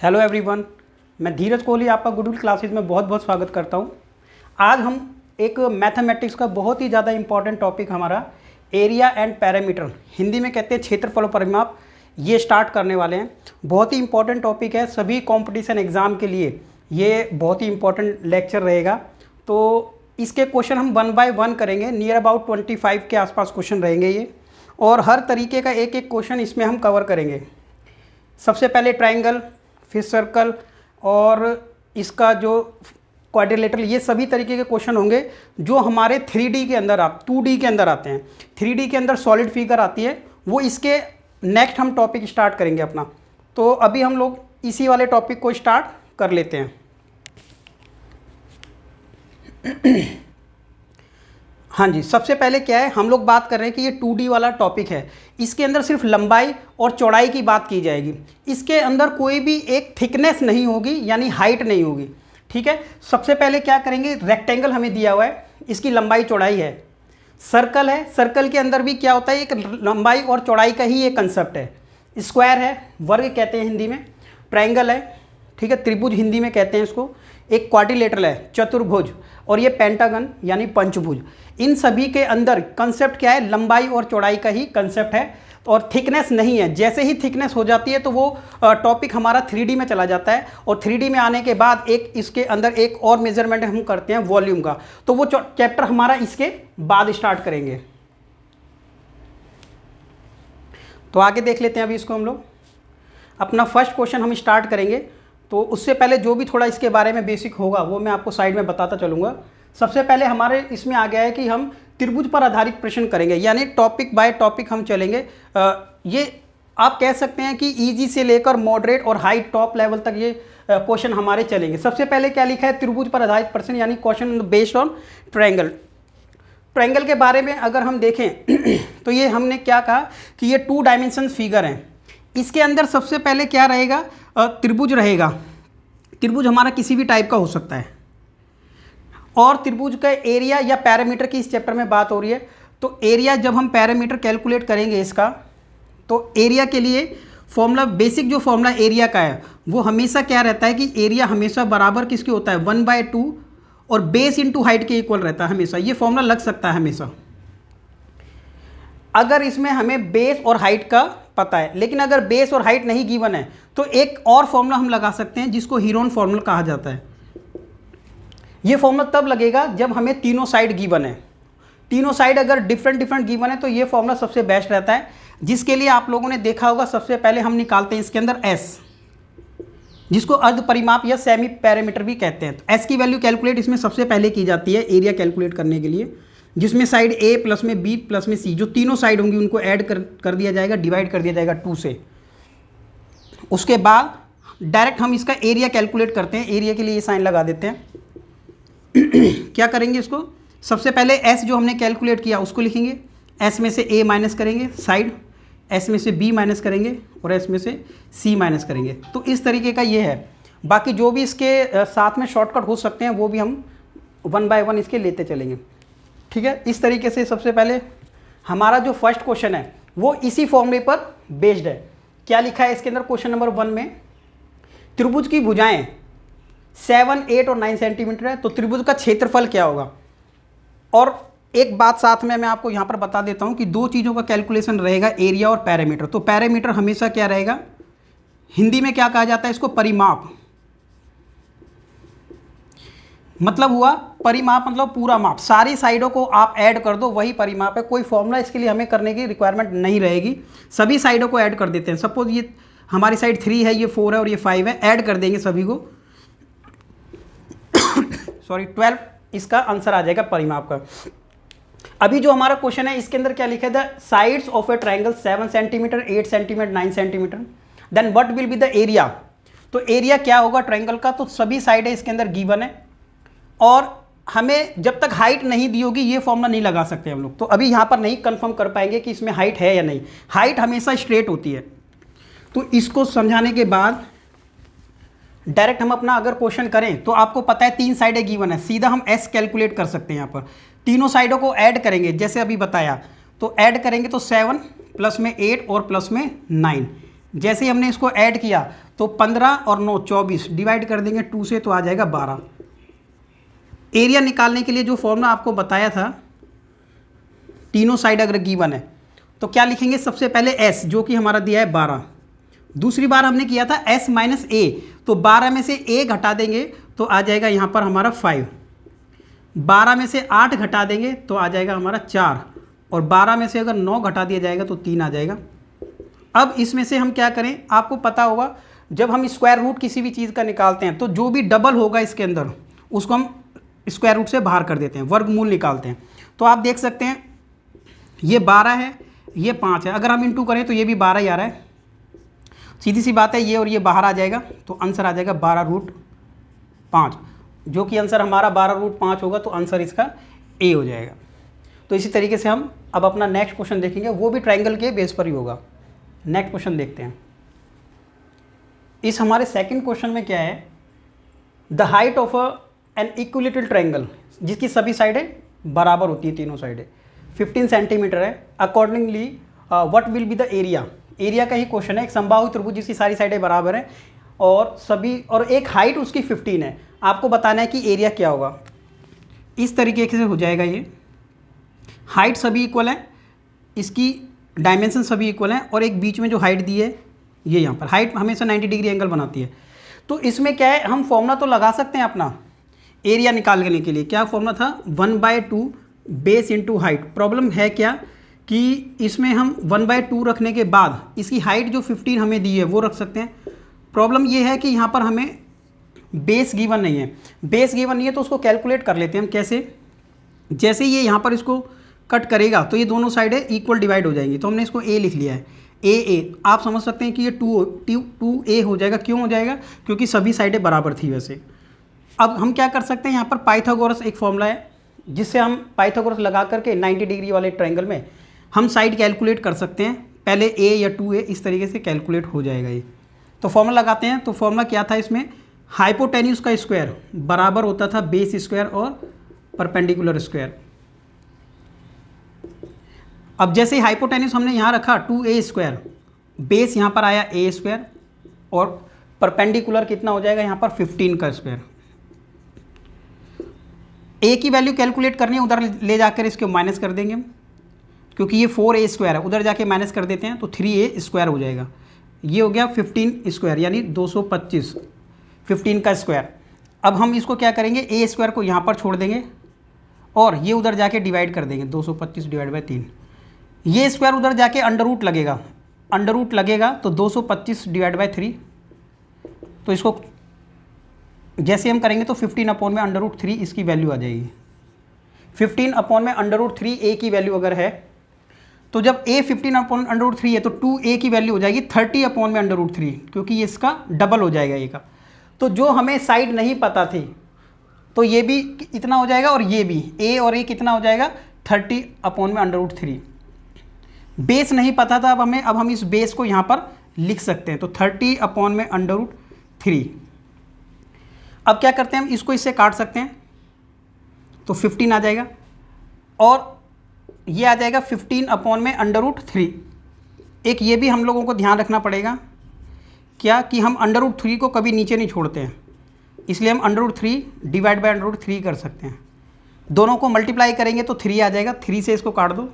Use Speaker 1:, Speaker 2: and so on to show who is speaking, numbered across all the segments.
Speaker 1: Hello everyone, मैं धीरज कोहली आपका goodwill classes में बहुत बहुत स्वागत करता हूं। आज हम एक मैथमेटिक्स का बहुत ही ज़्यादा इम्पॉर्टेंट टॉपिक हमारा एरिया एंड पैरामीटर, हिंदी में कहते हैं क्षेत्रफल और परिमाप, ये स्टार्ट करने वाले हैं। बहुत ही इम्पॉर्टेंट टॉपिक है, सभी कॉम्पिटिशन एग्ज़ाम के लिए ये बहुत ही इम्पॉर्टेंट लेक्चर रहेगा। तो इसके क्वेश्चन हम 1 बाय 1 करेंगे, नियर अबाउट 25 के आसपास क्वेश्चन रहेंगे ये, और हर तरीके का एक एक क्वेश्चन इसमें हम कवर करेंगे। सबसे पहले ट्रायंगल, फिर सर्कल और इसका जो क्वाड्रिलेटरल, ये सभी तरीके के क्वेश्चन होंगे जो हमारे 3D के अंदर 2D के अंदर आते हैं। 3D के अंदर सॉलिड फिगर आती है, वो इसके नेक्स्ट हम टॉपिक स्टार्ट करेंगे अपना। तो अभी हम लोग इसी वाले टॉपिक को स्टार्ट कर लेते हैं। हाँ जी, सबसे पहले क्या है, हम लोग बात कर रहे हैं कि ये 2D वाला टॉपिक है, इसके अंदर सिर्फ लंबाई और चौड़ाई की बात की जाएगी। इसके अंदर कोई भी एक थिकनेस नहीं होगी, यानी हाइट नहीं होगी। ठीक है, सबसे पहले क्या करेंगे, रेक्टेंगल हमें दिया हुआ है, इसकी लंबाई चौड़ाई है। सर्कल है, सर्कल के अंदर भी क्या होता है, एक लंबाई और चौड़ाई का ही एक कंसेप्ट है। स्क्वायर है, वर्ग कहते हैं हिंदी में। ट्रायंगल है, ठीक है, त्रिभुज हिंदी में कहते हैं इसको। एक क्वाड्रिलेटरल है, चतुर्भुज। और ये पेंटागन यानी पंचभुज। इन सभी के अंदर कंसेप्ट क्या है, लंबाई और चौड़ाई का ही कंसेप्ट है, और थिकनेस नहीं है। जैसे ही थिकनेस हो जाती है तो वो टॉपिक हमारा 3D में चला जाता है, और 3D में आने के बाद एक इसके अंदर एक और मेजरमेंट हम करते हैं वॉल्यूम का, तो वो चैप्टर हमारा इसके बाद स्टार्ट करेंगे। तो आगे देख लेते हैं अभी इसको हम लोग। अपना फर्स्ट क्वेश्चन हम स्टार्ट करेंगे, तो उससे पहले जो भी थोड़ा इसके बारे में बेसिक होगा वो मैं आपको साइड में बताता चलूँगा। सबसे पहले हमारे इसमें आ गया है कि हम त्रिभुज पर आधारित प्रश्न करेंगे, यानी टॉपिक बाय टॉपिक हम चलेंगे। ये आप कह सकते हैं कि इजी से लेकर मॉडरेट और हाई टॉप लेवल तक ये क्वेश्चन हमारे चलेंगे। सबसे पहले क्या लिखा है, त्रिभुज पर आधारित प्रश्न, यानी question based on triangle. Triangle के बारे में अगर हम देखें तो ये हमने क्या कहा कि ये 2 डायमेंशन फिगर हैं। इसके अंदर सबसे पहले क्या रहेगा, त्रिभुज रहेगा। त्रिभुज हमारा किसी भी टाइप का हो सकता है, और त्रिभुज का एरिया या पैरामीटर की इस चैप्टर में बात हो रही है। तो एरिया, जब हम पैरामीटर कैलकुलेट करेंगे इसका, तो एरिया के लिए फॉर्मूला, बेसिक जो फॉर्मूला एरिया का है वो हमेशा क्या रहता है कि एरिया हमेशा बराबर किसके होता है, 1/2 और बेस इंटू हाइट के इक्वल रहता है हमेशा। ये फॉर्मूला लग सकता है हमेशा, अगर इसमें हमें बेस और हाइट का पता है। लेकिन अगर बेस और हाइट नहीं गिवन है तो एक और फॉर्मूला हम लगा सकते हैं, जिसको हीरोन फॉर्मूला कहा जाता है। ये फॉर्मूला तब लगेगा जब हमें तीनों साइड गिवन है। तीनों साइड अगर डिफरेंट गिवन है तो ये फॉर्मूला सबसे बेस्ट रहता है, जिसके लिए आप लोगों ने देखा होगा। सबसे पहले हम निकालते हैं इसके अंदर एस, जिसको अर्ध परिमाप या सेमी पैरामीटर भी कहते हैं। तो एस की वैल्यू कैलकुलेट इसमें सबसे पहले की जाती है एरिया कैलकुलेट करने के लिए, जिसमें साइड ए प्लस में बी प्लस में सी, जो तीनों साइड होंगी उनको ऐड कर दिया जाएगा, डिवाइड कर दिया जाएगा 2 से। उसके बाद डायरेक्ट हम इसका एरिया कैलकुलेट करते हैं। एरिया के लिए ये साइन लगा देते हैं। क्या करेंगे इसको, सबसे पहले एस जो हमने कैलकुलेट किया उसको लिखेंगे, एस में से ए माइनस करेंगे साइड, एस में से बी माइनस करेंगे, और एस में से सी माइनस करेंगे। तो इस तरीके का ये है। बाकी जो भी इसके साथ में शॉर्टकट हो सकते हैं वो भी हम 1 बाय 1 इसके लेते चलेंगे। ठीक है, इस तरीके से सबसे पहले हमारा जो फर्स्ट क्वेश्चन है वो इसी फॉर्मूले पर बेस्ड है। क्या लिखा है इसके अंदर क्वेश्चन नंबर 1 में, त्रिभुज की भुजाएं 7, 8 और 9 सेंटीमीटर है, तो त्रिभुज का क्षेत्रफल क्या होगा। और एक बात साथ में मैं आपको यहाँ पर बता देता हूँ कि 2 चीज़ों का कैलकुलेशन रहेगा, एरिया और पैरामीटर। तो पैरामीटर हमेशा क्या रहेगा, हिंदी में क्या कहा जाता है इसको, परिमाप। मतलब हुआ परिमाप, मतलब पूरा माप, सारी साइडों को आप ऐड कर दो, वही परिमाप है। कोई फॉर्मूला इसके लिए हमें करने की रिक्वायरमेंट नहीं रहेगी, सभी साइडों को ऐड कर देते हैं। सपोज ये हमारी साइड 3 है, ये 4 है और ये 5 है, ऐड कर देंगे सभी को। सॉरी 12 इसका आंसर आ जाएगा परिमाप का। अभी जो हमारा क्वेश्चन है इसके अंदर क्या लिखा है, the sides of a triangle 7 centimetre, 8 centimetre, 9 centimetre, then what will be the area. तो एरिया क्या होगा ट्रायंगल का, तो सभी साइडें इसके अंदर गिवन है, और हमें जब तक हाइट नहीं दी होगी ये फॉर्मूला नहीं लगा सकते हम लोग। तो अभी यहाँ पर नहीं कंफर्म कर पाएंगे कि इसमें हाइट है या नहीं। हाइट हमेशा स्ट्रेट होती है। तो इसको समझाने के बाद डायरेक्ट हम अपना अगर क्वेश्चन करें तो आपको पता है 3 साइडें गिवन है, सीधा हम एस कैलकुलेट कर सकते हैं। यहाँ पर तीनों साइडों को ऐड करेंगे, जैसे अभी बताया, तो ऐड करेंगे तो 7 प्लस में 8 और प्लस में 9। जैसे ही हमने इसको ऐड किया तो 15 और 9 24, डिवाइड कर देंगे 2 से तो आ जाएगा 12। एरिया निकालने के लिए जो फॉर्मूला आपको बताया था, तीनों साइड अगर गिवन है तो क्या लिखेंगे, सबसे पहले s जो कि हमारा दिया है 12, दूसरी बार हमने किया था s माइनस a, तो 12 में से a घटा देंगे तो आ जाएगा यहाँ पर हमारा 5, 12 में से 8 घटा देंगे तो आ जाएगा हमारा 4, और 12 में से अगर 9 घटा दिया जाएगा तो 3 आ जाएगा। अब इसमें से हम क्या करें, आपको पता होगा जब हम स्क्वायर रूट किसी भी चीज़ का निकालते हैं तो जो भी डबल होगा इसके अंदर उसको हम स्क्वायर रूट से बाहर कर देते हैं, वर्गमूल निकालते हैं। तो आप देख सकते हैं ये 12 है, ये 5 है, अगर हम इंटू करें तो ये भी 12 ही आ रहा है। सीधी सी बात है, ये और ये बाहर आ जाएगा तो आंसर आ जाएगा 12√5, जो कि आंसर हमारा 12√5 होगा, तो आंसर इसका ए हो जाएगा। तो इसी तरीके से हम अब अपना नेक्स्ट क्वेश्चन देखेंगे, वो भी ट्रायंगल के बेस पर ही होगा। नेक्स्ट क्वेश्चन देखते हैं। इस हमारे सेकंड क्वेश्चन में क्या है, the height of an equilateral triangle, जिसकी सभी साइडें बराबर होती है, तीनों साइडें 15 सेंटीमीटर है। Accordingly what will be the area, area का ही क्वेश्चन है। एक समबाहु त्रिभुज जिसकी सारी साइडें बराबर हैं और एक हाइट उसकी 15 है, आपको बताना है कि एरिया क्या होगा। इस तरीके से हो जाएगा, ये हाइट सभी इक्वल है, इसकी डायमेंशन सभी इक्वल हैं, और एक बीच में जो हाइट दी है ये यहाँ पर हाइट हमेशा 90 डिग्री एंगल बनाती है। तो इसमें क्या है, हम फॉर्मूला तो लगा सकते हैं अपना एरिया निकालने के लिए। क्या फॉर्मूला था, 1/2 बेस इंटू हाइट। प्रॉब्लम है क्या कि इसमें हम 1/2 रखने के बाद इसकी हाइट जो 15 हमें दी है वो रख सकते हैं। प्रॉब्लम ये है कि यहाँ पर हमें बेस गिवन नहीं है, बेस गिवन नहीं है तो उसको कैलकुलेट कर लेते हैं हम। कैसे, जैसे ये यहाँ पर इसको कट करेगा तो ये दोनों साइडें इक्वल डिवाइड हो जाएंगी, तो हमने इसको ए लिख लिया है, ए। आप समझ सकते हैं कि ये 2a हो जाएगा। क्यों हो जाएगा, क्योंकि सभी साइडें बराबर थी वैसे। अब हम क्या कर सकते हैं, यहाँ पर पाइथागोरस एक फॉर्मूला है जिससे हम पाइथागोरस लगा करके 90 डिग्री वाले ट्रायंगल में हम साइड कैलकुलेट कर सकते हैं। पहले a या 2a इस तरीके से कैलकुलेट हो जाएगा ये। तो फॉर्मूला लगाते हैं। तो फॉर्मूला क्या था इसमें, हाइपोटेन्यूज का स्क्वायर बराबर होता था बेस स्क्वायर और परपेंडिकुलर स्क्वायर। अब जैसे ही हाइपोटेन्यूज हमने यहाँ रखा 2a², बेस यहाँ पर आया a², और परपेंडिकुलर कितना हो जाएगा यहाँ पर 15 का स्क्वायर। a की वैल्यू कैलकुलेट करनी है, उधर ले जाकर इसको माइनस कर देंगे हम, क्योंकि ये 4a² है, उधर जाके माइनस कर देते हैं तो 3a² हो जाएगा। ये हो गया 15² यानी 225, 15 का स्क्वायर। अब हम इसको क्या करेंगे, a² को यहाँ पर छोड़ देंगे और ये उधर जाके डिवाइड कर देंगे, 225 डिवाइड बाई 3। ये स्क्वायर उधर जाके अंडर रूट लगेगा तो 225 डिवाइड बाई 3। तो इसको जैसे हम करेंगे तो 15/√3 इसकी वैल्यू आ जाएगी। 15/√3 a की वैल्यू अगर है तो जब a 15/√3 है तो 2a की वैल्यू हो जाएगी 30/√3, क्योंकि ये इसका डबल हो जाएगा a का। तो जो हमें साइड नहीं पता थी तो ये भी इतना हो जाएगा और ये भी, a और a कितना हो जाएगा 30/√3। बेस नहीं पता था, अब हम इस बेस को यहाँ पर लिख सकते हैं, तो 30/√3। अब क्या करते हैं हम, इसको इससे काट सकते हैं तो 15 आ जाएगा, और ये आ जाएगा 15/√3। एक ये भी हम लोगों को ध्यान रखना पड़ेगा क्या, कि हम √3 को कभी नीचे नहीं छोड़ते हैं, इसलिए हम √3 डिवाइड बाई √3 कर सकते हैं। दोनों को मल्टीप्लाई करेंगे तो 3 आ जाएगा, 3 से इसको काट दो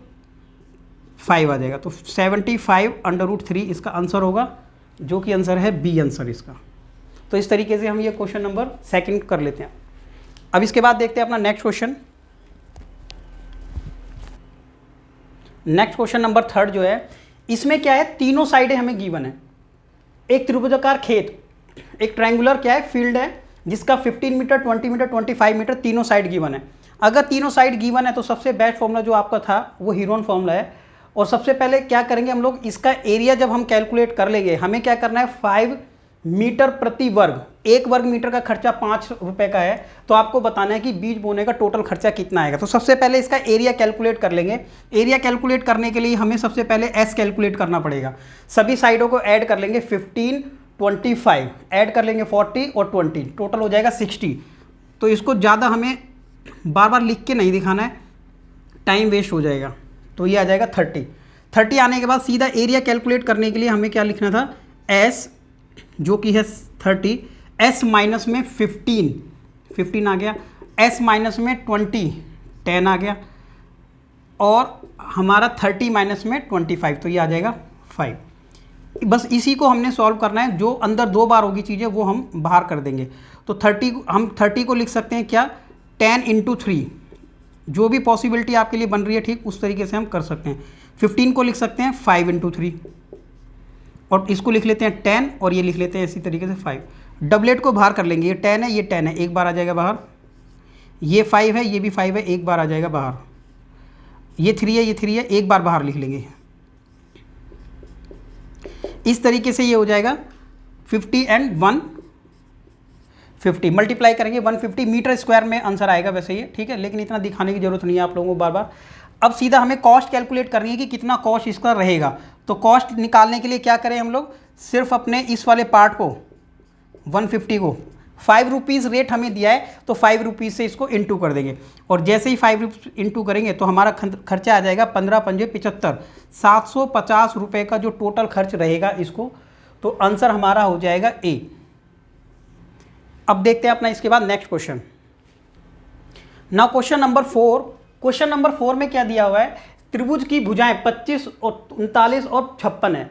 Speaker 1: 5 आ जाएगा, तो 75/√3 इसका आंसर होगा, जो कि आंसर है बी आंसर इसका। तो इस तरीके से हम ये क्वेश्चन नंबर 2 कर लेते हैं। अब इसके बाद देखते हैं अपना next question. Next question number 3 जो है, इसमें क्या है, तीनों साइडें हमें गिवन है। एक त्रिभुजाकार खेत, एक ट्रायंगुलर क्या है, फील्ड है, जिसका 15 मीटर 20 मीटर 25 मीटर तीनों साइड गिवन है। अगर तीनों साइड गिवन है तो सबसे बेस्ट फॉर्मूला जो आपका था वो हीरोन फॉर्मूला है। और सबसे पहले क्या करेंगे हम लोग, इसका एरिया जब हम कैलकुलेट कर लेंगे, हमें क्या करना है, 5 मीटर प्रति वर्ग, 1 वर्ग मीटर का खर्चा 5 रुपये का है, तो आपको बताना है कि बीज बोने का टोटल खर्चा कितना आएगा। तो सबसे पहले इसका एरिया कैलकुलेट कर लेंगे। एरिया कैलकुलेट करने के लिए हमें सबसे पहले एस कैलकुलेट करना पड़ेगा। सभी साइडों को ऐड कर लेंगे, 15 25 ऐड कर लेंगे 40 और 20, टोटल हो जाएगा 60। तो इसको ज़्यादा हमें बार बार लिख के नहीं दिखाना है, टाइम वेस्ट हो जाएगा। तो ये आ जाएगा 30 आने के बाद सीधा एरिया कैलकुलेट करने के लिए हमें क्या लिखना था, एस जो कि है 30, s माइनस में 15 आ गया, s माइनस में 20 10 आ गया, और हमारा 30 माइनस में 25 तो ये आ जाएगा 5। बस इसी को हमने सॉल्व करना है, जो अंदर 2 बार होगी चीज़ें वो हम बाहर कर देंगे। तो 30 को लिख सकते हैं क्या, 10 इंटू 3, जो भी पॉसिबिलिटी आपके लिए बन रही है ठीक उस तरीके से हम कर सकते हैं। 15 को लिख सकते हैं 5 इंटू 3, और इसको लिख लेते हैं 10, और ये लिख लेते हैं इसी तरीके से 5। डबलेट को बाहर कर लेंगे, ये 10 है, ये 10 है, एक बार आ जाएगा बाहर, ये 5 है, ये भी 5 है, एक बार आ जाएगा बाहर, ये 3 है, ये 3 है, एक बार बाहर लिख लेंगे। इस तरीके से ये हो जाएगा 50 एंड 150, मल्टीप्लाई करेंगे 150 मीटर स्क्वायर में आंसर आएगा वैसे ये, ठीक है, लेकिन इतना दिखाने की जरूरत नहीं है आप लोगों को बार बार। अब सीधा हमें कॉस्ट कैलकुलेट करनी है कि कितना कॉस्ट इसका रहेगा। तो कॉस्ट निकालने के लिए क्या करें हम लोग, सिर्फ अपने इस वाले पार्ट को 150 को 5 रुपीज़ रेट हमें दिया है तो 5 रुपीज़ से इसको इंटू कर देंगे, और जैसे ही 5 रुपीज़ इंटू करेंगे तो हमारा खर्चा आ जाएगा 15 पंजे 75, 750 रुपये का जो टोटल खर्च रहेगा इसको। तो आंसर हमारा हो जाएगा ए। अब देखते हैं अपना इसके बाद next question. Now question number 4। Question number 4 में क्या दिया हुआ है, त्रिभुज की भुजाएं 25 और 39 और 56 है।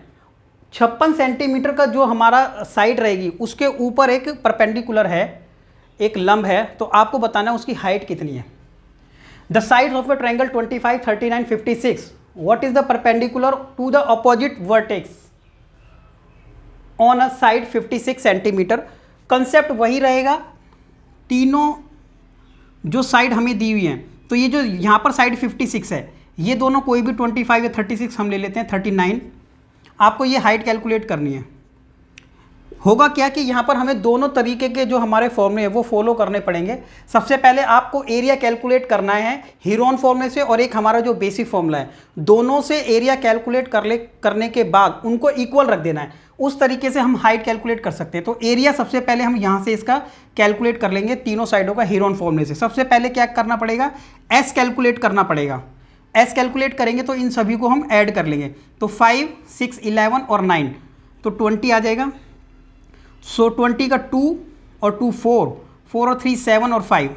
Speaker 1: 56 सेंटीमीटर का जो हमारा साइड रहेगी उसके ऊपर एक परपेंडिकुलर है, एक लंब है, तो आपको बताना है उसकी हाइट कितनी है। The sides of a triangle 25, 39, 56, what is the perpendicular to the opposite vertex on a side 56 centimetre. Concept वही रहेगा, तीनों जो साइड हमें दी हुई हैं, तो ये जो यहाँ पर साइड 56 है, ये दोनों कोई भी 25 या 36 हम ले लेते हैं, 39। आपको ये हाइट कैलकुलेट करनी है। होगा क्या कि यहाँ पर हमें दोनों तरीके के जो हमारे फॉर्मूले हैं वो फॉलो करने पड़ेंगे। सबसे पहले आपको एरिया कैलकुलेट करना है हीरोन फॉर्मूले से, और एक हमारा जो बेसिक फॉर्मूला है, दोनों से एरिया कैलकुलेट करने के बाद उनको इक्वल रख देना है। उस तरीके से हम हाइट कैलकुलेट कर सकते हैं। तो एरिया सबसे पहले हम यहाँ से इसका कैलकुलेट कर लेंगे तीनों साइडों का हीरोन फॉर्मूले से। सबसे पहले क्या करना पड़ेगा, एस कैलकुलेट करना पड़ेगा। एस कैलकुलेट करेंगे तो इन सभी को हम ऐड कर लेंगे, तो 5, 6, 11 और 9 तो 20 आ जाएगा। सो 20 का 2 और 2 4, 4 और 3 7 और 5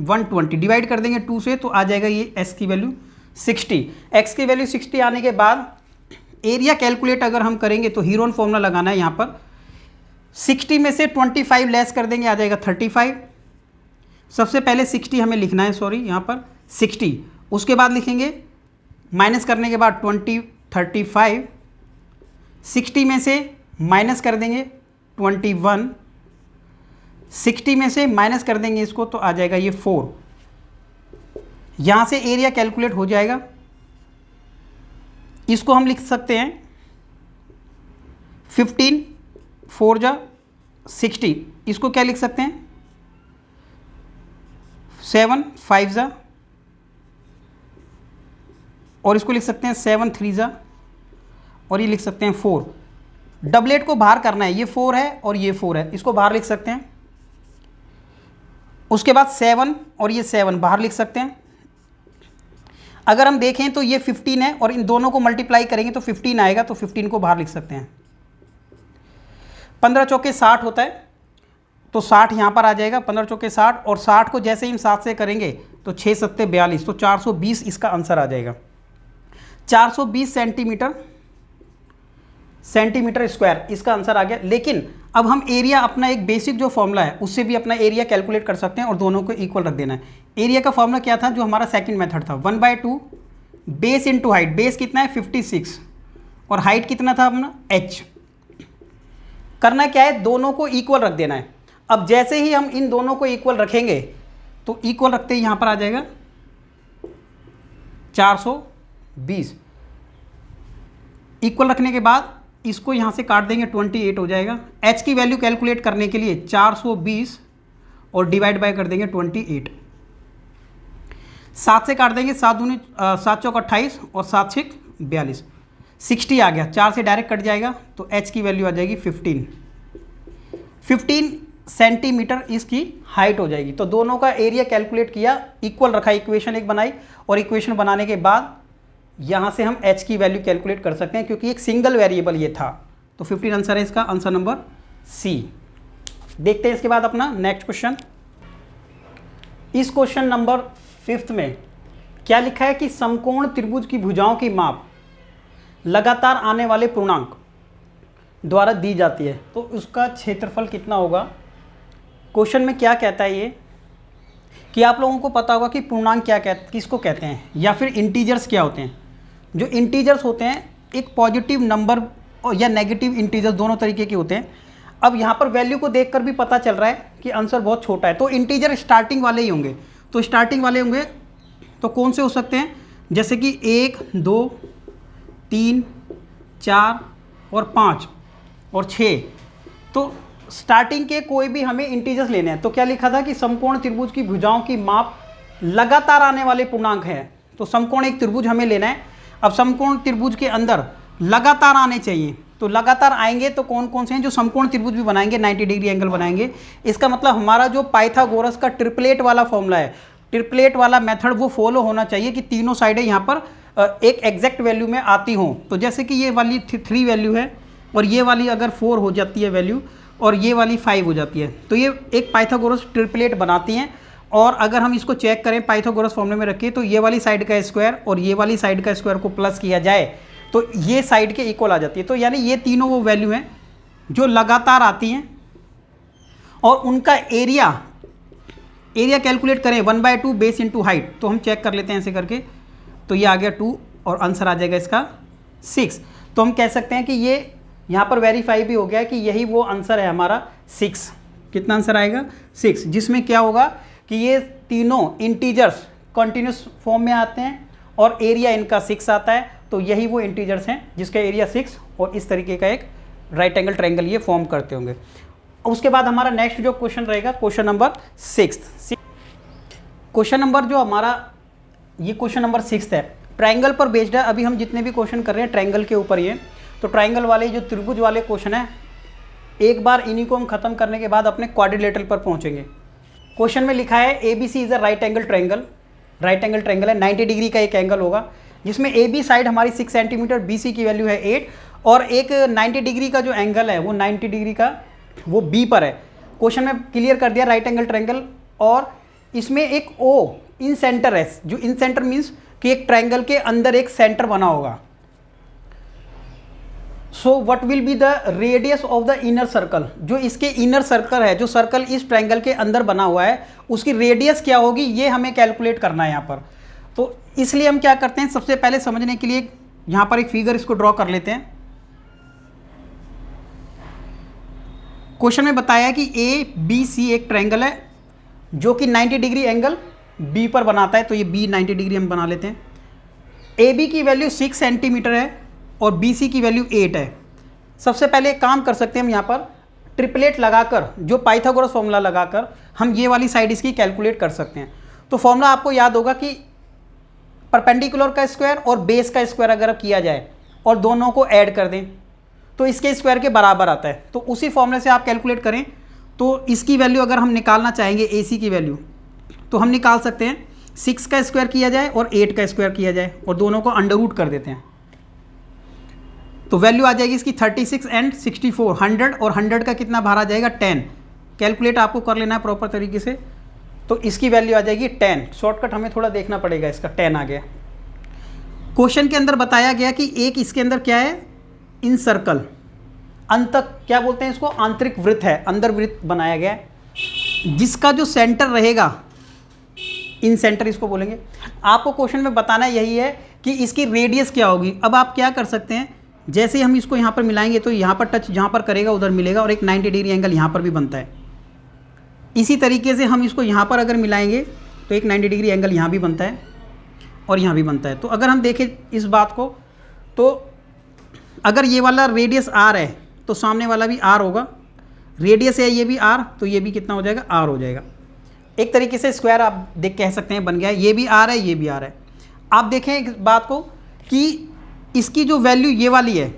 Speaker 1: 120, डिवाइड कर देंगे 2 से तो आ जाएगा ये एस की वैल्यू 60। एक्स की वैल्यू 60 आने के बाद एरिया कैलकुलेट अगर हम करेंगे तो हीरोन फॉर्मूला लगाना है यहाँ पर। 60 में से 25 लेस कर देंगे, आ जाएगा 35। सबसे पहले 60 हमें लिखना है, सॉरी यहाँ पर 60, उसके बाद लिखेंगे माइनस करने के बाद 20, 35, 60 में से माइनस कर देंगे 21, 60 में से माइनस कर देंगे इसको तो आ जाएगा ये 4। यहाँ से एरिया कैलकुलेट हो जाएगा। इसको हम लिख सकते हैं 15 4 जा 60, इसको क्या लिख सकते हैं 7 5 जा, और इसको लिख सकते हैं 7 3 जा, और ये लिख सकते हैं 4। डबलेट को बाहर करना है, ये 4 है और ये 4 है, इसको बाहर लिख सकते हैं। उसके बाद 7 और ये 7 बाहर लिख सकते हैं। अगर हम देखें तो ये 15 है और इन दोनों को मल्टीप्लाई करेंगे तो 15 आएगा, तो 15 को बाहर लिख सकते हैं। 15 चौके 60 होता है तो 60 यहाँ पर आ जाएगा, 15 चौके 60, और 60 को जैसे ही हम 7 से करेंगे तो 6 7 42, तो 420 इसका आंसर आ जाएगा। 420 सेंटीमीटर स्क्वायर इसका आंसर आ गया। लेकिन अब हम एरिया अपना एक बेसिक जो फॉर्मूला है उससे भी अपना एरिया कैलकुलेट कर सकते हैं और दोनों को इक्वल रख देना है। एरिया का फॉर्मूला क्या था जो हमारा सेकंड मेथड था, 1/2 बेस इंटू हाइट। बेस कितना है 56 और हाइट कितना था अपना h। करना क्या है, दोनों को इक्वल रख देना है। अब जैसे ही हम इन दोनों को इक्वल रखेंगे तो इक्वल रखते ही यहाँ पर आ जाएगा 420। इक्वल रखने के बाद इसको यहाँ से काट देंगे, 28 हो जाएगा। h की वैल्यू कैलकुलेट करने के लिए 420 और डिवाइड बाय कर देंगे 28। 7 से काट देंगे, 7 दूनी 7 चौक 28 और 7 6 42, 60 आ गया। 4 से डायरेक्ट कट जाएगा तो h की वैल्यू आ जाएगी 15 सेंटीमीटर इसकी हाइट हो जाएगी। तो दोनों का एरिया कैलकुलेट किया, इक्वल रखा, इक्वेशन एक बनाई, और इक्वेशन बनाने के बाद यहाँ से हम h की वैल्यू कैलकुलेट कर सकते हैं क्योंकि एक सिंगल वेरिएबल ये था। तो 15 आंसर है इसका, आंसर नंबर सी। देखते हैं इसके बाद अपना नेक्स्ट क्वेश्चन। इस क्वेश्चन नंबर 5 में क्या लिखा है कि समकोण त्रिभुज की भुजाओं की माप लगातार आने वाले पूर्णांक द्वारा दी जाती है, तो उसका क्षेत्रफल कितना होगा। क्वेश्चन में क्या कहता है ये कि आप लोगों को पता होगा कि पूर्णांक किसको कहते हैं या फिर इंटीजर्स क्या होते हैं। जो इंटीजर्स होते हैं एक पॉजिटिव नंबर या नेगेटिव इंटीजर्स दोनों तरीके के होते हैं। अब यहाँ पर वैल्यू को देखकर भी पता चल रहा है कि आंसर बहुत छोटा है, तो इंटीजर स्टार्टिंग वाले ही होंगे। तो स्टार्टिंग वाले होंगे तो कौन से हो सकते हैं, जैसे कि 1 2 3 4 और 5 और 6। तो स्टार्टिंग के कोई भी हमें इंटीजर्स लेने हैं। तो क्या लिखा था कि समकोण त्रिभुज की भुजाओं की माप लगातार आने वाले पूर्णांक है। तो समकोण एक त्रिभुज हमें लेना है। अब समकोण त्रिभुज के अंदर लगातार आने चाहिए, तो लगातार आएंगे तो कौन कौन से हैं जो समकोण त्रिभुज भी बनाएंगे, 90 डिग्री एंगल बनाएंगे। इसका मतलब हमारा जो पाइथागोरस का ट्रिपलेट वाला फॉर्मूला है, ट्रिपलेट वाला मेथड वो फॉलो होना चाहिए कि तीनों साइडें यहाँ पर एक एग्जैक्ट वैल्यू में आती हों। तो जैसे कि ये वाली 3 वैल्यू है और ये वाली अगर 4 हो जाती है वैल्यू और ये वाली 5 हो जाती है, तो ये एक पाइथागोरस ट्रिपलेट बनाती हैं। और अगर हम इसको चेक करें पाइथागोरस फॉर्मूले में रखिए, तो ये वाली साइड का स्क्वायर और ये वाली साइड का स्क्वायर को प्लस किया जाए तो ये साइड के इक्वल आ जाती है। तो यानी ये तीनों वो वैल्यू हैं जो लगातार आती हैं और उनका एरिया कैलकुलेट करें 1/2 बेस इंटू हाइट। तो हम चेक कर लेते हैं ऐसे करके, तो ये आ गया 2 और आंसर आ जाएगा इसका 6। तो हम कह सकते हैं कि ये यहाँ पर वेरीफाई भी हो गया कि यही वो आंसर है हमारा 6। कितना आंसर आएगा 6, जिसमें क्या होगा कि ये तीनों इंटीजर्स कंटिन्यूस फॉर्म में आते हैं और एरिया इनका 6 आता है। तो यही वो इंटीजर्स हैं जिसका एरिया 6 और इस तरीके का एक राइट एंगल ट्रायंगल ये फॉर्म करते होंगे। उसके बाद हमारा नेक्स्ट जो क्वेश्चन रहेगा क्वेश्चन नंबर 6। क्वेश्चन नंबर जो हमारा ये क्वेश्चन नंबर 6 है, ट्रायंगल पर बेस्ड है। अभी हम जितने भी क्वेश्चन कर रहे हैं ट्रायंगल के ऊपर ही है। तो ट्रायंगल वाले जो त्रिभुज वाले क्वेश्चन है, एक बार इन्हीं को हम खत्म करने के बाद अपने क्वाड्रिलेटरल पर पहुंचेंगे। क्वेश्चन में लिखा है ABC is a right angle triangle. Right angle triangle है, 90 डिग्री का एक एंगल होगा जिसमें AB साइड हमारी 6 सेंटीमीटर, BC की वैल्यू है 8 और एक 90 डिग्री का जो एंगल है वो 90 डिग्री का वो B पर है। क्वेश्चन में क्लियर कर दिया राइट एंगल ट्रायंगल, और इसमें एक O इन सेंटर है। जो इन सेंटर मीन्स कि एक ट्रायंगल के अंदर एक सेंटर बना होगा। So what will be the radius of the inner circle. जो इसके इनर सर्कल है, जो सर्कल इस ट्रायंगल के अंदर बना हुआ है, उसकी रेडियस क्या होगी ये हमें कैलकुलेट करना है यहाँ पर। तो इसलिए हम क्या करते हैं, सबसे पहले समझने के लिए यहाँ पर एक फिगर इसको ड्रॉ कर लेते हैं। क्वेश्चन में बताया कि ABC एक ट्रायंगल है जो कि 90 डिग्री एंगल B पर बनाता है। तो ये B 90 डिग्री हम बना लेते हैं। AB की वैल्यू 6 सेंटीमीटर है और BC की वैल्यू 8 है। सबसे पहले एक काम कर सकते हैं हम यहाँ पर ट्रिपलेट लगाकर, जो पाइथागोरस फॉर्मूला लगाकर हम ये वाली साइड इसकी कैलकुलेट कर सकते हैं। तो फॉर्मूला आपको याद होगा कि परपेंडिकुलर का स्क्वायर और बेस का स्क्वायर अगर किया जाए और दोनों को ऐड कर दें तो इसके स्क्वायर के बराबर आता है। तो उसी फॉर्मूले से आप कैलकुलेट करें। तो इसकी वैल्यू अगर हम निकालना चाहेंगे AC की वैल्यू, तो हम निकाल सकते हैं 6 का स्क्वायर किया जाए और 8 का स्क्वायर किया जाए और दोनों को अंडर रूट कर देते हैं। तो वैल्यू आ जाएगी इसकी 36 एंड 64, 100 और 100 का कितना बाहर आ जाएगा 10। कैलकुलेट आपको कर लेना है प्रॉपर तरीके से। तो इसकी वैल्यू आ जाएगी 10। शॉर्टकट हमें थोड़ा देखना पड़ेगा, इसका 10 आ गया। क्वेश्चन के अंदर बताया गया कि एक इसके अंदर क्या है, इन सर्कल, अंत क्या बोलते हैं इसको, आंतरिक वृत्त है, अंदर वृत्त बनाया गया है जिसका जो सेंटर रहेगा, इन सेंटर इसको बोलेंगे। आपको क्वेश्चन में बताना यही है कि इसकी रेडियस क्या होगी। अब आप क्या कर सकते हैं, जैसे हम इसको यहाँ पर मिलाएंगे तो यहाँ पर टच जहाँ पर करेगा उधर मिलेगा और एक 90 डिग्री एंगल यहाँ पर भी बनता है। इसी तरीके से हम इसको यहाँ पर अगर मिलाएंगे तो एक 90 डिग्री एंगल यहाँ भी बनता है और यहाँ भी बनता है। तो अगर हम देखें इस बात को, तो अगर ये वाला रेडियस R है तो सामने वाला भी R होगा। रेडियस है ये भी R, तो ये भी कितना हो जाएगा, R हो जाएगा। एक तरीके से स्क्वायर आप देख कह सकते हैं बन गया है। ये भी R है, ये भी R है। आप देखें इस बात को कि इसकी जो वैल्यू ये वाली है,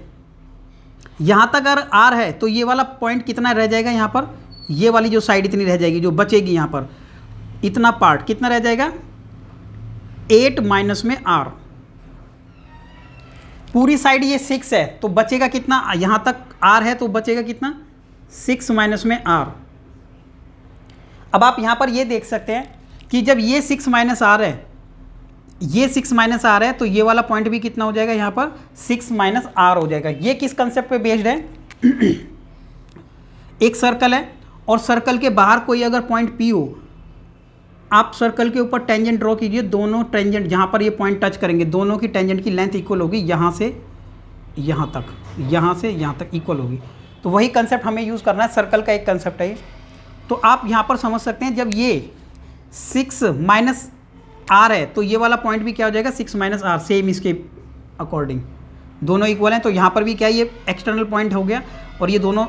Speaker 1: यहाँ तक अगर R है तो ये वाला पॉइंट कितना रह जाएगा, यहाँ पर ये वाली जो साइड इतनी रह जाएगी, जो बचेगी यहाँ पर इतना पार्ट कितना रह जाएगा, 8 माइनस में R। पूरी साइड ये 6 है तो बचेगा कितना, यहाँ तक r है तो बचेगा कितना 6 माइनस में r। अब आप यहाँ पर ये देख सकते हैं कि जब ये 6 माइनस r है, ये 6 माइनस r है तो ये वाला पॉइंट भी कितना हो जाएगा, यहाँ पर 6 माइनस r हो जाएगा। ये किस कंसेप्ट पे बेस्ड है एक सर्कल है और सर्कल के बाहर कोई अगर पॉइंट P हो, आप सर्कल के ऊपर टेंजेंट ड्रॉ कीजिए, दोनों टेंजेंट जहाँ पर ये पॉइंट टच करेंगे दोनों की टेंजेंट की लेंथ इक्वल होगी, यहाँ से यहाँ तक, यहाँ से यहाँ तक इक्वल होगी। तो वही कंसेप्ट हमें यूज़ करना है, सर्कल का एक कंसेप्ट है ये। तो आप यहाँ पर समझ सकते हैं जब ये 6 माइनस r है तो ये वाला पॉइंट भी क्या हो जाएगा 6 माइनस r, सेम इसके अकॉर्डिंग दोनों इक्वल हैं। तो यहाँ पर भी क्या ये एक्सटर्नल पॉइंट हो गया और ये दोनों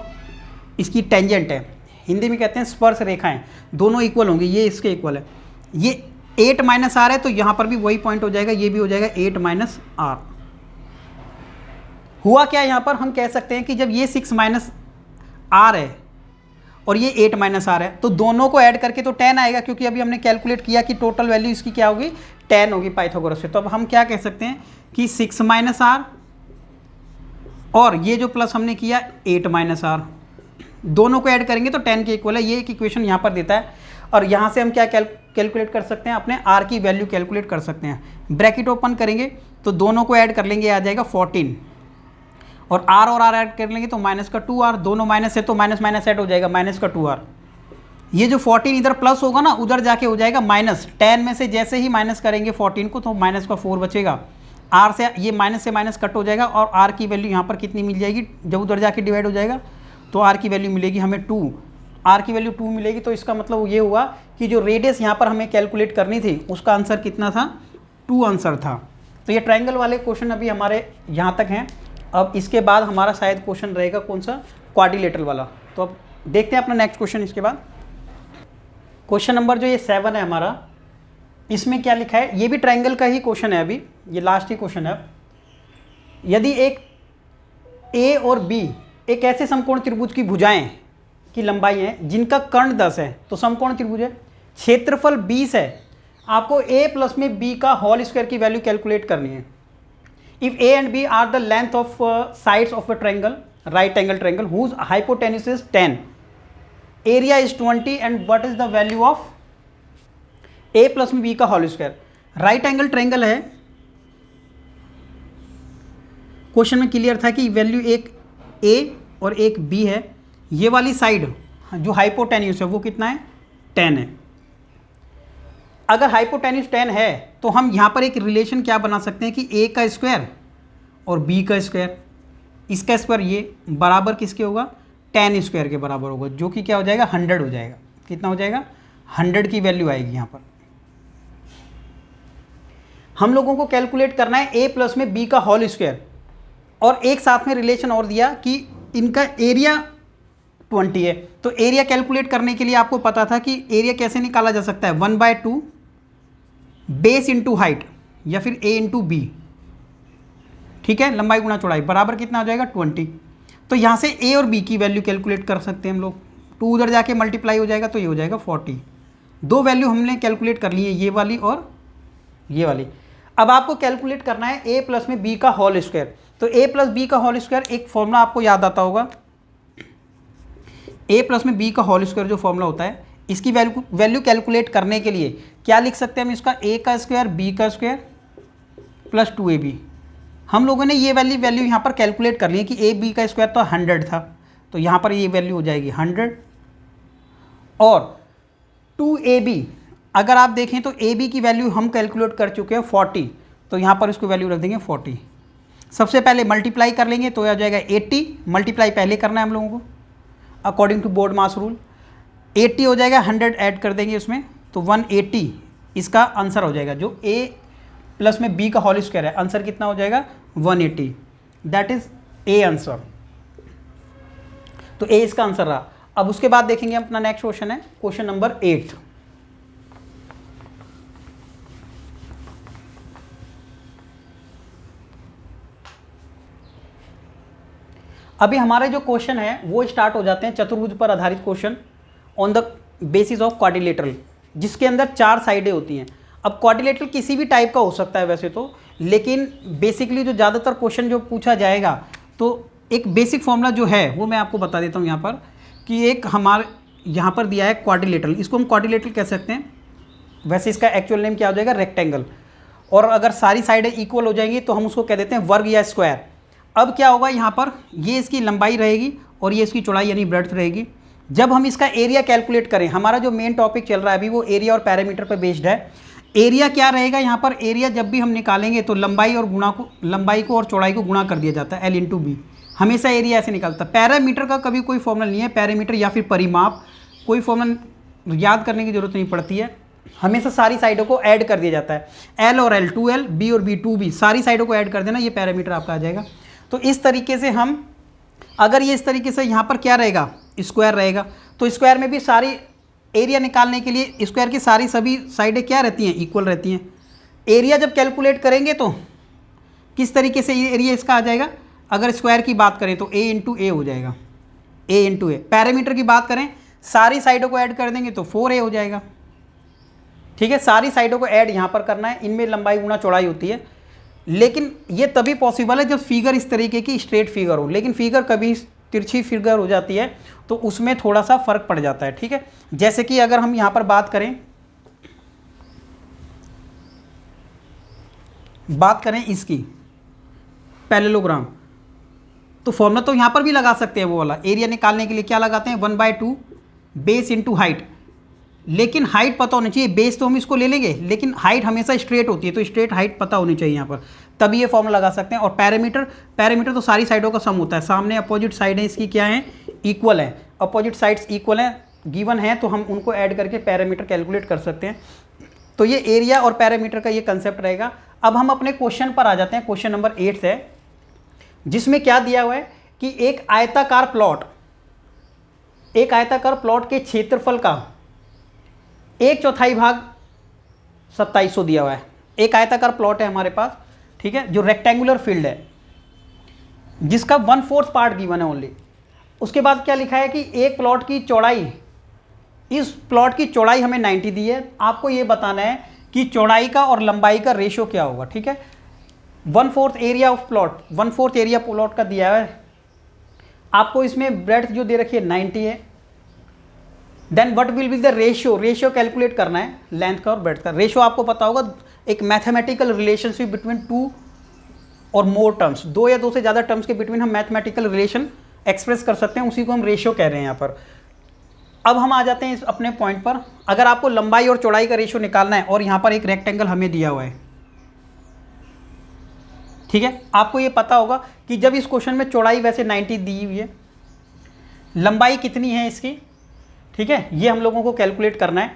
Speaker 1: इसकी टेंजेंट है, हिंदी में कहते हैं स्पर्श रेखाएं, दोनों इक्वल होंगे, ये इसके इक्वल है। ये 8 माइनस r है तो यहाँ पर भी वही पॉइंट हो जाएगा, ये भी हो जाएगा 8 माइनस r। हुआ क्या यहाँ पर, हम कह सकते हैं कि जब ये 6 माइनस r है और ये 8 माइनस r है तो दोनों को ऐड करके तो 10 आएगा, क्योंकि अभी हमने कैलकुलेट किया कि टोटल वैल्यू इसकी क्या होगी 10 होगी पाइथागोरस से। तो अब हम क्या कह सकते हैं कि 6 माइनस r और ये जो प्लस हमने किया 8 माइनस r, दोनों को ऐड करेंगे तो 10 के इक्वल है। ये एक इक्वेशन यहाँ पर देता है और यहाँ से हम क्या कैलकुलेट कर सकते हैं, अपने r की वैल्यू कैलकुलेट कर सकते हैं। ब्रैकेट ओपन करेंगे तो दोनों को ऐड कर लेंगे, आ जाएगा 14 और r और r ऐड कर लेंगे तो माइनस का 2r, दोनों माइनस है तो माइनस माइनस ऐड हो जाएगा, माइनस का 2r। ये जो 14 इधर प्लस होगा ना उधर जाके हो जाएगा माइनस, 10 में से जैसे ही माइनस करेंगे 14 को तो माइनस का 4 बचेगा, r से ये माइनस से माइनस कट हो जाएगा और r की वैल्यू यहाँ पर कितनी मिल जाएगी, जब उधर जाके डिवाइड हो जाएगा तो r की वैल्यू मिलेगी हमें 2, r की वैल्यू 2 मिलेगी। तो इसका मतलब ये हुआ कि जो रेडियस यहाँ पर हमें कैलकुलेट करनी थी उसका आंसर कितना था, 2 आंसर था। तो ये ट्रायंगल वाले क्वेश्चन अभी हमारे यहाँ तक हैं। अब इसके बाद हमारा शायद क्वेश्चन रहेगा कौन सा, क्वाड्रिलेटरल वाला। तो अब देखते हैं अपना नेक्स्ट क्वेश्चन। इसके बाद क्वेश्चन नंबर जो ये 7 है हमारा, इसमें क्या लिखा है, ये भी ट्रायंगल का ही क्वेश्चन है, अभी ये लास्ट ही क्वेश्चन है। यदि एक ए और बी एक ऐसे समकोण त्रिभुज की भुजाएं की लंबाई है जिनका कर्ण 10 है, तो समकोण त्रिभुज है, क्षेत्रफल 20 है, आपको a प्लस में b का होल स्क्वायर की वैल्यू कैलकुलेट करनी है। If a and b are the length of sides of a triangle, right angle triangle whose hypotenuse is 10, area is 20 and what is the value of a plus में b का whole square. Right angle triangle है, question में clear था कि value एक a और एक b है, ये वाली साइड जो हाइपोटेन्यूज है वो कितना है 10 है। अगर हाइपोटेन्यूज 10 है तो हम यहाँ पर एक रिलेशन क्या बना सकते हैं कि a का स्क्वायर और b का स्क्वायर, इसका स्क्वायर ये बराबर किसके होगा 10 स्क्वायर के बराबर होगा, जो कि क्या हो जाएगा 100 हो जाएगा। कितना हो जाएगा 100 की वैल्यू आएगी। यहाँ पर हम लोगों को कैलकुलेट करना है a प्लस में b का होल स्क्वायर और एक साथ में रिलेशन और दिया कि इनका एरिया 20 है। तो एरिया कैलकुलेट करने के लिए आपको पता था कि एरिया कैसे निकाला जा सकता है, 1/2 बेस इंटू हाइट या फिर a इंटू बी, ठीक है, लंबाई गुणा चौड़ाई बराबर कितना हो जाएगा 20। तो यहाँ से a और b की वैल्यू कैलकुलेट कर सकते हैं हम लोग, 2 उधर जाके मल्टीप्लाई हो जाएगा तो ये हो जाएगा 40। दो वैल्यू हमने कैलकुलेट कर ली है, ये वाली और ये वाली। अब आपको कैलकुलेट करना है a प्लस में b का होल स्क्वायर। तो a प्लस बी का होल स्क्वायर एक फॉर्मूला आपको याद आता होगा, a प्लस में b का होल स्क्वायर जो फॉर्मूला होता है, इसकी वैल्यू कैलकुलेट करने के लिए क्या लिख सकते हैं हम, इसका a का स्क्वायर b का स्क्वायर प्लस 2ab। हम लोगों ने ये वैल्यू यहाँ पर कैलकुलेट कर ली है कि a b का स्क्वायर तो 100 था, तो यहाँ पर ये वैल्यू हो जाएगी 100 और 2ab अगर आप देखें तो ab की वैल्यू हम कैलकुलेट कर चुके हैं 40, तो यहाँ पर इसको वैल्यू रख देंगे 40। सबसे पहले मल्टीप्लाई कर लेंगे तो आ जाएगा 80, मल्टीप्लाई पहले करना है हम लोगों को according to BODMAS rule. 80 हो जाएगा, 100 ऐड कर देंगे उसमें तो 180 इसका आंसर हो जाएगा। जो a प्लस में b का होल स्क्वायर है, आंसर कितना हो जाएगा 180, दैट इज a आंसर। तो a इसका आंसर रहा। अब उसके बाद देखेंगे अपना नेक्स्ट क्वेश्चन है क्वेश्चन नंबर 8। अभी हमारे जो क्वेश्चन है वो स्टार्ट हो जाते हैं चतुर्भुज पर आधारित question on the basis of quadrilateral, जिसके अंदर 4 साइडें होती हैं। अब क्वाड्रिलेटरल किसी भी टाइप का हो सकता है वैसे तो, लेकिन बेसिकली जो ज़्यादातर क्वेश्चन जो पूछा जाएगा, तो एक बेसिक फॉर्मूला जो है वो मैं आपको बता देता हूँ यहाँ पर, कि एक हमारे यहाँ पर दिया है क्वाड्रिलेटरल, इसको हम क्वाड्रिलेटरल कह सकते हैं, वैसे इसका एक्चुअल नेम क्या हो जाएगा, रेक्टेंगल। और अगर सारी साइडें इक्वल हो जाएंगी तो हम उसको कह देते हैं वर्ग या स्क्वायर। अब क्या होगा, यहाँ पर ये इसकी लंबाई रहेगी और ये इसकी चौड़ाई यानी ब्रेड्थ रहेगी। जब हम इसका एरिया कैलकुलेट करें, हमारा जो मेन टॉपिक चल रहा है अभी वो एरिया और पैरामीटर पर बेस्ड है। एरिया क्या रहेगा यहाँ पर, एरिया जब भी हम निकालेंगे तो लंबाई को और चौड़ाई को गुणा कर दिया जाता है, L/B। हमेशा एरिया ऐसे निकलता है। पैरामीटर का कभी कोई फॉर्मूला नहीं है, पैरामीटर या फिर परिमाप, कोई फॉर्मूला याद करने की जरूरत नहीं पड़ती है, हमेशा सारी साइडों को ऐड कर दिया जाता है। L और L 2L, B और B 2B, सारी साइडों को ऐड कर देना, ये पैरामीटर आपका आ जाएगा। तो इस तरीके से हम, अगर ये इस तरीके से यहाँ पर क्या रहेगा, स्क्वायर रहेगा, तो स्क्वायर में भी सारी एरिया निकालने के लिए स्क्वायर की सारी सभी साइडें क्या रहती हैं, इक्वल रहती हैं। एरिया जब कैलकुलेट करेंगे तो किस तरीके से एरिया इसका आ जाएगा, अगर स्क्वायर की बात करें तो A/A हो जाएगा, A/A। पैरामीटर की बात करें, सारी साइडों को ऐड कर देंगे तो 4A हो जाएगा। ठीक है, सारी साइडों को ऐड यहाँ पर करना है, इनमें लंबाई गुणा चौड़ाई होती है। लेकिन ये तभी पॉसिबल है जब फिगर इस तरीके की स्ट्रेट फिगर हो, लेकिन फिगर कभी तिरछी फिगर हो जाती है तो उसमें थोड़ा सा फर्क पड़ जाता है। ठीक है, जैसे कि अगर हम यहाँ पर बात करें इसकी पैरेललोग्राम, तो फॉर्मूला तो यहाँ पर भी लगा सकते हैं, वो वाला एरिया निकालने के लिए क्या लगाते हैं, 1/2 बेस इंटू हाइट। लेकिन हाइट पता होनी चाहिए, बेस तो हम इसको ले लेंगे लेकिन हाइट हमेशा स्ट्रेट होती है, तो स्ट्रेट हाइट पता होनी चाहिए यहाँ पर, तभी ये फॉर्मूला लगा सकते हैं। और पैरामीटर तो सारी साइडों का सम होता है, सामने अपोजिट साइड है इसकी क्या है, इक्वल है, अपोजिट साइड्स इक्वल हैं, गिवन है, तो हम उनको ऐड करके पैरामीटर कैलकुलेट कर सकते हैं। तो ये एरिया और पैरामीटर का ये कंसेप्ट रहेगा। अब हम अपने क्वेश्चन पर आ जाते हैं, क्वेश्चन नंबर 8 है, जिसमें क्या दिया हुआ है कि एक आयताकार प्लॉट के क्षेत्रफल का 1/4 भाग 2700 दिया हुआ है। एक आयताकार प्लॉट है हमारे पास, ठीक है, जो रेक्टेंगुलर फील्ड है, जिसका 1/4 पार्ट गिवन है ओनली। उसके बाद क्या लिखा है कि एक प्लॉट की चौड़ाई, इस प्लॉट की चौड़ाई हमें 90 दी है, आपको ये बताना है कि चौड़ाई का और लंबाई का रेशियो क्या होगा। ठीक है, 1/4 area of plot, 1/4 area plot का दिया है आपको, इसमें ब्रेड्थ जो दे रखी है 90 है। Then what will be the ratio calculate करना है लेंथ का और ब्रेड्थ का। रेशियो आपको पता होगा, एक मैथमेटिकल रिलेशनशिप बिटवीन 2 और मोर टर्म्स, 2 या 2 से ज़्यादा टर्म्स के बिटवीन हम मैथमेटिकल रिलेशन एक्सप्रेस कर सकते हैं, उसी को हम रेशियो कह रहे हैं यहाँ पर। अब हम आ जाते हैं इस अपने पॉइंट पर, अगर आपको लंबाई और चौड़ाई का रेशियो निकालना है और यहाँ पर एक रेक्टेंगल हमें दिया हुआ है, ठीक है, आपको ये पता होगा कि जब इस क्वेश्चन में चौड़ाई वैसे 90 दी हुई है, लंबाई कितनी है इसकी, ठीक है, ये हम लोगों को कैलकुलेट करना है।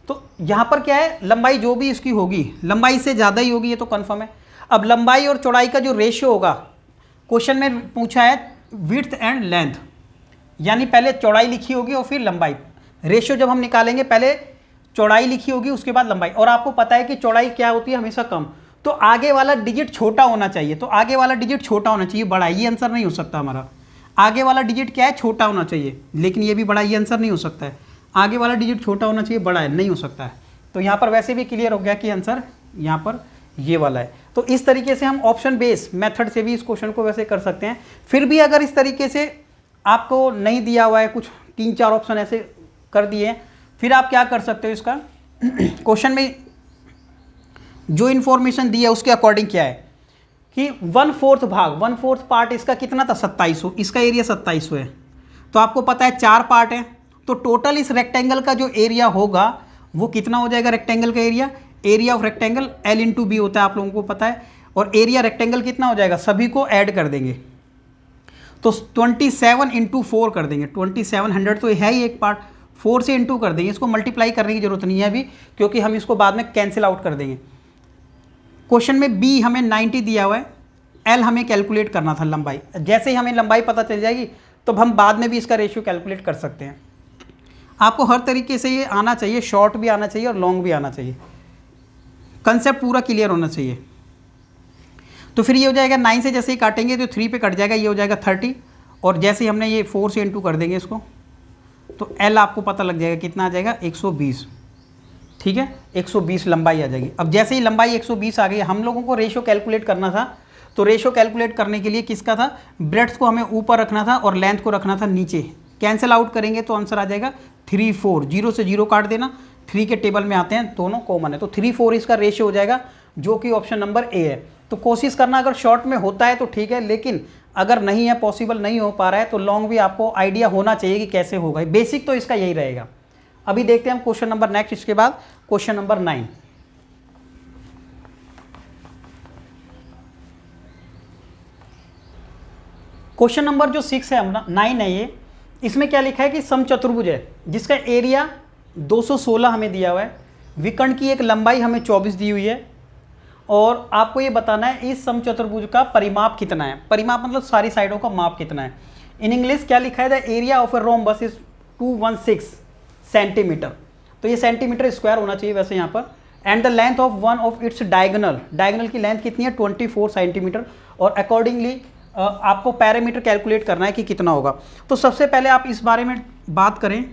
Speaker 1: तो यहाँ पर क्या है, लंबाई जो भी इसकी होगी, लंबाई से ज़्यादा ही होगी, ये तो कन्फर्म है। अब लंबाई और चौड़ाई का जो रेशियो होगा, क्वेश्चन में पूछा है विड्थ एंड लेंथ, यानी पहले चौड़ाई लिखी होगी और फिर लंबाई। रेशियो जब हम निकालेंगे पहले चौड़ाई लिखी होगी उसके बाद लंबाई, और आपको पता है कि चौड़ाई क्या होती है, हमेशा कम, तो आगे वाला डिजिट छोटा होना चाहिए, तो आगे वाला डिजिट छोटा होना चाहिए, बड़ा, ये आंसर नहीं हो सकता हमारा। आगे वाला डिजिट क्या है, छोटा होना चाहिए, लेकिन ये भी बड़ा, ये आंसर नहीं हो सकता है। आगे वाला डिजिट छोटा होना चाहिए, बड़ा है, नहीं हो सकता है। तो यहाँ पर वैसे भी क्लियर हो गया कि आंसर यहाँ पर ये वाला है। तो इस तरीके से हम ऑप्शन बेस मेथड से भी इस क्वेश्चन को वैसे कर सकते हैं। फिर भी अगर इस तरीके से आपको नहीं दिया हुआ है, कुछ 3-4 ऑप्शन ऐसे कर दिए, फिर आप क्या कर सकते हो, इसका क्वेश्चन में जो इन्फॉर्मेशन दी है उसके अकॉर्डिंग क्या है कि 1/4 पार्ट इसका कितना था, 2700, इसका एरिया 2700 है। तो आपको पता है 4 पार्ट है, तो टोटल इस रेक्टेंगल का जो एरिया होगा वो कितना हो जाएगा, रेक्टेंगल का एरिया ऑफ रेक्टेंगल L/B होता है, आप लोगों को पता है। और एरिया रेक्टेंगल कितना हो जाएगा, सभी को ऐड कर देंगे तो 27 × 4 कर देंगे, 2700 तो है ही एक पार्ट, 4 से इंटू कर देंगे, इसको मल्टीप्लाई करने की जरूरत नहीं है अभी, क्योंकि हम इसको बाद में कैंसिल आउट कर देंगे। क्वेश्चन में B हमें 90 दिया हुआ है, L हमें कैलकुलेट करना था लंबाई। जैसे ही हमें लंबाई पता चल जाएगी तो हम बाद में भी इसका रेशियो कैलकुलेट कर सकते हैं। आपको हर तरीके से ये आना चाहिए, शॉर्ट भी आना चाहिए और लॉन्ग भी आना चाहिए, कंसेप्ट पूरा क्लियर होना चाहिए। तो फिर ये हो जाएगा 9 से जैसे ही काटेंगे तो 3 पे कट जाएगा, ये हो जाएगा 30, और जैसे ही हमने ये 4 से इंटू कर देंगे इसको, तो L आपको पता लग जाएगा कितना आ जाएगा, 120। ठीक है, 120 लंबाई आ जाएगी। अब जैसे ही लंबाई 120 आ गई, हम लोगों को रेशो कैलकुलेट करना था, तो रेशो कैलकुलेट करने के लिए किसका था, ब्रेड्थ को हमें ऊपर रखना था और लेंथ को रखना था नीचे। कैंसिल आउट करेंगे तो आंसर आ जाएगा 3 4, 0 से 0 काट देना, 3 के टेबल में आते हैं, दोनों कॉमन है, तो 3 4 इसका रेशियो हो जाएगा, जो कि ऑप्शन नंबर ए है। तो कोशिश करना, अगर शॉर्ट में होता है तो ठीक है, लेकिन अगर नहीं है, पॉसिबल नहीं हो पा रहा है, तो लॉन्ग भी आपको आइडिया होना चाहिए कि कैसे होगा। बेसिक तो इसका यही रहेगा। अभी देखते हैं हम क्वेश्चन नंबर नेक्स्ट, इसके बाद क्वेश्चन नंबर 9। क्वेश्चन नंबर जो 6 है, 9 है ये, इसमें क्या लिखा है कि समचतुर्भुज है जिसका एरिया 216 हमें दिया हुआ है, विकर्ण की एक लंबाई हमें 24 दी हुई है, और आपको ये बताना है इस समचतुर्भुज का परिमाप कितना है। परिमाप मतलब सारी साइडों का माप कितना है। इन इंग्लिश क्या लिखा है, the area of a rhombus is 216 centimetre, तो ये सेंटीमीटर स्क्वायर होना चाहिए वैसे यहाँ पर। And the length of one of its diagonal, diagonal की लेंथ कितनी है, 24 सेंटीमीटर, और अकॉर्डिंगली आपको पैरामीटर कैलकुलेट करना है कि कितना होगा। तो सबसे पहले आप इस बारे में बात करें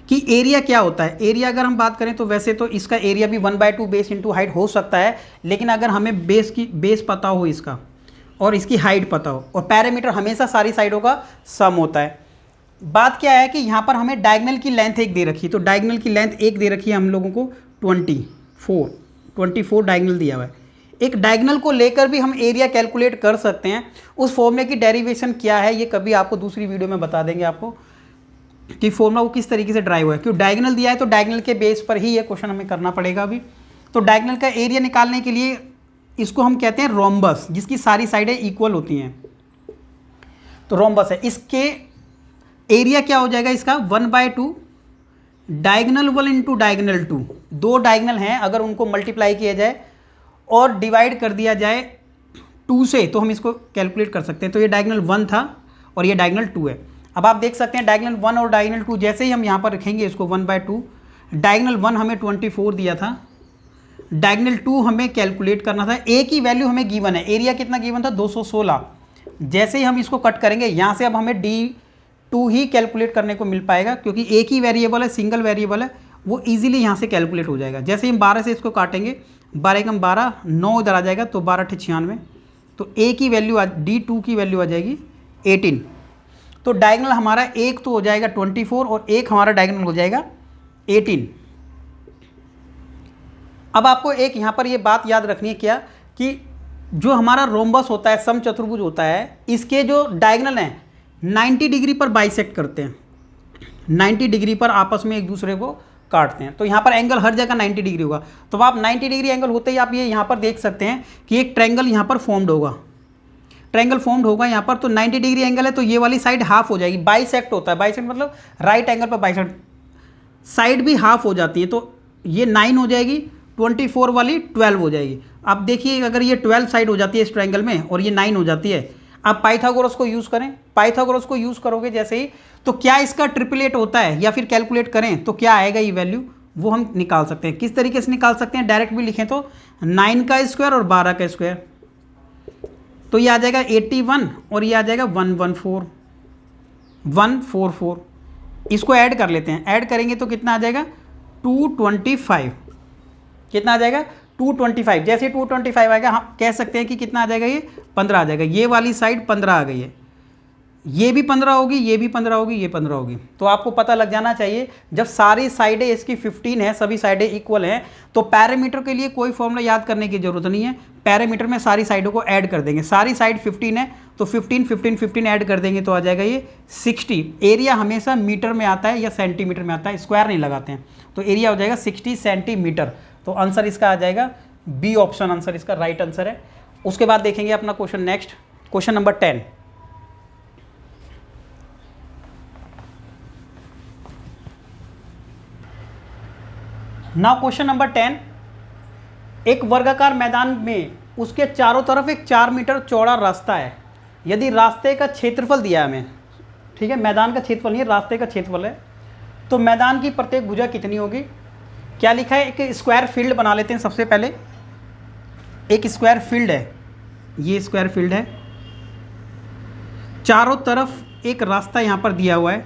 Speaker 1: कि एरिया क्या होता है। एरिया अगर हम बात करें तो वैसे तो इसका एरिया भी 1/2 बेस इंटू हाइट हो सकता है, लेकिन अगर हमें बेस पता हो इसका और इसकी हाइट पता हो, और पैरामीटर हमेशा सारी साइडों का सम होता है। बात क्या है कि यहाँ पर हमें डायगोनल की लेंथ एक दे रखी है, तो डायगोनल की लेंथ एक दे रखी है हम लोगों को 24 डायगोनल दिया हुआ है। एक डायगोनल को लेकर भी हम एरिया कैलकुलेट कर सकते हैं। उस फॉर्मूले की डेरिवेशन क्या है ये कभी आपको दूसरी वीडियो में बता देंगे आपको कि फॉर्मूला वो किस तरीके से ड्राइव हुआ है। क्यों डायगोनल दिया है तो डायगोनल के बेस पर ही ये क्वेश्चन हमें करना पड़ेगा अभी। तो डायगोनल का एरिया निकालने के लिए इसको हम कहते हैं रोम्बस, जिसकी सारी साइडें इक्वल होती हैं, तो रोम्बस है। इसके एरिया क्या हो जाएगा इसका 1/2 डायगोनल 1 इंटू डायगोनल 2, दो डायगोनल हैं, अगर उनको मल्टीप्लाई किया जाए और डिवाइड कर दिया जाए 2 से तो हम इसको कैलकुलेट कर सकते हैं। तो ये डायगोनल 1 था और ये डायगोनल 2 है। अब आप देख सकते हैं डायगोनल 1 और डायगोनल 2 जैसे ही हम यहाँ पर रखेंगे इसको 1/2, डायगोनल 1 हमें 24 दिया था, डायगोनल 2 हमें कैलकुलेट करना था, ए की वैल्यू हमें गिवन है, एरिया कितना गिवन था 216। जैसे ही हम इसको कट करेंगे यहाँ से अब हमें D2 ही कैलकुलेट करने को मिल पाएगा, क्योंकि एक ही वेरिएबल है, सिंगल वेरिएबल है, वो ईजिली यहाँ से कैलकुलेट हो जाएगा। जैसे ही हम 12 से इसको काटेंगे, 12 कम 12, 9 इधर आ जाएगा, तो 12 × 96, तो ए की वैल्यू D2 की वैल्यू आ जाएगी 18। तो डायगोनल हमारा एक तो हो जाएगा 24 और एक हमारा डायगोनल हो जाएगा 18। अब आपको एक यहाँ पर ये बात याद रखनी है क्या, कि जो हमारा रोम्बस होता है, समचतुर्भुज होता है, इसके जो डायगोनल हैं 90 डिग्री पर बाइसेक्ट करते हैं, 90 डिग्री पर आपस में एक दूसरे को काटते हैं। तो यहाँ पर एंगल हर जगह 90 डिग्री होगा। तो आप 90 डिग्री एंगल होते ही आप ये यहाँ पर देख सकते हैं कि एक ट्रायंगल यहाँ पर फॉर्म्ड होगा, ट्रायंगल फॉर्म्ड होगा यहाँ पर। तो 90 डिग्री एंगल है तो ये वाली साइड हाफ हो जाएगी, बाइसेक्ट होता है, बाइसेक्ट मतलब राइट एंगल पर बाइसेक्ट, साइड भी हाफ हो जाती है, तो ये 9 हो जाएगी, 24 वाली 12 हो जाएगी। अब देखिए अगर ये 12 साइड हो जाती है इस ट्रायंगल में और ये 9 हो जाती है, आप पाइथागोरस को यूज़ करें, पाइथागोरस को यूज़ करोगे जैसे ही, तो क्या इसका ट्रिपलेट होता है या फिर कैलकुलेट करें तो क्या आएगा ये वैल्यू, वो हम निकाल सकते हैं। किस तरीके से निकाल सकते हैं, डायरेक्ट भी लिखें तो 9 का स्क्वायर और 12 का स्क्वायर, तो ये आ जाएगा 81 और ये आ जाएगा 144। इसको ऐड कर लेते हैं, ऐड करेंगे तो कितना आ जाएगा 225, कितना आ जाएगा 225। जैसे 225 आएगा हम कह सकते हैं कि कितना आ जाएगा, ये 15 आ जाएगा। ये वाली साइड 15 आ गई है, ये भी 15 होगी, ये भी 15 होगी, ये 15 होगी। तो आपको पता लग जाना चाहिए जब सारी साइडें इसकी 15 है, सभी साइडें इक्वल हैं, तो पैरामीटर के लिए कोई फॉर्मूला याद करने की जरूरत नहीं है, पैरामीटर में सारी साइडों को ऐड कर देंगे। सारी साइड 15 है तो 15 ऐड कर देंगे तो आ जाएगा ये 60। एरिया हमेशा मीटर में आता है या सेंटीमीटर में आता है, स्क्वायर नहीं लगाते हैं, तो एरिया हो जाएगा 60 सेंटीमीटर। तो आंसर इसका आ जाएगा बी ऑप्शन, आंसर इसका राइट आंसर है। उसके बाद देखेंगे अपना question next, question number 10। Now question number 10, एक वर्गाकार मैदान में उसके चारों तरफ एक 4 मीटर चौड़ा रास्ता है। यदि रास्ते का क्षेत्रफल दिया है हमें, ठीक है, मैदान का क्षेत्रफल नहीं है, रास्ते का क्षेत्रफल है, तो मैदान की प्रत्येक भुजा कितनी होगी। क्या लिखा है, एक स्क्वायर फील्ड बना लेते हैं। सबसे पहले एक स्क्वायर फील्ड है, ये स्क्वायर फील्ड है, चारों तरफ एक रास्ता यहाँ पर दिया हुआ है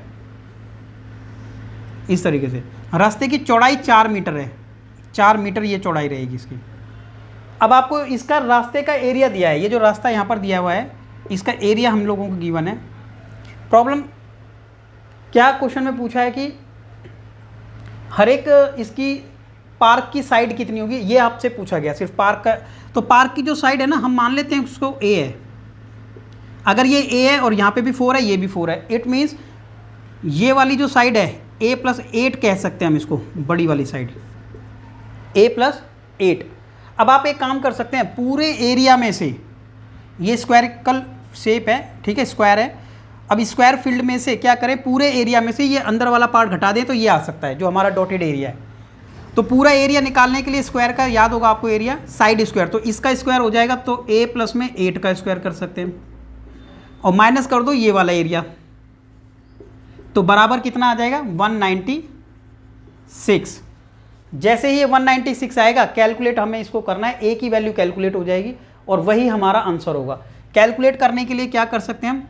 Speaker 1: इस तरीके से। रास्ते की चौड़ाई 4 मीटर है, 4 मीटर ये चौड़ाई रहेगी इसकी। अब आपको इसका रास्ते का एरिया दिया है, ये जो रास्ता यहाँ पर दिया हुआ है इसका एरिया हम लोगों को गिवन है। प्रॉब्लम क्या क्वेश्चन में पूछा है कि हर एक इसकी पार्क की साइड कितनी होगी, ये आपसे पूछा गया सिर्फ पार्क का। तो पार्क की जो साइड है ना, हम मान लेते हैं उसको ए है। अगर ये ए है और यहाँ पे भी 4 है, ये भी 4 है, इट मीन्स ये वाली जो साइड है a+8 कह सकते हैं हम इसको, बड़ी वाली साइड a+8। अब आप एक काम कर सकते हैं, पूरे एरिया में से ये स्क्वायरिकल शेप है, ठीक है, स्क्वायर है। अब स्क्वायर फील्ड में से क्या करें, पूरे एरिया में से ये अंदर वाला पार्ट घटा दें तो ये आ सकता है जो हमारा डॉटेड एरिया है। तो पूरा एरिया निकालने के लिए स्क्वायर का याद होगा आपको एरिया, साइड स्क्वायर, तो इसका स्क्वायर हो जाएगा तो a+8 का स्क्वायर कर सकते हैं और माइनस कर दो ये वाला एरिया, तो बराबर कितना आ जाएगा 196। जैसे ही ये 196 आएगा, कैलकुलेट हमें इसको करना है, ए की वैल्यू कैलकुलेट हो जाएगी और वही हमारा आंसर होगा। कैलकुलेट करने के लिए क्या कर सकते हैं हम,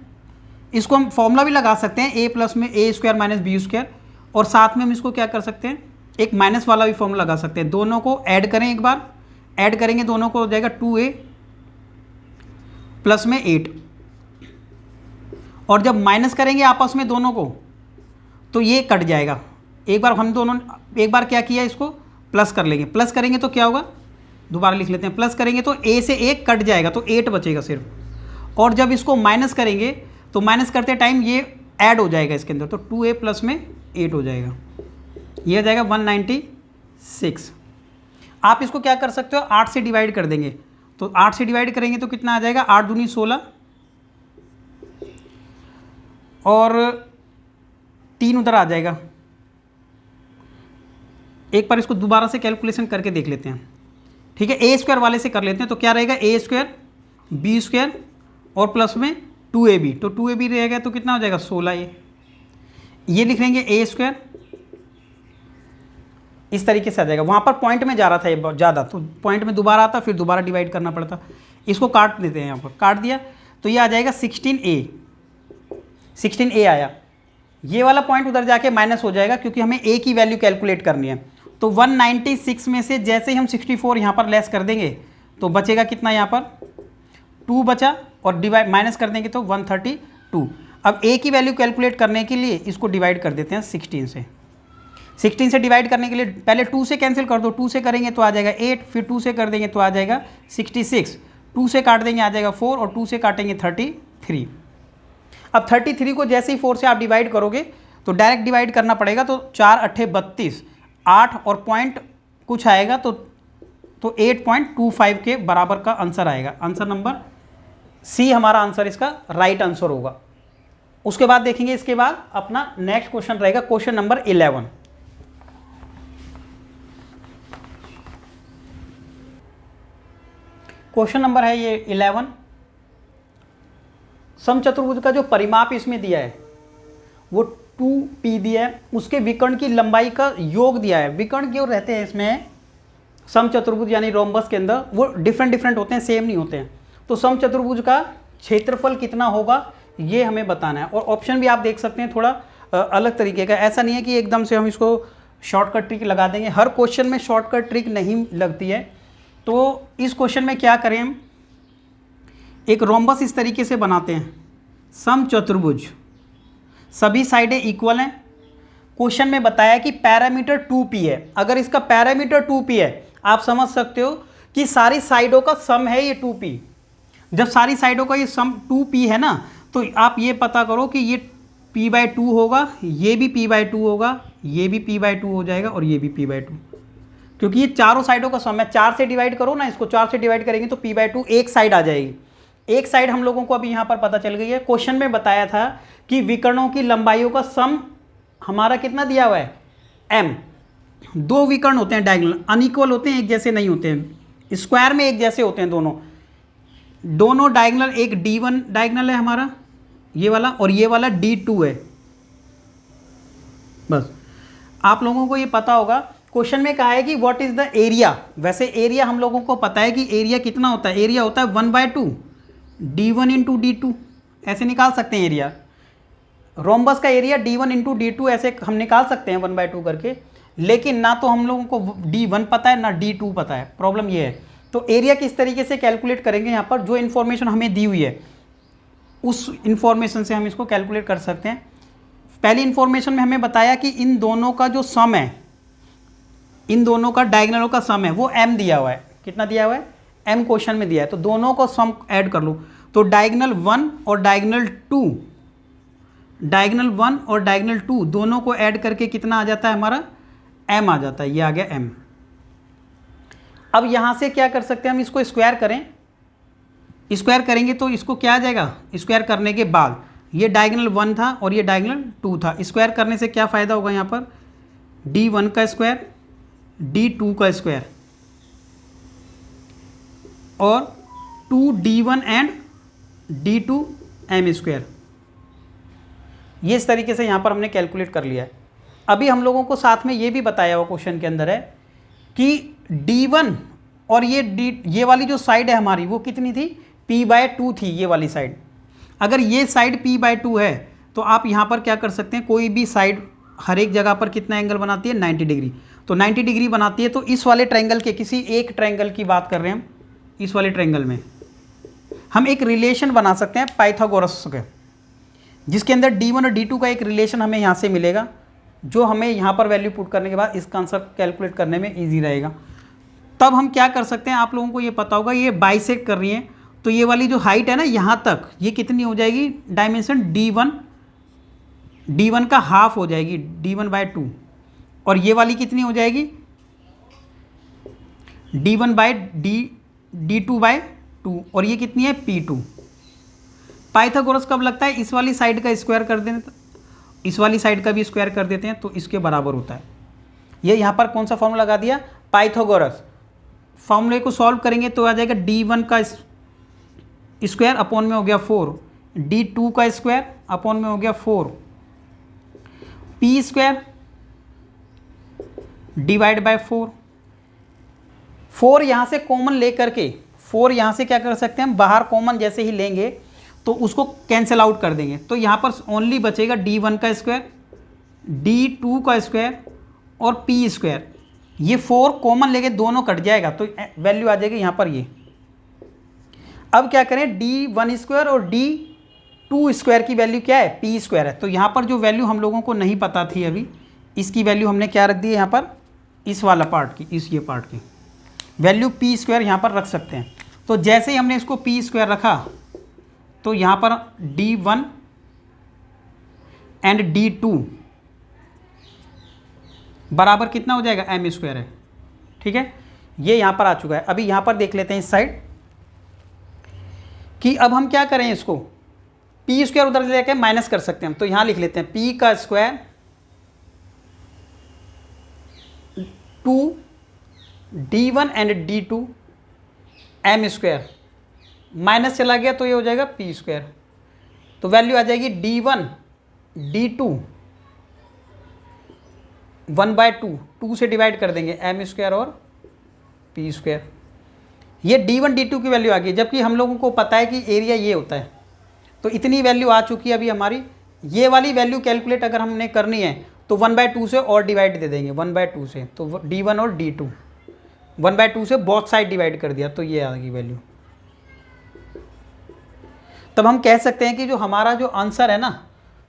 Speaker 1: इसको हम फॉर्मूला भी लगा सकते हैं, a+a² - b², और साथ में हम इसको क्या कर सकते हैं, एक माइनस वाला भी फॉर्मूला लगा सकते हैं। दोनों को ऐड करें, एक बार ऐड करेंगे दोनों को हो जाएगा 2a+8, और जब माइनस करेंगे आपस में दोनों को तो ये कट जाएगा। एक बार हम दोनों एक बार क्या किया, इसको प्लस कर लेंगे, प्लस करेंगे तो क्या होगा, दोबारा लिख लेते हैं, प्लस करेंगे तो a से 1 कट जाएगा तो 8 बचेगा सिर्फ, और जब इसको माइनस करेंगे तो माइनस करते टाइम ये ऐड हो जाएगा इसके अंदर, तो 2a+8 हो जाएगा, ये हो जाएगा 196। आप इसको क्या कर सकते हो, 8 से डिवाइड कर देंगे, तो 8 से डिवाइड करेंगे तो कितना आ जाएगा, 8 दूनी 16 और 3 उधर आ जाएगा। एक बार इसको दोबारा से कैलकुलेशन करके देख लेते हैं, ठीक है, a² वाले से कर लेते हैं, तो क्या रहेगा a² b² और प्लस में 2ab, तो 2ab रहेगा तो कितना हो जाएगा 16a। ये लिख लेंगे a², इस तरीके से आ जाएगा। वहाँ पर पॉइंट में जा रहा था ये ज़्यादा, तो पॉइंट में दोबारा आता, फिर दोबारा डिवाइड करना पड़ता। इसको काट देते हैं, यहाँ पर काट दिया तो ये आ जाएगा 16a आया। ये वाला पॉइंट उधर जाके माइनस हो जाएगा क्योंकि हमें a की वैल्यू कैलकुलेट करनी है। तो 196 में से जैसे ही हम 64 यहाँ पर लेस कर देंगे तो बचेगा कितना, यहाँ पर 2 बचा, और डिवाइड माइनस कर देंगे तो 132। अब a की वैल्यू कैलकुलेट करने के लिए इसको डिवाइड कर देते हैं 16 से। 16 से डिवाइड करने के लिए पहले 2 से कैंसिल कर दो, 2 से करेंगे तो आ जाएगा 8, फिर 2 से कर देंगे तो आ जाएगा 66, 2 से काट देंगे आ जाएगा 4 और 2 से काटेंगे 33। अब 33 को जैसे ही 4 से आप डिवाइड करोगे तो डायरेक्ट डिवाइड करना पड़ेगा, तो 4 8 32, 8 और पॉइंट कुछ आएगा तो 8.25 के बराबर का आंसर आएगा। आंसर नंबर सी हमारा आंसर इसका राइट आंसर होगा। उसके बाद देखेंगे, इसके बाद अपना नेक्स्ट क्वेश्चन रहेगा क्वेश्चन नंबर 11। क्वेश्चन नंबर है ये 11। समचतुर्भुज का जो परिमाप इसमें दिया है वो 2p दिया है, उसके विकर्ण की लंबाई का योग दिया है। विकर्ण क्यों रहते हैं इसमें, समचतुर्भुज यानी रोम्बस के अंदर वो डिफरेंट होते हैं, सेम नहीं होते हैं। तो समचतुर्भुज का क्षेत्रफल कितना होगा ये हमें बताना है, और ऑप्शन भी आप देख सकते हैं थोड़ा अलग तरीके का। ऐसा नहीं है कि एकदम से हम इसको शॉर्टकट ट्रिक लगा देंगे, हर क्वेश्चन में शॉर्टकट ट्रिक नहीं लगती है। तो इस क्वेश्चन में क्या करें हम, एक रोम्बस इस तरीके से बनाते हैं, समचतुर्भुज, सभी साइडें इक्वल हैं। क्वेश्चन में बताया कि पैरामीटर 2p है। अगर इसका पैरामीटर 2p है, आप समझ सकते हो कि सारी साइडों का सम है ये 2p। जब सारी साइडों का ये सम 2p है ना, तो आप ये पता करो कि ये p/2 होगा, ये भी p/2 होगा, ये भी p/2 हो जाएगा और ये भी p/2, क्योंकि ये चारों साइडों का सम है। 4 से डिवाइड करो ना, इसको 4 से डिवाइड करेंगे तो p/2 एक साइड आ जाएगी। एक साइड हम लोगों को अभी यहाँ पर पता चल गई है। क्वेश्चन में बताया था कि विकर्णों की लंबाइयों का सम हमारा कितना दिया हुआ है, m। 2 विकर्ण होते हैं डायगोनल, अनइक्वल होते हैं, एक जैसे नहीं होते हैं। स्क्वायर में एक जैसे होते हैं दोनों डायगोनल, एक d1 डायगोनल है हमारा ये वाला, और ये वाला d2 है। बस आप लोगों को ये पता होगा। क्वेश्चन में कहा है कि व्हाट इज द एरिया। वैसे एरिया हम लोगों को पता है कि एरिया कितना होता है, एरिया होता है 1/2 d1 × d2, ऐसे निकाल सकते हैं एरिया। रोम्बस का एरिया d1 × d2 ऐसे हम निकाल सकते हैं 1/2 करके। लेकिन ना तो हम लोगों को D1 पता है ना D2 पता है, प्रॉब्लम ये है। तो एरिया किस तरीके से कैलकुलेट करेंगे, यहाँ पर जो इन्फॉर्मेशन हमें दी हुई है उस इन्फॉर्मेशन से हम इसको कैलकुलेट कर सकते हैं। पहली इन्फॉर्मेशन में हमें बताया कि इन दोनों का जो सम है, इन दोनों का डायगनलों का सम है वो m दिया हुआ है। कितना दिया हुआ है, m क्वेश्चन में दिया है। तो दोनों को सम ऐड कर लो, तो डायगनल 1 और डायगनल 2, डायगनल 1 और डायगनल 2 दोनों को ऐड करके कितना आ जाता है हमारा, m आ जाता है। ये आ गया m। अब यहाँ से क्या कर सकते हैं, हम इसको स्क्वायर करें, स्क्वायर करेंगे तो इसको क्या आ जाएगा, स्क्वायर करने के बाद ये डायगनल 1 था और ये डायगनल 2 था, स्क्वायर करने से क्या फ़ायदा होगा यहाँ पर, D1 का स्क्वायर D2 का स्क्वायर और 2D1 and D2 m square. ये इस तरीके से यहाँ पर हमने कैलकुलेट कर लिया है। अभी हम लोगों को साथ में ये भी बताया हुआ क्वेश्चन के अंदर है कि D1 और ये वाली जो साइड है हमारी वो कितनी थी, p/2 थी ये वाली साइड। अगर ये साइड p/2 है तो आप यहाँ पर क्या कर सकते हैं, कोई भी साइड हर एक जगह पर कितना एंगल बनाती है, 90 डिग्री। तो 90 डिग्री बनाती है। तो इस वाले ट्रायंगल के किसी एक ट्रायंगल की बात कर रहे हैं हम, इस वाले ट्रायंगल में हम एक रिलेशन बना सकते हैं पाइथागोरस के, जिसके अंदर D1 और D2 का एक रिलेशन हमें यहाँ से मिलेगा, जो हमें यहाँ पर वैल्यू पुट करने के बाद इसका आंसर कैलकुलेट करने में ईजी रहेगा। तब हम क्या कर सकते हैं, आप लोगों को ये पता होगा, ये बाइसेक्ट कर रही है तो ये वाली जो हाइट है ना यहाँ तक, ये कितनी हो जाएगी, डायमेंशन D1 का हाफ हो जाएगी, D1/2। और ये वाली कितनी हो जाएगी, D2/2 और ये कितनी है, P2। पाइथागोरस कब लगता है, इस वाली साइड का स्क्वायर कर दें, इस वाली साइड का भी स्क्वायर कर देते हैं तो इसके बराबर होता है। ये यहाँ पर कौन सा फॉर्मूला लगा दिया, पाइथागोरस। फॉर्मूले को सॉल्व करेंगे तो आ जाएगा D1 का स्क्वायर अपॉन में हो गया 4, D2 का स्क्वायर अपॉन में हो गया 4, P स्क्वायर डिवाइड बाय 4। 4 यहाँ से कॉमन लेकर के, 4 यहाँ से क्या कर सकते हैं हम, बाहर कॉमन जैसे ही लेंगे तो उसको कैंसिल आउट कर देंगे। तो यहाँ पर ओनली बचेगा D1 का स्क्वायर, D2 का स्क्वायर और P स्क्वायर। ये 4 कॉमन लेके दोनों कट जाएगा तो वैल्यू आ जाएगी यहाँ पर ये। अब क्या करें, D1 स्क्वायर और D2 स्क्वायर की वैल्यू क्या है, P स्क्वायर है। तो यहाँ पर जो वैल्यू हम लोगों को नहीं पता थी अभी, इसकी वैल्यू हमने क्या रख दी है यहाँ पर, इस वाला पार्ट की, इस ये पार्ट की वैल्यू P स्क्वायर यहाँ पर रख सकते हैं। तो जैसे ही हमने इसको P स्क्वायर रखा तो यहाँ पर D1 एंड D2 बराबर कितना हो जाएगा, m स्क्वायर है। ठीक है, ये यहाँ पर आ चुका है। अभी यहाँ पर देख लेते हैं इस साइड कि अब हम क्या करें, इसको P स्क्वायर उधर लेके माइनस कर सकते हैं हम। तो यहाँ लिख लेते हैं P का square 2D1 and D2 m square, minus चला गया तो ये हो जाएगा P स्क्वायर। तो वैल्यू आ जाएगी D1 D2 1/2, 2 से डिवाइड कर देंगे, m स्क्वायर और P स्क्वायर। ये D1 D2 की वैल्यू आ गई, जबकि हम लोगों को पता है कि एरिया ये होता है। तो इतनी वैल्यू आ चुकी है अभी हमारी। ये वाली वैल्यू कैलकुलेट अगर हमने करनी है तो 1/2 से और डिवाइड दे देंगे, 1/2 से। तो D1 और D2 1/2 से बोथ साइड डिवाइड कर दिया तो ये आ गई वैल्यू। तब हम कह सकते हैं कि जो हमारा जो आंसर है ना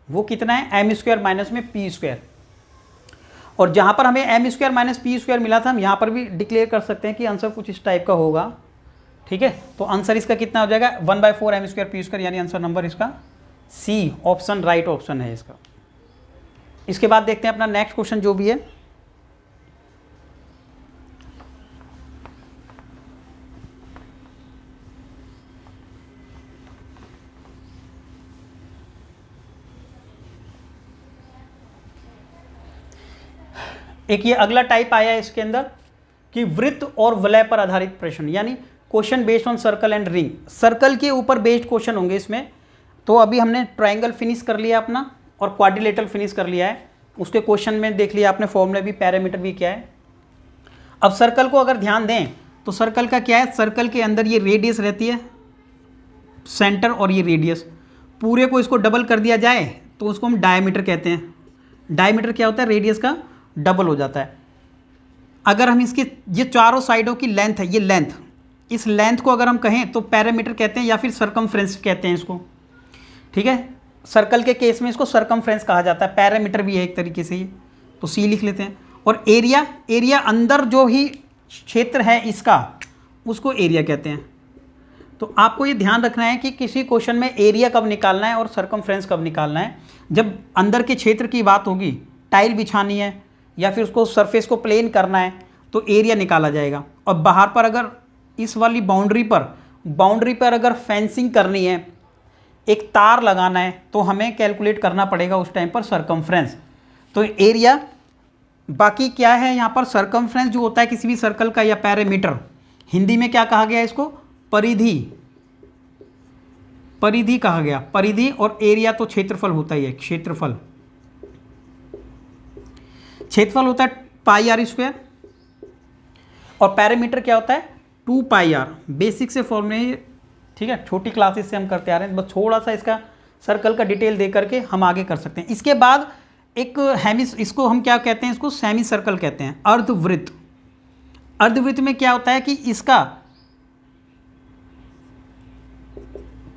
Speaker 1: वो कितना है, m स्क्वायर माइनस में P स्क्वायर। और जहाँ पर हमें m square minus P square मिला था, हम यहाँ पर भी डिक्लेयर कर सकते हैं कि आंसर कुछ इस टाइप का होगा। ठीक है, तो आंसर इसका कितना हो जाएगा, 1/4 m स्क्वायर P स्क्वायर, यानी आंसर नंबर इसका C ऑप्शन राइट ऑप्शन है इसका। इसके बाद देखते हैं अपना नेक्स्ट क्वेश्चन जो भी है। एक ये अगला टाइप आया है इसके अंदर कि वृत्त और वलय पर आधारित प्रश्न, यानी question based on circle and ring. Circle के ऊपर बेस्ड क्वेश्चन होंगे इसमें। तो अभी हमने ट्रायंगल फिनिश कर लिया अपना और क्वाड्रिलेटरल फिनिश कर लिया है। उसके क्वेश्चन में देख लिया आपने, फॉर्मूला भी, पैरामीटर भी क्या है। अब सर्कल को अगर ध्यान दें तो सर्कल का क्या है, सर्कल के अंदर ये रेडियस रहती है सेंटर, और ये रेडियस पूरे को इसको डबल कर दिया जाए तो उसको हम डायमीटर कहते हैं। डायमीटर क्या होता है, रेडियस का डबल हो जाता है। अगर हम इसकी ये चारों साइडों की लेंथ है, ये लेंथ, इस लेंथ को अगर हम कहें तो पैरामीटर कहते हैं या फिर सरकमफ्रेंस कहते हैं इसको, ठीक है। सर्कल के केस में इसको सरकमफ्रेंस कहा जाता है, पैरामीटर भी है एक तरीके से ये, तो सी लिख लेते हैं। और एरिया, एरिया अंदर जो ही क्षेत्र है इसका, उसको एरिया कहते हैं। तो आपको ये ध्यान रखना है कि किसी क्वेश्चन में एरिया कब निकालना है और सरकमफ्रेंस कब निकालना है। जब अंदर के क्षेत्र की बात होगी, टाइल बिछानी है या फिर उसको सरफेस को प्लेन करना है, तो एरिया निकाला जाएगा। और बाहर पर अगर इस वाली बाउंड्री पर अगर फेंसिंग करनी है, एक तार लगाना है, तो हमें कैलकुलेट करना पड़ेगा उस टाइम पर सरकमफ्रेंस। तो एरिया, बाकी क्या है यहाँ पर, सरकमफ्रेंस जो होता है किसी भी सर्कल का या पैरामीटर, हिंदी में क्या कहा गया इसको, परिधि, परिधि कहा गया, परिधि। और एरिया तो क्षेत्रफल होता ही है, क्षेत्रफल, क्षेत्रफल होता है पाई आर स्क्वायर। और पैरामीटर क्या होता है, 2 पाई आर। बेसिक से फॉर्मूले, ठीक है, छोटी क्लासेस से हम करते आ रहे हैं, बस थोड़ा सा इसका सर्कल का डिटेल दे करके हम आगे कर सकते हैं। इसके बाद एक हेमिस, इसको हम क्या कहते हैं, इसको सेमी सर्कल कहते हैं, अर्धवृत्त। अर्धवृत्त में क्या होता है कि इसका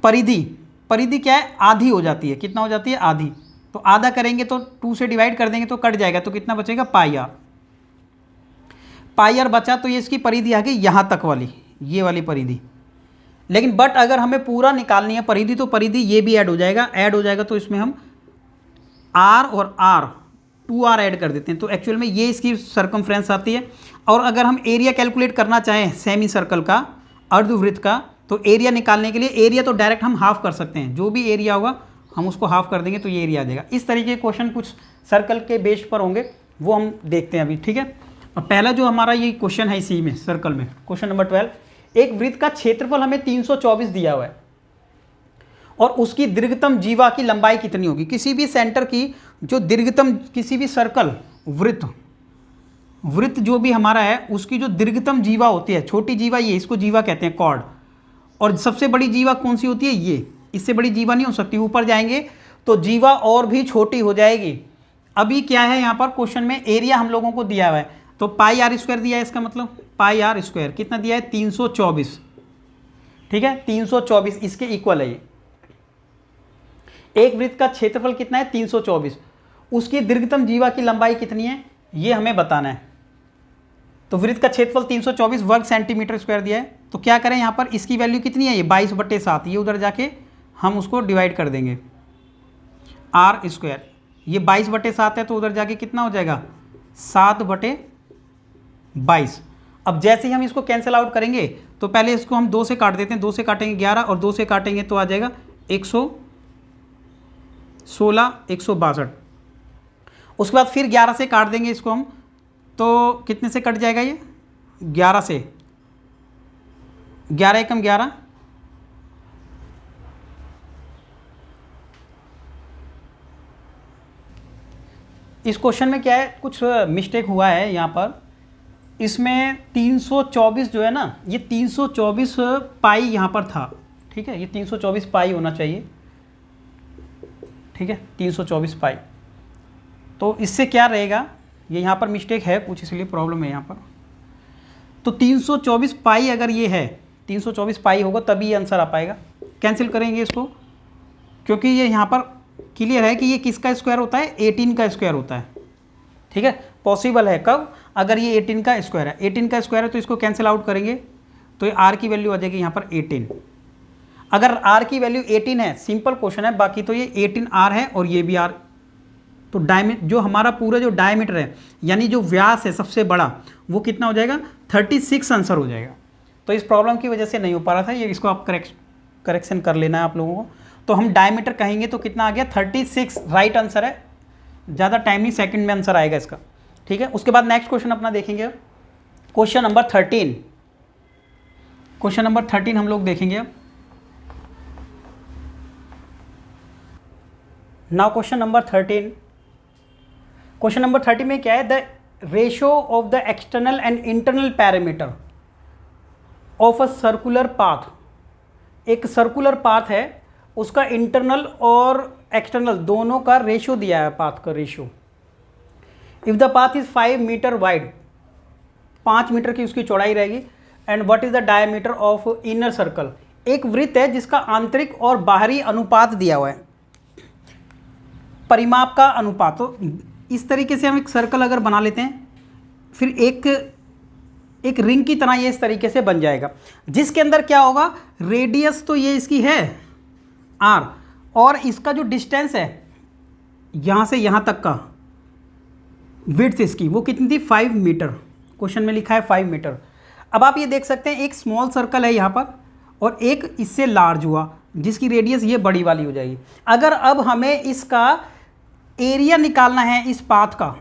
Speaker 1: परिधि, परिधि क्या है, आधी हो जाती है। कितना हो जाती है, आधी। तो आधा करेंगे तो 2 से डिवाइड कर देंगे तो कट जाएगा, तो कितना बचेगा, पाई आर। पाई आर बचा, तो ये इसकी परिधि आ गई यहाँ तक वाली, ये वाली परिधि। लेकिन बट अगर हमें पूरा निकालनी है परिधि, तो परिधि ये भी ऐड हो जाएगा, ऐड हो जाएगा तो इसमें हम आर और आर, 2r ऐड कर देते हैं, तो एक्चुअल में ये इसकी सरकमफ्रेंस आती है। और अगर हम एरिया कैलकुलेट करना चाहें सेमी सर्कल का, अर्धवृत्त का, तो एरिया निकालने के लिए, एरिया तो डायरेक्ट हम हाफ कर सकते हैं, जो भी एरिया होगा हम उसको हाफ कर देंगे तो ये एरिया आ जाएगा। इस तरीके के क्वेश्चन कुछ सर्कल के बेस पर होंगे, वो हम देखते हैं अभी, ठीक है। और पहला जो हमारा ये क्वेश्चन है इसी में, सर्कल में, क्वेश्चन नंबर 12, एक वृत्त का क्षेत्रफल हमें 324 दिया हुआ है और उसकी दीर्घतम जीवा की लंबाई कितनी होगी। किसी भी सेंटर की जो दीर्घतम, किसी भी सर्कल, वृत्त, वृत्त जो भी हमारा है, उसकी जो दीर्घतम जीवा होती है, छोटी जीवा ये, इसको जीवा कहते हैं, कॉर्ड। और सबसे बड़ी जीवा कौन सी होती है, ये, इससे बड़ी जीवा नहीं हो सकती। ऊपर जाएंगे तो जीवा और भी छोटी हो जाएगी। अभी क्या है यहाँ पर क्वेश्चन में, एरिया हम लोगों को दिया हुआ है, तो पाई आर स्क्वायर दिया है, इसका मतलब पाई आर स्क्वायर कितना दिया है, 324, ठीक है, 324 इसके इक्वल है ये। एक वृत्त का क्षेत्रफल कितना है, 324, उसकी दीर्घतम जीवा की लंबाई कितनी है, ये हमें बताना है। तो वृत्त का क्षेत्रफल 324 वर्ग सेंटीमीटर स्क्वायर दिया है, तो क्या करें यहाँ पर, इसकी वैल्यू कितनी है, ये 22/7, ये उधर जाके हम उसको डिवाइड कर देंगे, आर स्क्वायर, ये 22/7 है, तो उधर जाके कितना हो जाएगा, 7/22। अब जैसे ही हम इसको कैंसिल आउट करेंगे, तो पहले इसको हम 2 से काट देते हैं, 2 से काटेंगे 11 और 2 से काटेंगे तो आ जाएगा 116, 162। उसके बाद फिर 11 से काट देंगे इसको हम, तो कितने से कट जाएगा ये, 11 से, 11 एकम 11, इस क्वेश्चन में क्या है, कुछ मिस्टेक हुआ है यहाँ पर। इसमें 324 जो है ना, ये 324 पाई यहाँ पर था, ठीक है, ये 324 पाई होना चाहिए, ठीक है, 324 पाई। तो इससे क्या रहेगा, ये यहाँ पर मिस्टेक है कुछ, इसलिए प्रॉब्लम है यहाँ पर। तो 324 पाई अगर ये है, 324 पाई होगा तभी ये आंसर आ पाएगा। कैंसिल करेंगे इसको, क्योंकि ये यहाँ पर क्लियर है कि ये किसका स्क्वायर होता है, 18 का स्क्वायर होता है, ठीक है। पॉसिबल है कब, अगर ये 18 का स्क्वायर है, 18 का स्क्वायर है, तो इसको कैंसिल आउट करेंगे तो ये आर की वैल्यू आ जाएगी यहाँ पर 18। अगर आर की वैल्यू 18 है, सिंपल क्वेश्चन है, बाकी तो ये 18 आर है और ये भी आर, तो जो हमारा पूरा जो डायमीटर है, यानी जो व्यास है सबसे बड़ा, वो कितना हो जाएगा, 36 आंसर हो जाएगा। तो इस प्रॉब्लम की वजह से नहीं हो पा रहा था ये, इसको आप करेक्शन कर लेना है आप लोगों को। तो हम डायमीटर कहेंगे तो कितना आ गया, 36 राइट आंसर है, ज़्यादा टाइम नहीं, सेकंड में आंसर आएगा इसका, ठीक है। उसके बाद नेक्स्ट क्वेश्चन अपना देखेंगे, क्वेश्चन नंबर 13, क्वेश्चन नंबर 13 हम लोग देखेंगे अब। Now question number 13, question number 30 में क्या है, the ratio of the external and internal parameter of a circular path. एक सर्कुलर पाथ है, उसका इंटरनल और एक्सटर्नल दोनों का रेशियो दिया है, पाथ का ratio if the path is 5 metre wide, 5 metre की उसकी चौड़ाई रहेगी। And what is the diameter of inner circle, एक वृत्त है जिसका आंतरिक और बाहरी अनुपात दिया हुआ है, परिमाप का अनुपात। तो इस तरीके से हम एक सर्कल अगर बना लेते हैं, फिर एक रिंग की तरह ये इस तरीके से बन जाएगा, जिसके अंदर क्या होगा, रेडियस तो ये इसकी है r, और इसका जो डिस्टेंस है यहाँ से यहाँ तक का विड्थ इसकी वो कितनी थी, 5 मीटर। क्वेश्चन में लिखा है 5 मीटर। अब आप ये देख सकते हैं एक स्मॉल सर्कल है यहाँ पर और एक इससे लार्ज हुआ, जिसकी रेडियस ये बड़ी वाली हो जाएगी। अगर अब हमें इसका एरिया निकालना है इस पाथ का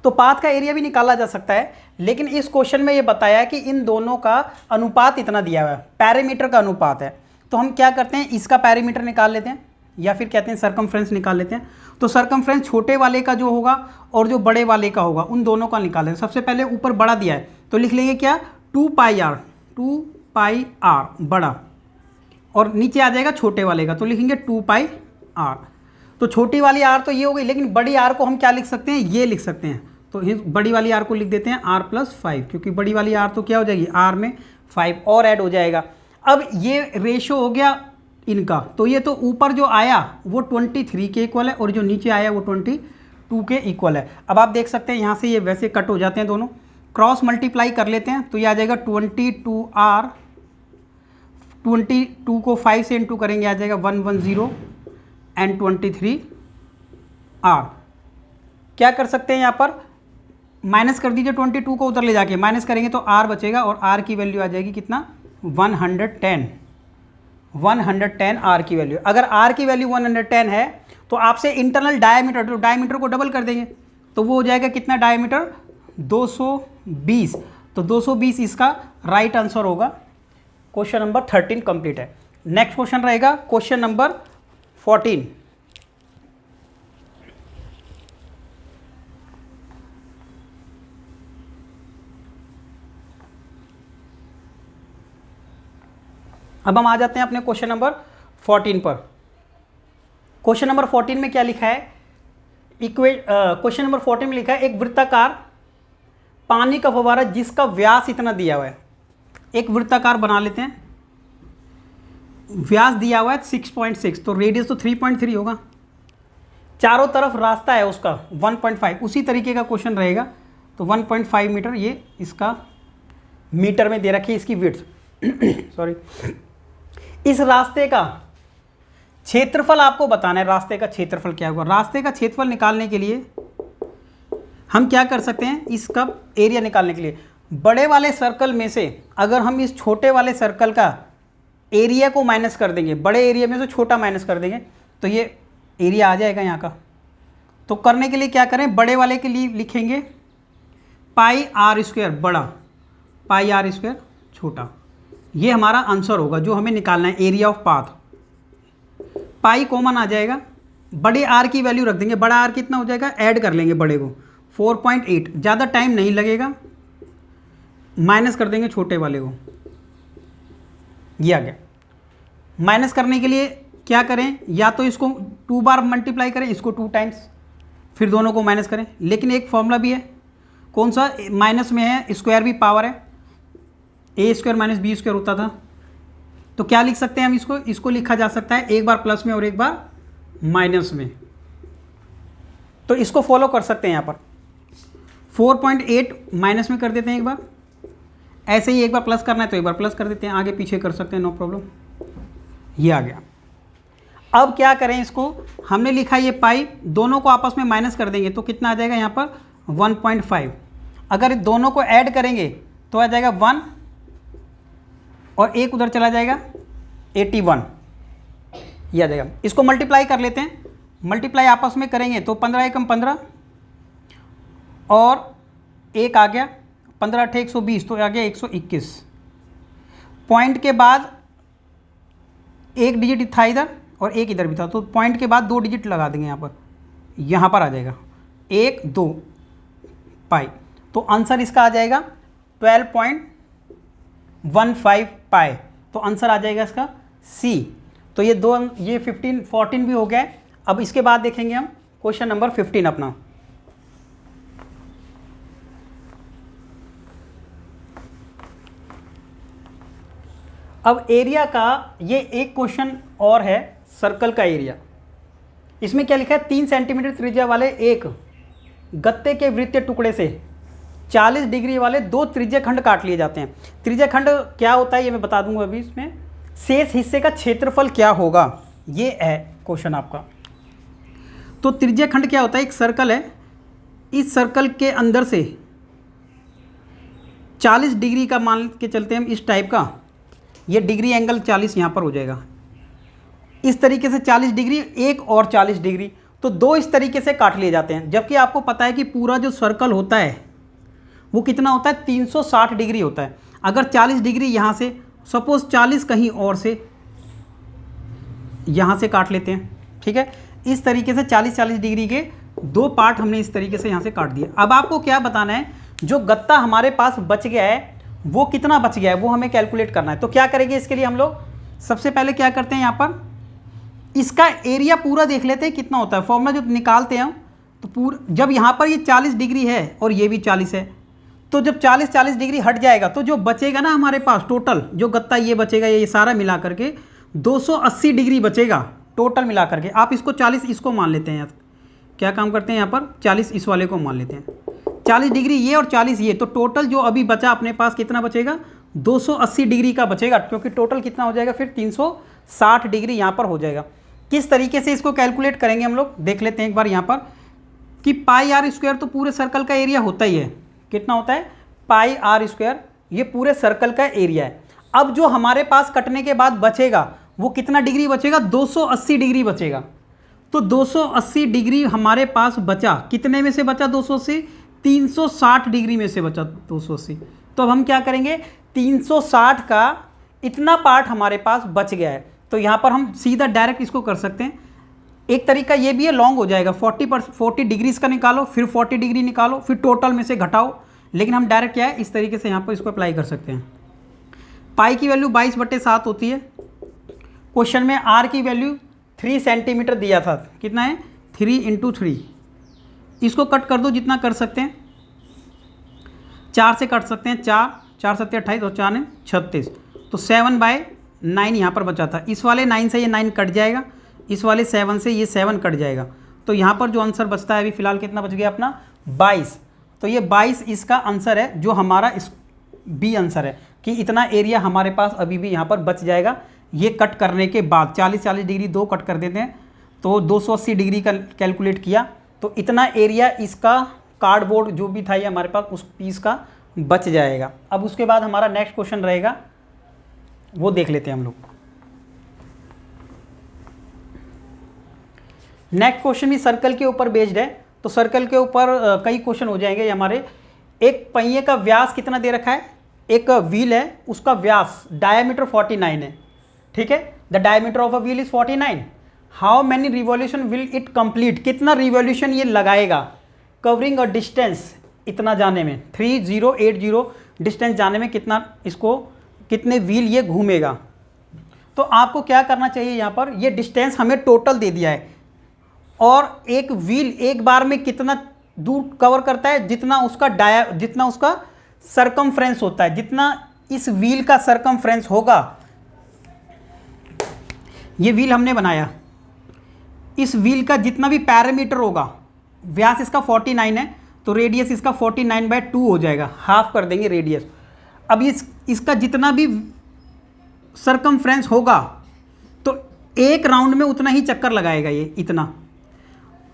Speaker 1: तो पाथ का एरिया भी निकाला जा सकता है, लेकिन इस क्वेश्चन में ये बताया है कि इन दोनों का अनुपात इतना दिया हुआ है, पैरामीटर का अनुपात है। तो हम क्या करते हैं, इसका पैरामीटर निकाल लेते हैं, या फिर कहते हैं सर्कमफ्रेंस निकाल लेते हैं। तो सर्कमफ्रेंस छोटे वाले का जो होगा और जो बड़े वाले का होगा, उन दोनों का निकाल लें। सबसे पहले ऊपर बड़ा दिया है तो लिख लेंगे क्या, 2 पाई r बड़ा, और नीचे आ जाएगा छोटे वाले का तो लिखेंगे 2 पाई r। तो छोटी वाली r तो ये हो गई, लेकिन बड़ी r को हम क्या लिख सकते हैं, ये लिख सकते हैं। तो बड़ी वाली r को लिख देते हैं r+5, क्योंकि बड़ी वाली r तो क्या हो जाएगी, r में 5 और ऐड हो जाएगा। अब ये रेशो हो गया इनका, तो ये तो ऊपर जो आया वो 23 के इक्वल है और जो नीचे आया वो 22 के इक्वल है। अब आप देख सकते हैं यहाँ से ये वैसे कट हो जाते हैं दोनों, क्रॉस मल्टीप्लाई कर लेते हैं तो ये आ जाएगा 22r, 22 को 5 से इंटू करेंगे आ जाएगा 110 एंड 23r। क्या कर सकते हैं यहाँ पर, माइनस कर दीजिए 22 को, उधर ले जाके माइनस करेंगे तो r बचेगा और r की वैल्यू आ जाएगी कितना, 110 r की वैल्यू। अगर r की वैल्यू 110 है तो आपसे इंटरनल डायमीटर, तो डायमीटर को डबल कर देंगे तो वो हो जाएगा कितना, डायमीटर 220। तो 220 इसका राइट आंसर होगा। क्वेश्चन नंबर 13 कंप्लीट है। नेक्स्ट क्वेश्चन रहेगा क्वेश्चन नंबर 14। अब हम आ जाते हैं अपने क्वेश्चन नंबर 14 पर। क्वेश्चन नंबर 14 में क्या लिखा है, क्वेश्चन नंबर 14 में लिखा है एक वृत्ताकार पानी का फव्वारा जिसका व्यास इतना दिया हुआ है। एक वृत्ताकार बना लेते हैं, व्यास दिया हुआ है 6.6, तो रेडियस तो 3.3 होगा, चारों तरफ रास्ता है उसका 1.5, उसी तरीके का क्वेश्चन रहेगा। तो 1.5 मीटर ये इसका मीटर में दे रखी है इसकी विड्थ सॉरी। इस रास्ते का क्षेत्रफल आपको बताना है, रास्ते का क्षेत्रफल क्या होगा। रास्ते का क्षेत्रफल निकालने के लिए हम क्या कर सकते हैं, इसका एरिया निकालने के लिए बड़े वाले सर्कल में से अगर हम इस छोटे वाले सर्कल का एरिया को माइनस कर देंगे, बड़े एरिया में से छोटा माइनस कर देंगे तो ये एरिया आ जाएगा यहाँ का। तो करने के लिए क्या करें, बड़े वाले के लिए लिखेंगे पाई आर स्क्वायर बड़ा, पाई आर स्क्वायर छोटा। ये हमारा आंसर होगा जो हमें निकालना है, area of path. Pi common आ जाएगा, बड़े आर की वैल्यू रख देंगे, बड़ा आर कितना हो जाएगा, ऐड कर लेंगे बड़े को 4.8, ज़्यादा टाइम नहीं लगेगा, माइनस कर देंगे छोटे वाले को, ये आ गया। माइनस करने के लिए क्या करें, या तो इसको 2 बार मल्टीप्लाई करें, इसको 2 टाइम्स, फिर दोनों को माइनस करें। लेकिन एक फॉर्मूला भी है, कौन सा, माइनस में है स्क्वायर भी पावर है, ए स्क्वायर माइनस बी स्क्वायर होता था। तो क्या लिख सकते हैं हम इसको लिखा जा सकता है एक बार प्लस में और एक बार माइनस में। तो इसको फॉलो कर सकते हैं यहाँ पर 4.8 माइनस में कर देते हैं एक बार, ऐसे ही एक बार प्लस करना है तो एक बार प्लस कर देते हैं, आगे पीछे कर सकते हैं, नो प्रॉब्लम। ये आ गया। अब क्या करें, इसको हमने लिखा ये पाई, दोनों को आपस में माइनस कर देंगे तो कितना आ जाएगा यहाँ पर 1.5। अगर दोनों को ऐड करेंगे तो आ जाएगा 1 और एक उधर चला जाएगा 81, ये आ जाएगा। इसको मल्टीप्लाई कर लेते हैं, मल्टीप्लाई आपस में करेंगे तो 15 एकम 15 और एक आ गया, 15 × 120 तो आ गया 121। पॉइंट के बाद एक डिजिट था इधर और एक इधर भी था, तो पॉइंट के बाद 2 डिजिट लगा देंगे यहाँ पर आ जाएगा 1 2 पाई। तो आंसर इसका आ जाएगा 12.15 पाई। तो आंसर आ जाएगा इसका सी। तो ये 14 भी हो गया है। अब इसके बाद देखेंगे हम क्वेश्चन नंबर 15 अपना। अब एरिया का ये एक क्वेश्चन और है, सर्कल का एरिया। इसमें क्या लिखा है, 3 सेंटीमीटर त्रिज्या वाले एक गत्ते के वृत्तीय टुकड़े से 40 डिग्री वाले 2 त्रिज्या खंड काट लिए जाते हैं। त्रिज्या खंड क्या होता है ये मैं बता दूंगा अभी। इसमें शेष हिस्से का क्षेत्रफल क्या होगा, ये है क्वेश्चन आपका। तो त्रिज्या खंड क्या होता है, एक सर्कल है, इस सर्कल के अंदर से 40 डिग्री का मान के चलते हैं हम, इस टाइप का, ये डिग्री एंगल 40 यहाँ पर हो जाएगा। इस तरीके से 40 डिग्री, एक और 40 डिग्री, तो 2 इस तरीके से काट लिए जाते हैं। जबकि आपको पता है कि पूरा जो सर्कल होता है वो कितना होता है, 360 डिग्री होता है। अगर 40 डिग्री यहाँ से, सपोज 40 कहीं और से यहाँ से काट लेते हैं, ठीक है। इस तरीके से 40-40 डिग्री के 2 पार्ट हमने इस तरीके से यहाँ से काट दिए। अब आपको क्या बताना है, जो गत्ता हमारे पास बच गया है वो कितना बच गया है, वो हमें कैलकुलेट करना है। तो क्या करेंगे इसके लिए हम लोग, सबसे पहले क्या करते हैं, यहाँ पर इसका एरिया पूरा देख लेते हैं कितना होता है। फॉर्मूला जो निकालते हैं तो पूरा, जब यहाँ पर ये 40 डिग्री है और ये भी 40 है, तो जब 40-40 डिग्री हट जाएगा तो जो बचेगा ना हमारे पास टोटल, जो गत्ता ये बचेगा, ये सारा मिला करके 280 डिग्री बचेगा टोटल मिला करके। आप इसको 40 इसको मान लेते हैं, क्या काम करते हैं यहाँ पर, 40 इस वाले को मान लेते हैं, 40 डिग्री ये और 40 ये, तो टोटल जो अभी बचा अपने पास कितना बचेगा, 280 डिग्री का बचेगा, क्योंकि टोटल कितना हो जाएगा फिर 360 डिग्री यहाँ पर हो जाएगा। किस तरीके से इसको कैलकुलेट करेंगे हम लोग, देख लेते हैं एक बार यहाँ पर कि पाई आर स्क्वायर तो पूरे सर्कल का एरिया होता ही है, कितना होता है, पाई आर स्क्वायर, ये पूरे सर्कल का एरिया है। अब जो हमारे पास कटने के बाद बचेगा वो कितना डिग्री बचेगा, 280 डिग्री बचेगा। तो 280 डिग्री हमारे पास बचा, कितने में से बचा 280, 360 डिग्री में से बचा 280। तो अब हम क्या करेंगे, 360 का इतना पार्ट हमारे पास बच गया है, तो यहाँ पर हम सीधा डायरेक्ट इसको कर सकते हैं। एक तरीका ये भी है, लॉन्ग हो जाएगा, 40 डिग्री इसका निकालो, फिर 40 डिग्री निकालो, फिर टोटल में से घटाओ। लेकिन हम डायरेक्ट क्या है, इस तरीके से यहाँ पर इसको अप्लाई कर सकते हैं। पाई की वैल्यू 22/7 होती है। क्वेश्चन में आर की वैल्यू 3 सेंटीमीटर दिया था, कितना है, 3 × 3। इसको कट कर दो जितना कर सकते हैं, 4 से कट सकते हैं, 4 7 28 और 4 9 36, तो 7/9 यहाँ पर बचा था। इस वाले 9 से ये 9 कट जाएगा, इस वाले 7 से ये 7 कट जाएगा, तो यहाँ पर जो आंसर बचता है अभी फ़िलहाल कितना बच गया अपना, 22। तो ये 22 इसका आंसर है, जो हमारा इस बी आंसर है कि इतना एरिया हमारे पास अभी भी यहाँ पर बच जाएगा। ये कट करने के बाद 40-40 डिग्री 2 कट कर देते हैं तो 280 डिग्री का कैलकुलेट किया, तो इतना एरिया इसका कार्डबोर्ड जो भी था ये हमारे पास उस पीस का बच जाएगा। अब उसके बाद हमारा नेक्स्ट क्वेश्चन रहेगा, वो देख लेते हैं हम लोग। नेक्स्ट क्वेश्चन भी सर्कल के ऊपर बेस्ड है, तो सर्कल के ऊपर कई क्वेश्चन हो जाएंगे हमारे। एक पहिए का व्यास कितना दे रखा है, एक व्हील है उसका व्यास डायमीटर 49 है, ठीक है। The diameter of a wheel is 49, how many revolution will it complete, कितना रिवॉल्यूशन ये लगाएगा, कवरिंग अ डिस्टेंस, इतना जाने में 3080 डिस्टेंस जाने में कितना इसको, कितने व्हील ये घूमेगा। तो आपको क्या करना चाहिए, यहाँ पर ये डिस्टेंस हमें टोटल दे दिया है, और एक व्हील एक बार में कितना दूर कवर करता है, जितना उसका सरकमफ्रेंस होता है, जितना इस व्हील का सरकमफ्रेंस होगा। ये व्हील हमने बनाया, इस व्हील का जितना भी पैरामीटर होगा, व्यास इसका 49 है तो रेडियस इसका 49/2 हो जाएगा, हाफ कर देंगे रेडियस। अब इसका जितना भी सरकमफ्रेंस होगा तो एक राउंड में उतना ही चक्कर लगाएगा ये, इतना,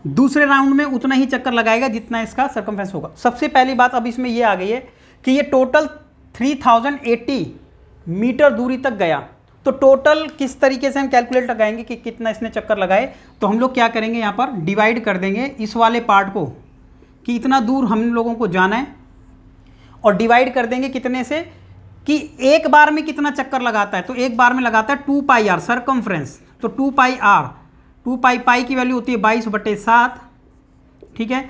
Speaker 1: दूसरे राउंड में उतना ही चक्कर लगाएगा जितना इसका सरकमफ्रेंस होगा। सबसे पहली बात अब इसमें ये आ गई है कि ये टोटल 3080 मीटर दूरी तक गया, तो टोटल किस तरीके से हम कैलकुलेट लगाएंगे कि कितना इसने चक्कर लगाए। तो हम लोग क्या करेंगे, यहाँ पर डिवाइड कर देंगे इस वाले पार्ट को कि इतना दूर हम लोगों को जाना है, और डिवाइड कर देंगे कितने से, कि एक बार में कितना चक्कर लगाता है। तो एक बार में लगाता है 2πr सरकमफ्रेंस, तो 2πr, 2π की वैल्यू होती है 22/7, ठीक है।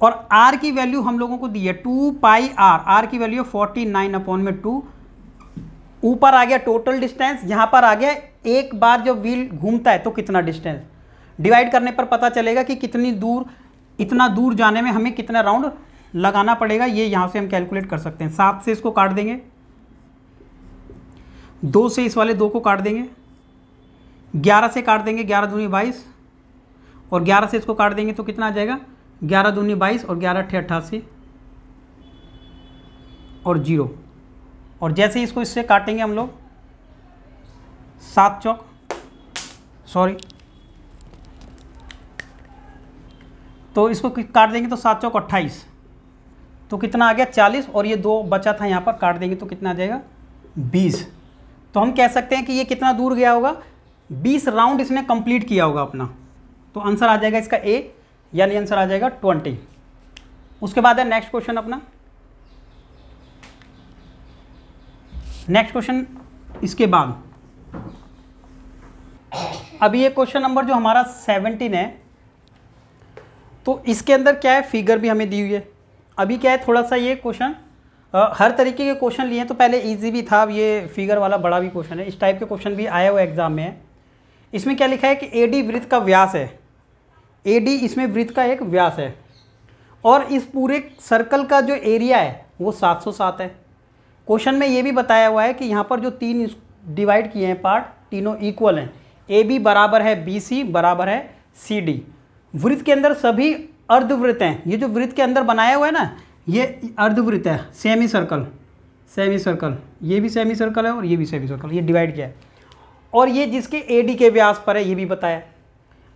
Speaker 1: और r की वैल्यू हम लोगों को दी है 2πr, r की वैल्यू 49/2। ऊपर आ गया टोटल डिस्टेंस, यहाँ पर आ गया एक बार जब व्हील घूमता है तो कितना डिस्टेंस, डिवाइड करने पर पता चलेगा कि कितनी दूर, इतना दूर जाने में हमें कितना राउंड लगाना पड़ेगा। ये यहाँ से हम कैलकुलेट कर सकते हैं, 7 से इसको काट देंगे 2 से इस वाले 2 को काट देंगे, 11 से काट देंगे, 11 दूनी 22, और 11 से इसको काट देंगे तो कितना आ जाएगा, 11 दूनी 22 और 11 अट्ठे 88 और 0। और जैसे ही इसको इससे काटेंगे हम लोग 7 चौक सॉरी, तो इसको काट देंगे तो 7 चौक 28, तो कितना आ गया 40, और ये 2 बचा था यहाँ पर, काट देंगे तो कितना आ जाएगा 20। तो हम कह सकते हैं कि ये कितना दूर गया होगा, 20 राउंड इसने कंप्लीट किया होगा अपना। तो आंसर आ जाएगा इसका ए, यानी आंसर आ जाएगा 20। उसके बाद है नेक्स्ट क्वेश्चन अपना। नेक्स्ट क्वेश्चन इसके बाद अभी ये क्वेश्चन नंबर जो हमारा 17 है, तो इसके अंदर क्या है, फिगर भी हमें दी हुई है। अभी क्या है, थोड़ा सा ये क्वेश्चन हर तरीके के क्वेश्चन लिए हैं, तो पहले इजी भी था, अब ये फिगर वाला बड़ा भी क्वेश्चन है। इस टाइप के क्वेश्चन भी आए हुए एग्जाम में है। इसमें क्या लिखा है कि एडी वृत्त का व्यास है, एडी इसमें वृत्त का एक व्यास है, और इस पूरे सर्कल का जो एरिया है वो 707 है। क्वेश्चन में ये भी बताया हुआ है कि यहाँ पर जो 3 डिवाइड किए हैं पार्ट, तीनों इक्वल हैं। ए बी बराबर है बी सी बराबर है सी डी। वृत्त के अंदर सभी अर्धवृत्त हैं। ये जो वृत्त के अंदर बनाया हुआ है ना, ये अर्धवृत्त है, सेमी सर्कल, सेमी सर्कल, ये भी सेमी सर्कल है और ये भी सेमी सर्कल, ये डिवाइड किया है। और ये जिसके एडी के व्यास पर है, ये भी बताया।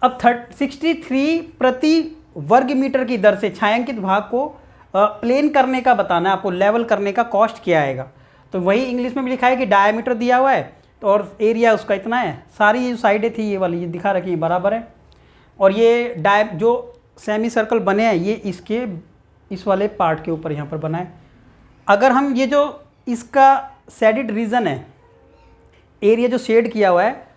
Speaker 1: अब 63 प्रति वर्ग मीटर की दर से छायांकित भाग को प्लेन करने का बताना है आपको, लेवल करने का कॉस्ट क्या आएगा। तो वही इंग्लिश में भी लिखा है कि डायमीटर दिया हुआ है, तो और एरिया उसका इतना है। सारी ये जो साइडें थी ये वाली, ये दिखा रखी है, बराबर है। और ये जो सेमी सर्कल बने हैं, ये इसके इस वाले पार्ट के ऊपर यहाँ पर बना है। अगर हम ये जो इसका शेडेड रीजन है, एरिया जो शेड किया हुआ है,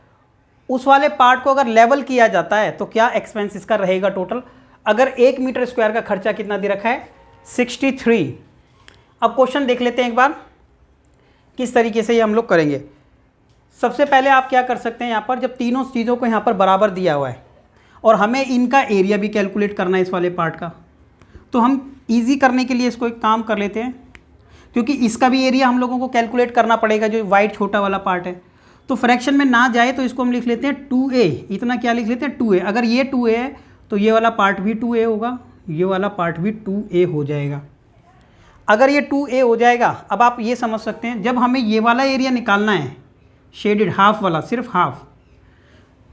Speaker 1: उस वाले पार्ट को अगर लेवल किया जाता है तो क्या एक्सपेंस इसका रहेगा टोटल। अगर 1 मीटर स्क्वायर का खर्चा कितना दे रखा है, 63। अब क्वेश्चन देख लेते हैं एक बार किस तरीके से ये हम लोग करेंगे। सबसे पहले आप क्या कर सकते हैं, यहाँ पर जब तीनों चीज़ों को यहाँ पर बराबर दिया हुआ है और हमें इनका एरिया भी कैलकुलेट करना है इस वाले पार्ट का, तो हम इजी करने के लिए इसको एक काम कर लेते हैं, क्योंकि इसका भी एरिया हम लोगों को कैलकुलेट करना पड़ेगा, जो वाइट छोटा वाला पार्ट है। तो फ्रैक्शन में ना जाए तो इसको हम लिख लेते हैं 2a, इतना क्या लिख लेते हैं 2a। अगर ये 2a है तो ये वाला पार्ट भी 2a होगा, ये वाला पार्ट भी 2a हो जाएगा। अगर ये 2a हो जाएगा, अब आप ये समझ सकते हैं, जब हमें ये वाला एरिया निकालना है शेडेड हाफ वाला, सिर्फ हाफ,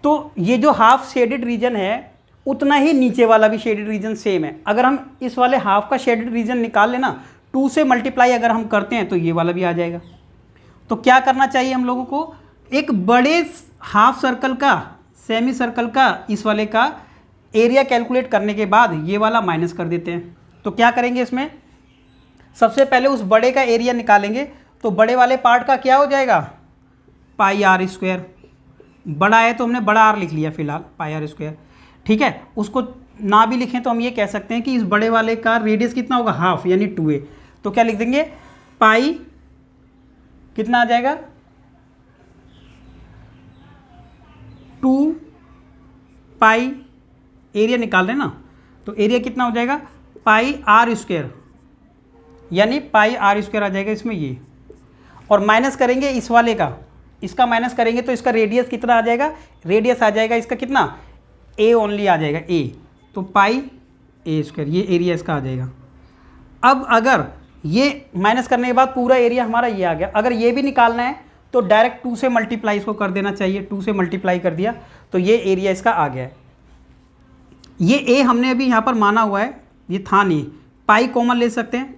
Speaker 1: तो ये जो हाफ शेडेड रीजन है उतना ही नीचे वाला भी शेडेड रीजन सेम है। अगर हम इस वाले हाफ का शेडेड रीजन निकाल लेना, 2 से मल्टीप्लाई अगर हम करते हैं तो ये वाला भी आ जाएगा। तो क्या करना चाहिए हम लोगों को, एक बड़े हाफ सर्कल का, सेमी सर्कल का, इस वाले का एरिया कैलकुलेट करने के बाद ये वाला माइनस कर देते हैं। तो क्या करेंगे इसमें, सबसे पहले उस बड़े का एरिया निकालेंगे, तो बड़े वाले पार्ट का क्या हो जाएगा, पाई आर स्क्वायर। बड़ा है तो हमने बड़ा आर लिख लिया फिलहाल, पाई आर स्क्वायर, ठीक है। उसको ना भी लिखें तो हम ये कह सकते हैं कि इस बड़े वाले का रेडियस कितना होगा, हाफ, यानी 2a। तो क्या लिख देंगे, पाई कितना आ जाएगा, 2 पाई, एरिया निकाल रहे हैं ना, तो एरिया कितना हो जाएगा, पाई आर स्क्वायर, यानी पाई आर स्क्वायर आ जाएगा इसमें ये। और माइनस करेंगे इस वाले का, इसका माइनस करेंगे तो इसका रेडियस कितना आ जाएगा, रेडियस आ जाएगा इसका कितना, a ओनली आ जाएगा, a, तो पाई a स्क्वायर, ये एरिया इसका आ जाएगा। अब अगर ये माइनस करने के बाद पूरा एरिया हमारा ये आ गया। अगर ये भी निकालना है तो डायरेक्ट 2 से मल्टीप्लाई इसको कर देना चाहिए, 2 से मल्टीप्लाई कर दिया तो ये एरिया इसका आ गया है। ये a हमने अभी यहाँ पर माना हुआ है, ये था नहीं, पाई कॉमन ले सकते हैं,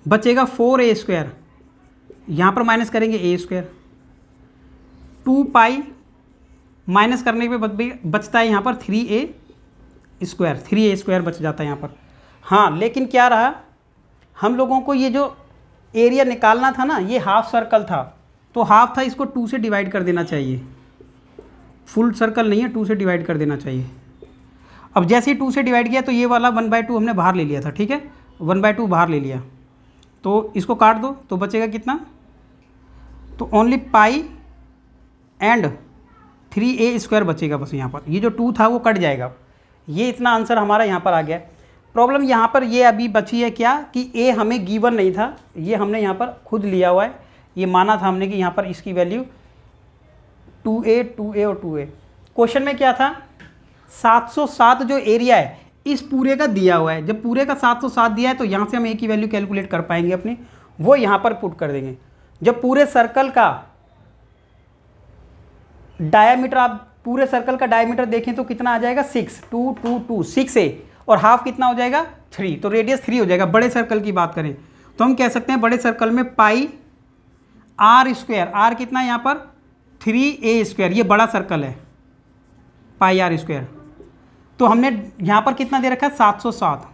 Speaker 1: बचेगा 4a स्क्वायर, यहाँ पर माइनस करेंगे a स्क्वायर, 2 पाई माइनस करने पे बचता है यहाँ पर 3a स्क्वायर, 3a स्क्वायर बच जाता है यहाँ पर। हाँ, लेकिन क्या रहा, हम लोगों को ये जो एरिया निकालना था ना, ये हाफ सर्कल था, तो हाफ था, इसको 2 से डिवाइड कर देना चाहिए। फुल सर्कल नहीं है, 2 से डिवाइड कर देना चाहिए। अब जैसे ही 2 से डिवाइड किया तो ये वाला 1/2 हमने बाहर ले लिया था, ठीक है, 1/2 बाहर ले लिया, तो इसको काट दो तो बचेगा कितना, तो only pi and 3a square बचेगा बस यहाँ पर। ये जो 2 था वो कट जाएगा। ये इतना आंसर हमारा यहाँ पर आ गया। प्रॉब्लम यहाँ पर ये अभी बची है क्या कि a हमें गिवन नहीं था, ये हमने यहाँ पर खुद लिया हुआ है। ये माना था हमने कि यहाँ पर इसकी वैल्यू 2a 2a और 2a। क्वेश्चन में क्या था, 707 जो एरिया है इस पूरे का दिया हुआ है। जब पूरे का 707 दिया है तो यहाँ से हम a की वैल्यू कैलकुलेट कर पाएंगे अपनी, वो यहाँ पर पुट कर देंगे। जब पूरे सर्कल का डायामीटर, आप पूरे सर्कल का डायामीटर देखें तो कितना आ जाएगा 6, 2 2 2 6a, और हाफ कितना हो जाएगा 3, तो रेडियस 3 हो जाएगा। बड़े सर्कल की बात करें तो हम कह सकते हैं बड़े सर्कल में पाई आर स्क्वायर, आर कितना है यहाँ पर 3a स्क्वायर, ये बड़ा सर्कल है, पाई आर स्क्वायर। तो हमने यहाँ पर कितना दे रखा है 707,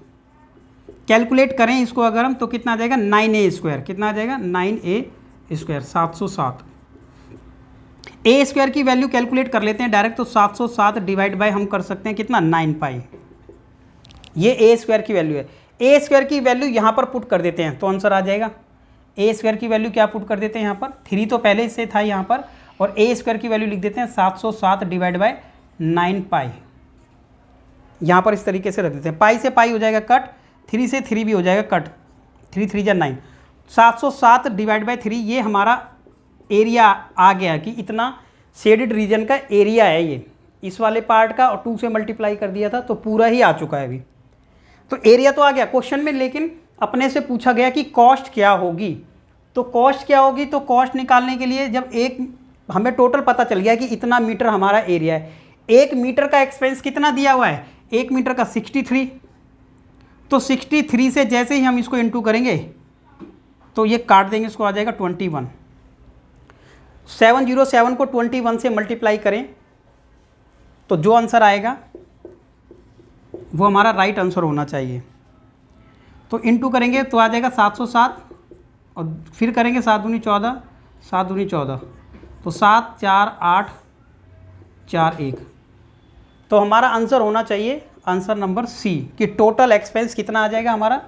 Speaker 1: कैलकुलेट करें इसको अगर हम तो कितना आ जाएगा 9a स्क्वायर, कितना आ जाएगा 9a स्क्वायर 707। ए स्क्वायर की वैल्यू कैलकुलेट कर लेते हैं डायरेक्ट, तो 707 डिवाइड बाय हम कर सकते हैं कितना 9 पाई, ये ए स्क्वायर की वैल्यू है। ए स्क्वायर की वैल्यू यहाँ पर पुट कर देते हैं तो आंसर आ जाएगा। ए स्क्वायर की वैल्यू क्या पुट कर देते हैं यहाँ पर, 3 तो पहले से था यहाँ पर, और ए स्क्वायर की वैल्यू लिख देते हैं 707 डिवाइड बाय 9 पाई, यहाँ पर इस तरीके से रख देते हैं। पाई से पाई हो जाएगा कट, 3 से 3 भी हो जाएगा कट, 3 3 जा 9, 707 डिवाइड बाय 3, ये हमारा एरिया आ गया कि इतना शेडेड रीजन का एरिया है ये, इस वाले पार्ट का, और 2 से मल्टीप्लाई कर दिया था तो पूरा ही आ चुका है अभी। तो एरिया तो आ गया क्वेश्चन में, लेकिन अपने से पूछा गया कि कॉस्ट क्या होगी। तो कॉस्ट क्या होगी, तो कॉस्ट निकालने के लिए जब हमें टोटल पता चल गया कि इतना मीटर हमारा एरिया है, 1 मीटर का एक्सपेंस कितना दिया हुआ है, 1 मीटर का 63, तो 63 से जैसे ही हम इसको इंटू करेंगे तो ये काट देंगे, इसको आ जाएगा 21। 707 को 21 से मल्टीप्लाई करें तो जो आंसर आएगा वो हमारा राइट आंसर होना चाहिए। तो इंटू करेंगे तो आ जाएगा 707, और फिर करेंगे 7 दूनी 14, 7 दूनी 14, तो 7 4 8 4 1, तो हमारा आंसर होना चाहिए आंसर नंबर सी कि टोटल एक्सपेंस कितना आ जाएगा हमारा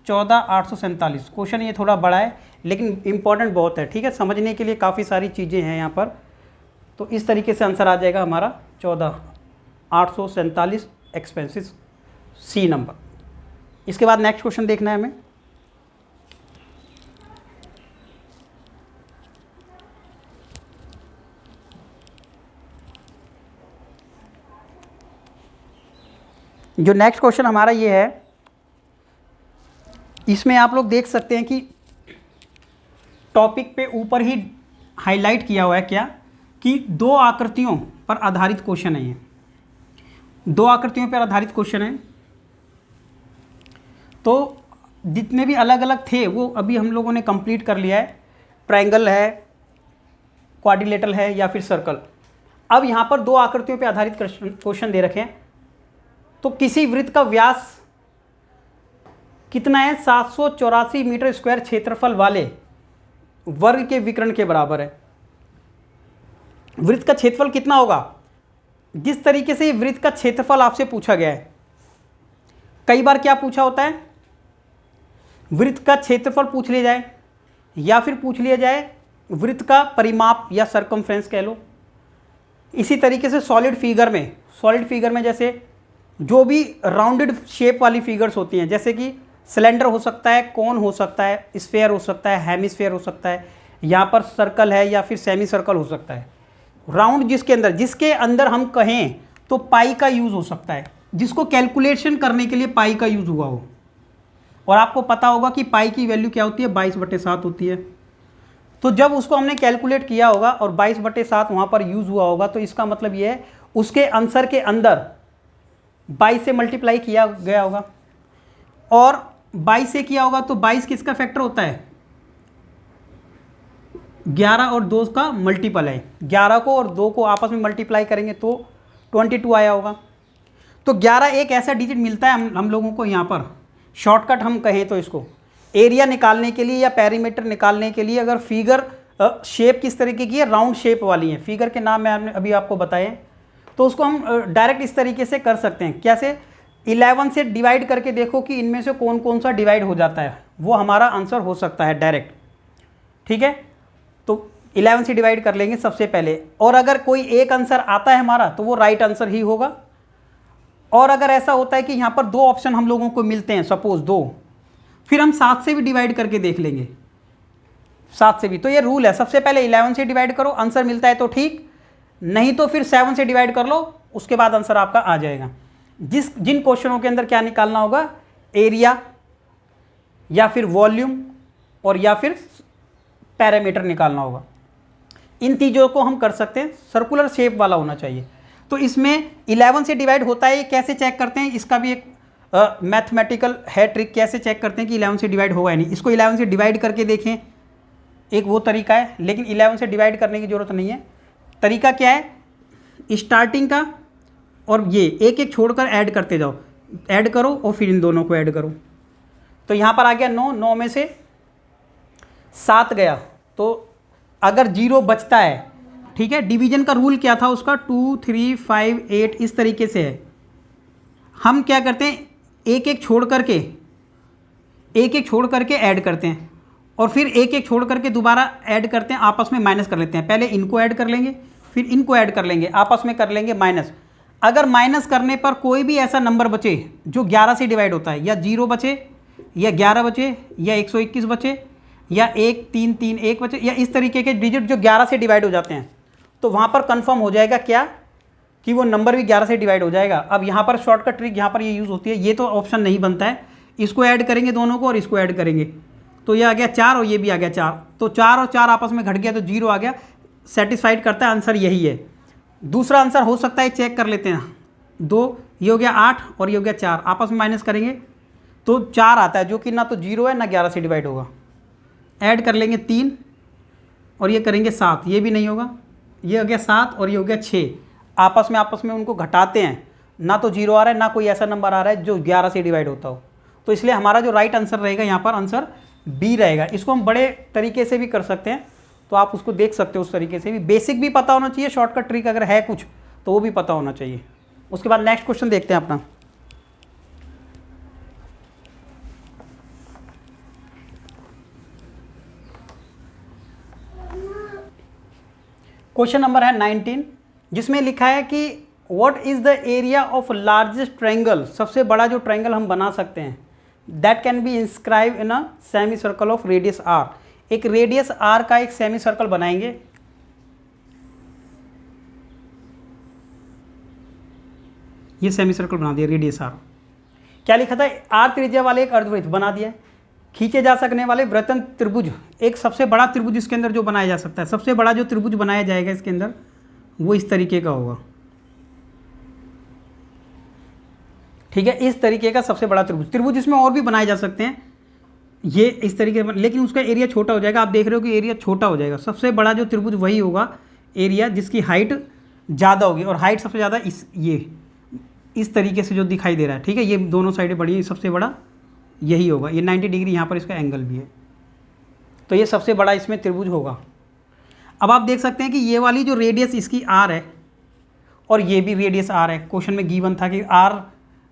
Speaker 1: 14,847। क्वेश्चन ये थोड़ा बड़ा है लेकिन इंपॉर्टेंट बहुत है, ठीक है, समझने के लिए काफ़ी सारी चीज़ें हैं यहाँ पर। तो इस तरीके से आंसर आ जाएगा हमारा 14,847 एक्सपेंसेस, सी नंबर। इसके बाद नेक्स्ट क्वेश्चन देखना है हमें। जो नेक्स्ट क्वेश्चन हमारा ये है, इसमें आप लोग देख सकते हैं कि टॉपिक पे ऊपर ही हाईलाइट किया हुआ है क्या, कि 2 आकृतियों पर आधारित क्वेश्चन है। ये 2 आकृतियों पर आधारित क्वेश्चन है, तो जितने भी अलग अलग थे वो अभी हम लोगों ने कंप्लीट कर लिया है। ट्रायंगल है, क्वाड्रिलेटरल है या फिर सर्कल। अब यहाँ पर 2 आकृतियों पर आधारित क्वेश्चन दे रखे हैं। तो किसी वृत्त का व्यास कितना है, 784 मीटर स्क्वायर क्षेत्रफल वाले वर्ग के विकर्ण के बराबर है। वृत्त का क्षेत्रफल कितना होगा, जिस तरीके से वृत्त का क्षेत्रफल आपसे पूछा गया है, कई बार क्या पूछा होता है, वृत्त का क्षेत्रफल पूछ लिया जाए या फिर पूछ लिया जाए वृत्त का परिमाप या सरकमफ्रेंस कह लो। इसी तरीके से सॉलिड फिगर में जैसे जो भी राउंडेड शेप वाली फिगर्स होती हैं, जैसे कि सिलेंडर हो सकता है, कोन हो सकता है, स्फेयर हो सकता है, हेमिस्फेयर हो सकता है, यहाँ पर सर्कल है या फिर सेमी सर्कल हो सकता है। राउंड जिसके अंदर हम कहें तो पाई का यूज़ हो सकता है, जिसको कैलकुलेशन करने के लिए पाई का यूज़ हुआ हो। और आपको पता होगा कि पाई की वैल्यू क्या होती है, 22/7 होती है। तो जब उसको हमने कैलकुलेट किया होगा और 22/7 वहाँ पर यूज़ हुआ होगा, तो इसका मतलब ये है उसके आंसर के अंदर 22 से मल्टीप्लाई किया गया होगा, और 22 से किया होगा तो 22 किसका फैक्टर होता है, 11 और 2 का मल्टीपल है। 11 को और 2 को आपस में मल्टीप्लाई करेंगे तो 22 आया होगा। तो 11 एक ऐसा डिजिट मिलता है हम लोगों को यहाँ पर। शॉर्टकट हम कहें तो इसको एरिया निकालने के लिए या पेरीमीटर निकालने के लिए, अगर फिगर शेप किस तरीके की है, राउंड शेप वाली है, फिगर के नाम मैं अभी आपको बताएं, तो उसको हम डायरेक्ट इस तरीके से कर सकते हैं। कैसे, 11 से डिवाइड करके देखो कि इनमें से कौन कौन सा डिवाइड हो जाता है, वो हमारा आंसर हो सकता है डायरेक्ट, ठीक है। तो 11 से डिवाइड कर लेंगे सबसे पहले, और अगर कोई एक आंसर आता है हमारा तो वो राइट आंसर ही होगा। और अगर ऐसा होता है कि यहाँ पर 2 ऑप्शन हम लोगों को मिलते हैं, सपोज 2, फिर हम 7 से भी डिवाइड करके देख लेंगे, 7 से भी। तो ये रूल है, सबसे पहले 11 से डिवाइड करो, आंसर मिलता है तो ठीक, नहीं तो फिर 7 से डिवाइड कर लो, उसके बाद आंसर आपका आ जाएगा। जिन क्वेश्चनों के अंदर क्या निकालना होगा, एरिया या फिर वॉल्यूम और या फिर पैरामीटर निकालना होगा। इन चीज़ों को हम कर सकते हैं, सर्कुलर शेप वाला होना चाहिए। तो इसमें 11 से डिवाइड होता है, ये कैसे चेक करते हैं, इसका भी एक मैथमेटिकल है ट्रिक, कैसे चेक करते हैं कि 11 से डिवाइड होगा या नहीं। इसको 11 से डिवाइड करके देखें, एक वो तरीका है, लेकिन 11 से डिवाइड करने की ज़रूरत नहीं है। तरीका क्या है, स्टार्टिंग का और ये एक एक छोड़कर ऐड करते जाओ, ऐड करो और फिर इन दोनों को ऐड करो। तो यहाँ पर आ गया 9, 9 में से 7 गया, तो अगर 0 बचता है, ठीक है, डिवीजन का रूल क्या था उसका, 2 3 5 8 इस तरीके से है। हम क्या करते हैं, एक एक छोड़ करके ऐड करते हैं और फिर एक एक छोड़ करके दोबारा ऐड करते हैं, आपस में माइनस कर लेते हैं। पहले इनको ऐड कर लेंगे, फिर इनको ऐड कर लेंगे, आपस में कर लेंगे माइनस। अगर माइनस करने पर कोई भी ऐसा नंबर बचे जो 11 से डिवाइड होता है, या 0 बचे या 11 बचे या 121 बचे या 1 3 3 1 बचे, या इस तरीके के डिजिट जो 11 से डिवाइड हो जाते हैं, तो वहाँ पर कंफर्म हो जाएगा क्या, कि वो नंबर भी 11 से डिवाइड हो जाएगा। अब यहाँ पर शॉर्टकट ट्रिक यहाँ पर ये यूज़ होती है, ये तो ऑप्शन नहीं बनता है, इसको ऐड करेंगे दोनों को और इसको ऐड करेंगे, तो ये आ गया 4 और ये भी आ गया 4, तो 4 और 4 आपस में घट गया तो 0 आ गया, सेटिस्फाइड करता है, आंसर यही है। दूसरा आंसर हो सकता है, चेक कर लेते हैं, 2 ये हो गया 8 और ये हो गया 4, आपस में माइनस करेंगे तो 4 आता है, जो कि ना तो 0 है ना 11 से डिवाइड होगा। ऐड कर लेंगे 3 और ये करेंगे 7, ये भी नहीं होगा, ये हो गया 7 और ये हो गया 6, आपस में उनको घटाते हैं, ना तो 0 आ रहा है ना कोई ऐसा नंबर आ रहा है जो 11 से डिवाइड होता हो। तो इसलिए हमारा जो राइट आंसर रहेगा यहाँ पर आंसर बी रहेगा। इसको हम बड़े तरीके से भी कर सकते हैं, तो आप उसको देख सकते हो, उस तरीके से भी बेसिक भी पता होना चाहिए, शॉर्टकट ट्रिक अगर है कुछ तो वो भी पता होना चाहिए। उसके बाद नेक्स्ट क्वेश्चन देखते हैं अपना। क्वेश्चन नंबर है 19, जिसमें लिखा है कि what is the area of largest triangle, सबसे बड़ा जो ट्रायंगल हम बना सकते हैं, that can be inscribe in a semi circle of radius R. एक रेडियस आर का एक सेमी सर्कल बनाएंगे, ये सेमी सर्कल बना दिया रेडियस आर। क्या लिखा था, आर त्रिज्या वाले एक अर्धवृत्त बना दिया, खींचे जा सकने वाले वृत्तन त्रिभुज, एक सबसे बड़ा त्रिभुज इसके अंदर जो बनाया जा सकता है, सबसे बड़ा जो त्रिभुज बनाया जाएगा इसके अंदर वो इस तरीके का होगा, ठीक है, इस तरीके का सबसे बड़ा त्रिभुज। त्रिभुज इसमें और भी बनाए जा सकते हैं, ये इस तरीके से, लेकिन उसका एरिया छोटा हो जाएगा। आप देख रहे हो कि एरिया छोटा हो जाएगा। सबसे बड़ा जो त्रिभुज वही होगा एरिया जिसकी हाइट ज़्यादा होगी, और हाइट सबसे ज़्यादा इस तरीके से जो दिखाई दे रहा है, ठीक है, ये दोनों साइडें बड़ी है, सबसे बड़ा यही होगा। ये 90 डिग्री यहाँ पर इसका एंगल भी है, तो ये सबसे बड़ा इसमें त्रिभुज होगा। अब आप देख सकते हैं कि ये वाली जो रेडियस इसकी आर है और ये भी रेडियस आर है। क्वेश्चन में गिवन था कि आर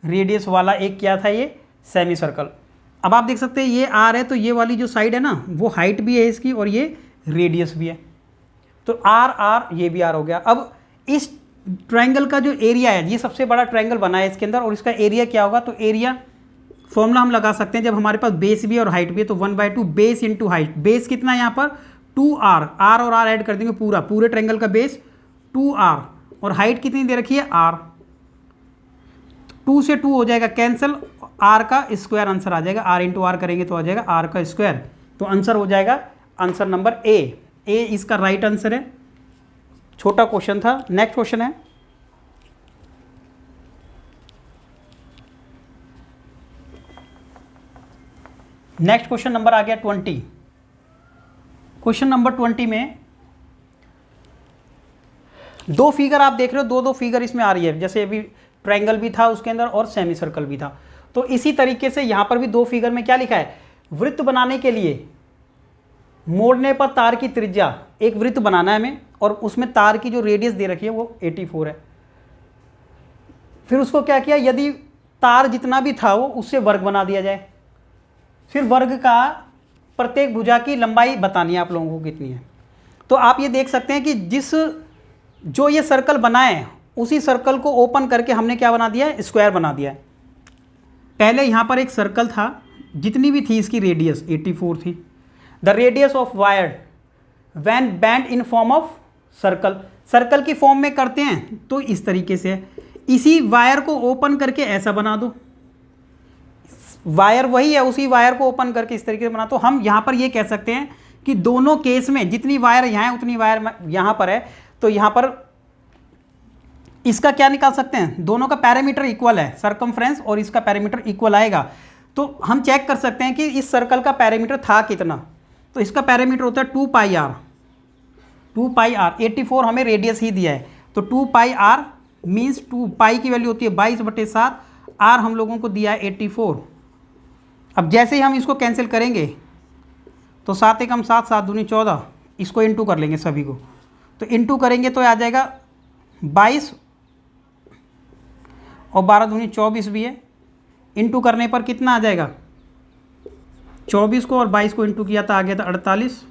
Speaker 1: रेडियस वाला एक क्या था, ये सेमी सर्कल। अब आप देख सकते हैं ये आर है, तो ये वाली जो साइड है ना वो हाइट भी है इसकी और ये रेडियस भी है, तो आर आर ये भी आर हो गया। अब इस ट्रायंगल का जो एरिया है, ये सबसे बड़ा ट्रायंगल बना है इसके अंदर, और इसका एरिया क्या होगा, तो एरिया फॉर्मूला हम लगा सकते हैं जब हमारे पास बेस भी है और हाइट भी है, तो 1/2 बेस इंटू हाइट। बेस कितना है यहाँ पर 2r, आर और आर ऐड कर देंगे, पूरे ट्रायंगल का बेस 2r, और हाइट कितनी दे रखी है r, 2 से 2 हो जाएगा कैंसिल, r का स्क्वायर आंसर आ जाएगा, r इंटू आर करेंगे तो आ जाएगा r का स्क्वायर, तो आंसर हो जाएगा आंसर नंबर ए इसका राइट आंसर है। छोटा क्वेश्चन था। नेक्स्ट क्वेश्चन है नेक्स्ट क्वेश्चन नंबर आ गया 20। क्वेश्चन नंबर 20 में दो फिगर आप देख रहे हो, दो फिगर इसमें आ रही है, जैसे अभी ट्रायंगल भी था उसके अंदर और सेमी सर्कल भी था, तो इसी तरीके से यहाँ पर भी दो फिगर में क्या लिखा है, वृत्त बनाने के लिए मोड़ने पर तार की त्रिज्या, एक वृत्त बनाना है हमें और उसमें तार की जो रेडियस दे रखी है वो 84 है। फिर उसको क्या किया, यदि तार जितना भी था वो उससे वर्ग बना दिया जाए, फिर वर्ग का प्रत्येक भुजा की लंबाई बतानी है आप लोगों को कितनी है। तो आप ये देख सकते हैं कि जो ये सर्कल बनाए उसी सर्कल को ओपन करके हमने क्या बना दिया है, स्क्वायर बना दिया है। पहले यहाँ पर एक सर्कल था, जितनी भी थी इसकी रेडियस 84 थी, the radius of wire when bent in form of circle, circle की फॉर्म में करते हैं तो इस तरीके से है। इसी वायर को ओपन करके ऐसा बना दो, वायर वही है, उसी वायर को ओपन करके इस तरीके से बना, तो हम यहाँ पर ये कह सकते हैं कि दोनों केस में जितनी वायर यहाँ है उतनी वायर यहाँ पर है, तो यहाँ पर इसका क्या निकाल सकते हैं, दोनों का पैरामीटर इक्वल है, सरकमफ्रेंस और इसका पैरामीटर इक्वल आएगा। तो हम चेक कर सकते हैं कि इस सर्कल का पैरामीटर था कितना, तो इसका पैरामीटर होता है 2 पाई आर, 2 पाई आर, 84 हमें रेडियस ही दिया है, तो 2 पाई आर मीन्स 2 पाई की वैल्यू होती है 22/7, आर हम लोगों को दिया है 84। अब जैसे ही हम इसको कैंसिल करेंगे तो 7 एकम 7, 7 दूनी 14, इसको इंटू कर लेंगे सभी को, तो इंटू करेंगे तो आ जाएगा 22 और 12 दूनी 24 भी है, इंटू करने पर कितना आ जाएगा, 24 को और 22 को इंटू किया था आ गया था 48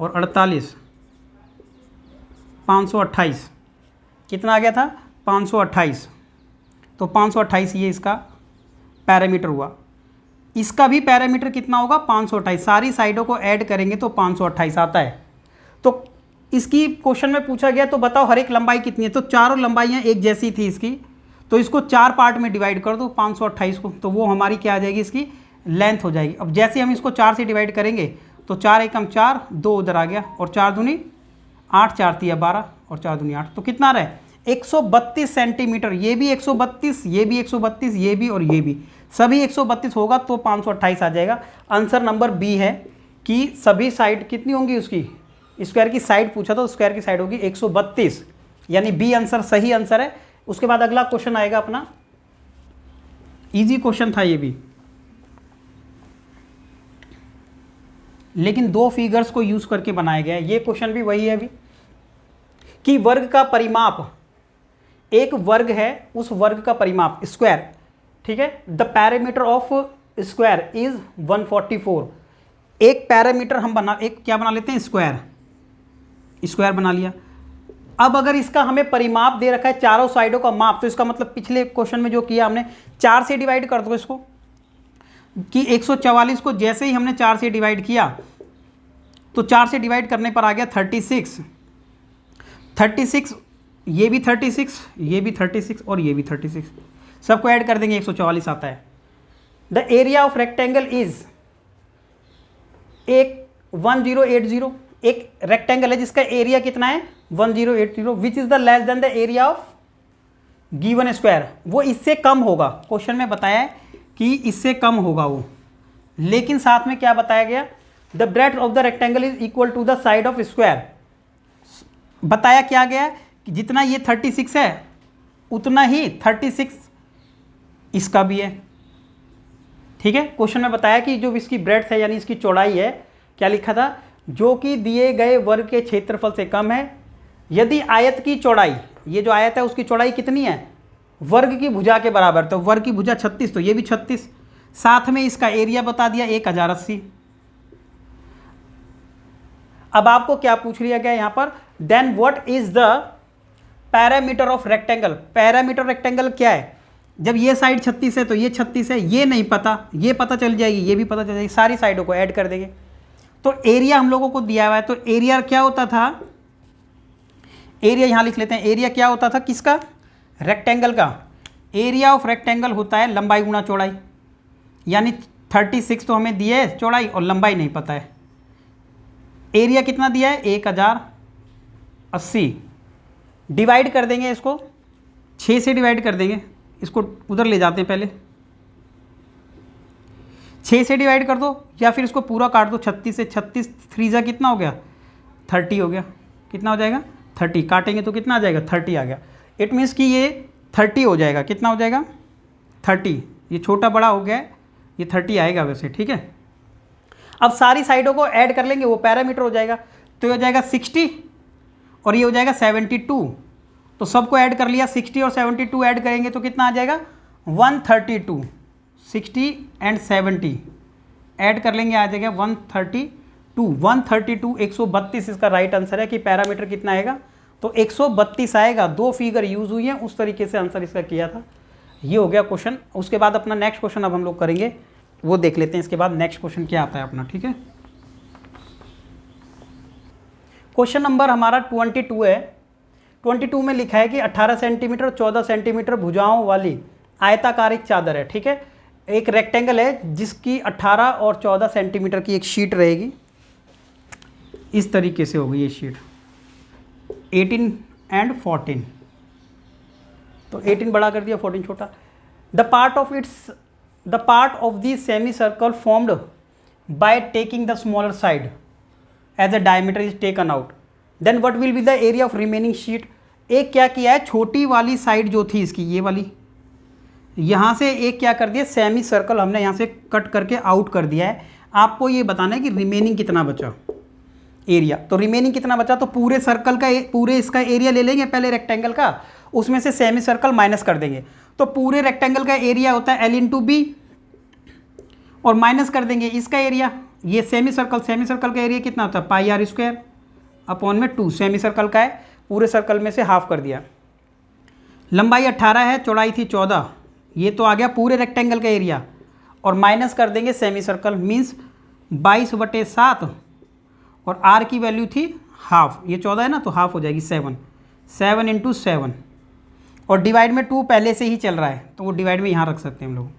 Speaker 1: और 48 528, कितना आ गया था 528, तो 528 ये इसका पैरामीटर हुआ। इसका भी पैरामीटर कितना होगा 528, सारी साइडों को ऐड करेंगे तो 528 आता है। तो इसकी क्वेश्चन में पूछा गया तो बताओ हर एक लंबाई कितनी है, तो चारों लंबाइयाँ एक जैसी थी इसकी, तो इसको 4 पार्ट में डिवाइड कर दो 528 को, तो वो हमारी क्या आ जाएगी, इसकी लेंथ हो जाएगी। अब जैसे हम इसको 4 से डिवाइड करेंगे तो 4 एकम 4, 2 उधर आ गया और 4 दूनी 8, 4 तिया 12 और 4 दूनी 8, तो कितना आ रहा है 132 सेंटीमीटर, ये भी 132, ये भी 132, ये भी और ये भी, सभी 132 होगा तो 528 आ जाएगा। आंसर नंबर बी है कि सभी साइड कितनी होंगी, उसकी स्क्वायर की साइड पूछा तो स्क्वायर की साइड होगी 132, यानी बी आंसर सही आंसर है। उसके बाद अगला क्वेश्चन आएगा अपना, इजी क्वेश्चन था ये भी, लेकिन 2 फिगर्स को यूज करके बनाया गया है। ये क्वेश्चन भी वही है अभी कि वर्ग का परिमाप, एक वर्ग है उस वर्ग का परिमाप स्क्वायर, ठीक है, the perimeter of square is 144। एक पैरामीटर हम एक क्या बना लेते हैं, स्क्वायर बना लिया। अब अगर इसका हमें परिमाप दे रखा है चारों साइडों का माप, तो इसका मतलब पिछले क्वेश्चन में जो किया हमने 4 से डिवाइड कर दो इसको, कि 144 को जैसे ही हमने 4 से डिवाइड किया तो 4 से डिवाइड करने पर आ गया 36, ये भी 36, ये भी 36 और ये भी 36, सबको ऐड कर देंगे 144 आता है। The area of rectangle is एक 1080, एक रेक्टेंगल है जिसका एरिया कितना है 1080, which is the less than the area of given square, वो इससे कम होगा। क्वेश्चन में बताया है कि इससे कम होगा वो, लेकिन साथ में क्या बताया गया, the breadth of the rectangle is equal to the side of square. बताया क्या गया कि जितना ये 36 है उतना ही 36 इसका भी है, ठीक है। क्वेश्चन में बताया कि जो इसकी ब्रेड्थ है यानी इसकी चौड़ाई है, क्या लिखा था, जो कि दिए गए वर्ग के क्षेत्रफल से कम है यदि आयत की चौड़ाई, ये जो आयत है उसकी चौड़ाई कितनी है, वर्ग की भुजा के बराबर, तो वर्ग की भुजा 36, तो ये भी 36, साथ में इसका एरिया बता दिया 1080। अब आपको क्या पूछ लिया गया यहाँ पर, then what is the perimeter of rectangle. Perimeter rectangle क्या है, जब ये साइड 36 है तो ये 36 है, ये नहीं पता, ये पता चल जाएगी, ये भी पता चल जाएगी, सारी साइडों को ऐड कर देंगे। तो एरिया हम लोगों को दिया हुआ है, तो एरिया क्या होता था, एरिया यहाँ लिख लेते हैं, एरिया क्या होता था किसका, रेक्टेंगल का। एरिया ऑफ रेक्टेंगल होता है लंबाई गुणा चौड़ाई, यानी 36 तो हमें दिया है चौड़ाई और लंबाई नहीं पता है। एरिया कितना दिया है 1080, डिवाइड कर देंगे इसको, 6 से डिवाइड कर देंगे, इसको उधर ले जाते हैं पहले, 6 से डिवाइड कर दो या फिर इसको पूरा काट दो, 36 से 36 3 जा कितना हो गया 30 हो गया, कितना हो जाएगा 30, काटेंगे तो कितना आ जाएगा 30 आ गया। इट मीन्स कि ये 30 हो जाएगा, कितना हो जाएगा 30, ये छोटा बड़ा हो गया है, ये 30 आएगा वैसे, ठीक है। अब सारी साइडों को ऐड कर लेंगे, वो पैरामीटर हो जाएगा, तो ये हो जाएगा 60 और ये हो जाएगा 72, तो सबको ऐड कर लिया, 60 और 72 ऐड करेंगे तो कितना आ जाएगा 132, 60 एंड 70 ऐड कर लेंगे आ जाएगा 132, 132 इसका राइट आंसर है कि पैरामीटर कितना आएगा, तो 132 आएगा। 2 फिगर यूज हुई हैं, उस तरीके से आंसर इसका किया था। ये हो गया क्वेश्चन। उसके बाद अपना नेक्स्ट क्वेश्चन अब हम लोग करेंगे, वो देख लेते हैं इसके बाद नेक्स्ट क्वेश्चन क्या आता है अपना, ठीक है। क्वेश्चन नंबर हमारा 22 है। 22 में लिखा है कि 18 सेंटीमीटर 14 सेंटीमीटर भुजाओं वाली आयताकार एक चादर है, ठीक है। एक रेक्टेंगल है जिसकी 18 और 14 सेंटीमीटर की एक शीट रहेगी। इस तरीके से होगी ये शीट, 18 एंड 14, तो 18 बड़ा कर दिया, 14 छोटा। The part of the semi circle formed by taking the smaller side as a diameter is taken out, then what will be the area of remaining sheet. एक क्या किया है, छोटी वाली साइड जो थी इसकी, ये वाली, यहाँ से एक क्या कर दिया, सेमी सर्कल हमने यहाँ से कट करके आउट कर दिया है। आपको ये बताना है कि रिमेनिंग कितना बचा एरिया। तो रिमेनिंग कितना बचा, तो पूरे सर्कल का पूरे इसका एरिया ले लेंगे पहले रेक्टेंगल का, उसमें से सेमी सर्कल माइनस कर देंगे। तो पूरे रेक्टेंगल का एरिया होता है L इंटू बी, और माइनस कर देंगे इसका एरिया। ये सेमी सर्कल का एरिया कितना होता है, पाई आर स्क्वायर अपॉन में 2, सेमी सर्कल का है, पूरे सर्कल में से हाफ कर दिया। लंबाई 18 है, चौड़ाई थी 14, ये तो आ गया पूरे रेक्टेंगल का एरिया, और माइनस कर देंगे सेमी सर्कल, मीन्स 22/7, और आर की वैल्यू थी हाफ, ये 14 है ना, तो हाफ हो जाएगी 7 इंटू 7, और डिवाइड में 2 पहले से ही चल रहा है, तो वो डिवाइड में यहाँ रख सकते हैं हम लोग।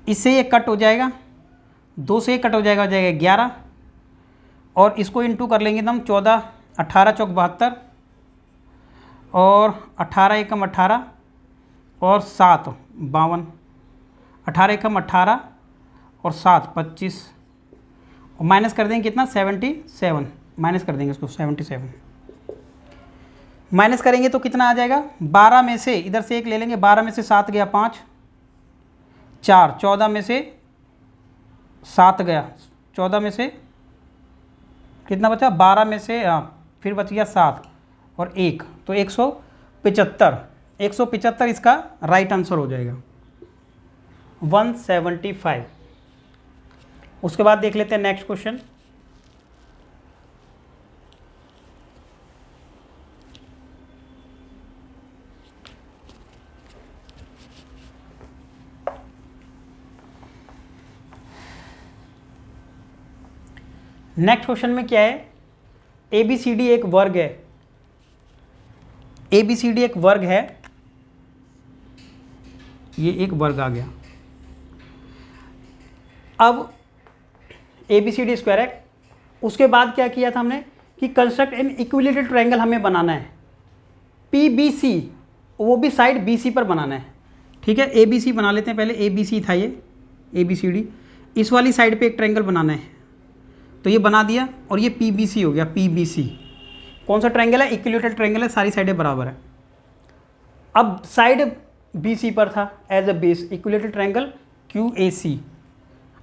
Speaker 1: इससे ये कट हो जाएगा, 2 से कट हो जाएगा 11, और इसको इंटू कर लेंगे तो हम 14, 18 चौक 72, और 18 एकम 18, और 7 52, 18 एकम 18, और 7 25, और माइनस कर देंगे कितना, 77, माइनस कर देंगे इसको 77, माइनस करेंगे तो कितना आ जाएगा, 12 में से इधर से एक ले लेंगे, 12 में से 7 गया 5, 4, 14 में से 7 गया, 14 में से कितना बचा, 12 में से फिर बच गया 7 और 1, तो 175 इसका राइट आंसर हो जाएगा, 175। उसके बाद देख लेते हैं नेक्स्ट क्वेश्चन। नेक्स्ट क्वेश्चन में क्या है, ABCD एक वर्ग है, ABCD एक वर्ग है, ये एक वर्ग आ गया। अब ABCD स्क्वायर है, उसके बाद क्या किया था हमने कि कंस्ट्रक्ट एन इक्विलेटरल ट्रायंगल हमें बनाना है, PBC, वो भी साइड BC पर बनाना है, ठीक है। ABC बना लेते हैं पहले, ABC था ये ABCD, इस वाली साइड पे एक ट्रायंगल बनाना है, तो ये बना दिया, और ये PBC हो गया, PBC कौन सा ट्रायंगल है, इक्विलेटरल ट्रायंगल है, सारी साइडें बराबर है। अब साइड BC पर था as a base, equilateral triangle QAC।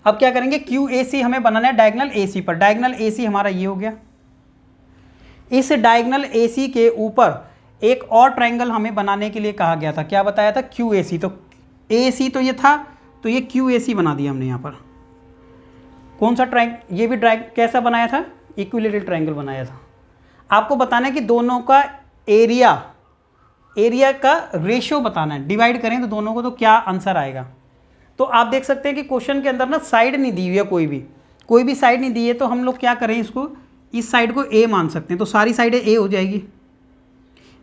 Speaker 1: अब क्या करेंगे, QAC हमें बनाना है डायगोनल AC पर, डायगोनल AC हमारा ये हो गया। इस डायगोनल AC के ऊपर एक और ट्रायंगल हमें बनाने के लिए कहा गया था, क्या बताया था, QAC। तो AC तो ये था, तो ये QAC बना दिया हमने यहाँ पर। कौन सा ट्रायंगल, ये भी कैसा बनाया था, इक्विलेटरल ट्रायंगल बनाया था। आपको बताना है कि दोनों का एरिया का रेशियो बताना है, डिवाइड करें तो दोनों को तो क्या आंसर आएगा। तो आप देख सकते हैं कि क्वेश्चन के अंदर ना साइड नहीं दी हुई है, कोई भी साइड नहीं दी है, तो हम लोग क्या करें, इसको इस साइड को A मान सकते हैं, तो सारी साइडें A हो जाएगी,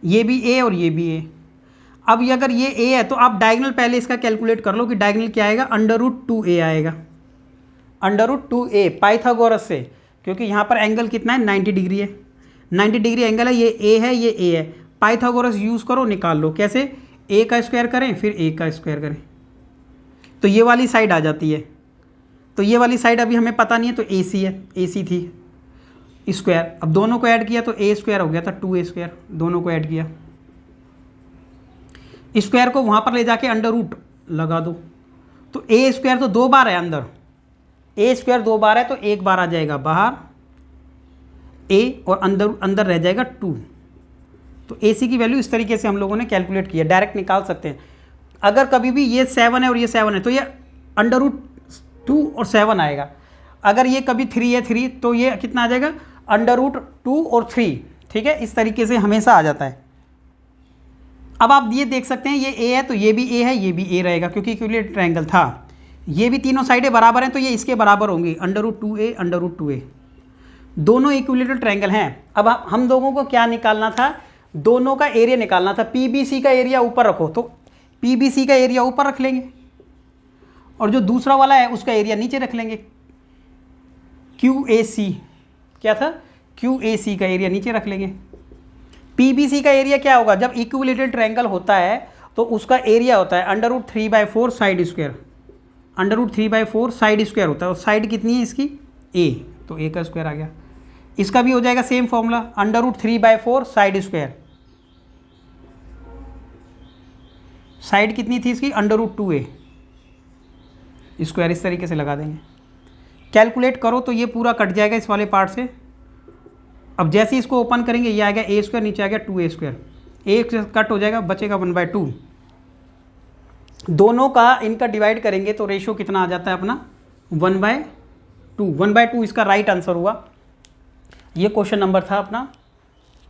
Speaker 1: ये भी A और ये भी A। अब अगर ये A है तो आप डायगोनल पहले इसका कैलकुलेट कर लो कि डायगोनल क्या आएगा, √2A आएगा, √2A पाइथागोरस से, क्योंकि यहाँ पर एंगल कितना है, 90 डिग्री है, 90 डिग्री एंगल है, ये A है, ये A है, पाइथागोरस यूज़ करो, निकाल लो। कैसे, A का स्क्वायर करें फिर A का स्क्वायर करें, तो ये वाली साइड आ जाती है। तो ये वाली साइड अभी हमें पता नहीं है, तो AC है, AC थी स्क्वायर। अब दोनों को ऐड किया तो A स्क्वायर हो गया था, 2A स्क्वायर, दोनों को ऐड किया, स्क्वायर को वहाँ पर ले जाके √ लगा दो, तो A स्क्वायर तो 2 बार है अंदर, A स्क्वायर 2 बार है, तो 1 बार आ जाएगा बाहर A, और अंदर रह जाएगा 2। तो AC की वैल्यू इस तरीके से हम लोगों ने कैलकुलेट किया, डायरेक्ट निकाल सकते हैं। अगर कभी भी ये 7 है और ये 7 है तो ये √2 और 7 आएगा। अगर ये कभी 3 है 3, तो ये कितना आ जाएगा, √2 और 3, ठीक है। इस तरीके से हमेशा आ जाता है। अब आप ये देख सकते हैं, ये A है तो ये भी A है, ये भी A रहेगा, क्योंकि इक्विलेटरल ट्रायंगल था। ये भी तीनों साइडें बराबर हैं, तो ये इसके बराबर होंगी, √2A √2A। दोनों इक्विलेटरल ट्रायंगल हैं। अब हम लोगों को क्या निकालना था, दोनों का एरिया निकालना था। पीबीसी का एरिया ऊपर रखो, तो पीबीसी का एरिया ऊपर रख लेंगे और जो दूसरा वाला है उसका एरिया नीचे रख लेंगे। QAC क्या था, QAC का एरिया नीचे रख लेंगे। PBC का एरिया क्या होगा, जब इक्विलेटरल ट्रायंगल होता है तो उसका एरिया होता है √3/4 साइड स्क्वायर, √3/4 साइड स्क्वायर होता है। और साइड कितनी है इसकी, A, तो A का स्क्वायर आ गया। इसका भी हो जाएगा same formula, √3/4 side square. Side कितनी थी इसकी, √2A स्क्वायर, इस तरीके से लगा देंगे। कैलकुलेट करो तो ये पूरा कट जाएगा इस वाले पार्ट से। अब जैसे ही इसको ओपन करेंगे ये आएगा A², नीचे आ गया 2A², A कट हो जाएगा, बचेगा 1/2। दोनों का इनका डिवाइड करेंगे तो रेशियो कितना आ जाता है अपना, 1/2। 1/2 इसका राइट आंसर हुआ। ये क्वेश्चन नंबर था अपना।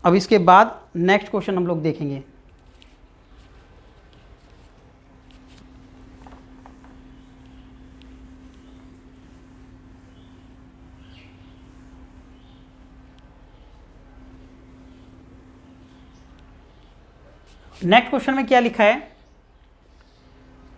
Speaker 1: अब इसके बाद नेक्स्ट क्वेश्चन हम लोग देखेंगे। नेक्स्ट क्वेश्चन में क्या लिखा है,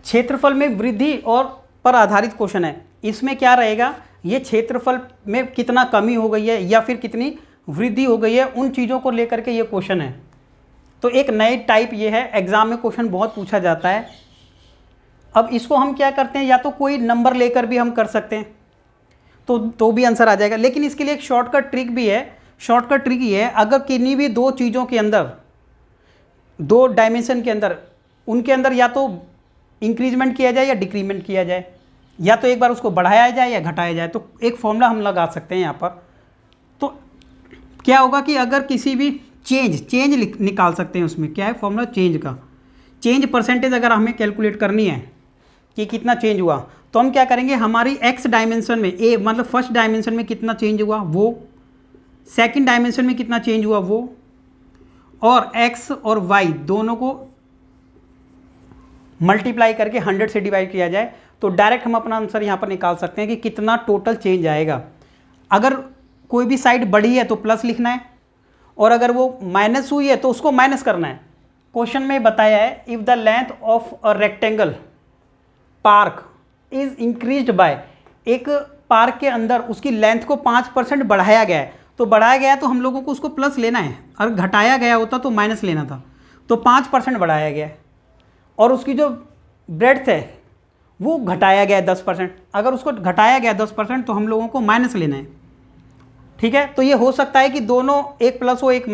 Speaker 1: क्षेत्रफल में वृद्धि और पर आधारित क्वेश्चन है। इसमें क्या रहेगा, ये क्षेत्रफल में कितना कमी हो गई है या फिर कितनी वृद्धि हो गई है, उन चीज़ों को लेकर के ये क्वेश्चन है। तो एक नई टाइप ये है, एग्जाम में क्वेश्चन बहुत पूछा जाता है। अब इसको हम क्या करते हैं, या तो कोई नंबर लेकर भी हम कर सकते हैं तो भी आंसर आ जाएगा, लेकिन इसके लिए एक शॉर्टकट ट्रिक भी है। शॉर्टकट ट्रिक ये है, अगर किन्हीं भी दो चीज़ों के अंदर, दो डायमेंशन के अंदर, उनके अंदर या तो इंक्रीजमेंट किया जाए या डिक्रीमेंट किया जाए, या तो एक बार उसको बढ़ाया जाए या घटाया जाए, तो एक फॉर्मूला हम लगा सकते हैं यहाँ पर। तो क्या होगा कि अगर किसी भी चेंज निकाल सकते हैं, उसमें क्या है फॉर्मूला चेंज का, चेंज परसेंटेज अगर हमें कैलकुलेट करनी है कि कितना चेंज हुआ, तो हम क्या करेंगे, हमारी एक्स डायमेंशन में ए मतलब फर्स्ट डायमेंशन में कितना चेंज हुआ वो, सेकंड डायमेंशन में कितना चेंज हुआ वो, और एक्स और वाई दोनों को मल्टीप्लाई करके 100 से डिवाइड किया जाए तो डायरेक्ट हम अपना आंसर यहाँ पर निकाल सकते हैं कि कितना टोटल चेंज आएगा। अगर कोई भी साइड बढ़ी है तो प्लस लिखना है, और अगर वो माइनस हुई है तो उसको माइनस करना है। क्वेश्चन में बताया है, if the length of a rectangle park is increased by, एक पार्क के अंदर उसकी लेंथ को 5% बढ़ाया गया है, तो बढ़ाया गया है तो हम लोगों को उसको प्लस लेना है, और घटाया गया होता तो माइनस लेना था। तो 5% बढ़ाया गया है, और उसकी जो ब्रेड्थ है वो घटाया गया है 10%। अगर उसको घटाया गया 10% तो हम लोगों को माइनस लेना है। ठीक है, तो ये हो सकता है कि दोनों, एक प्लस हो एक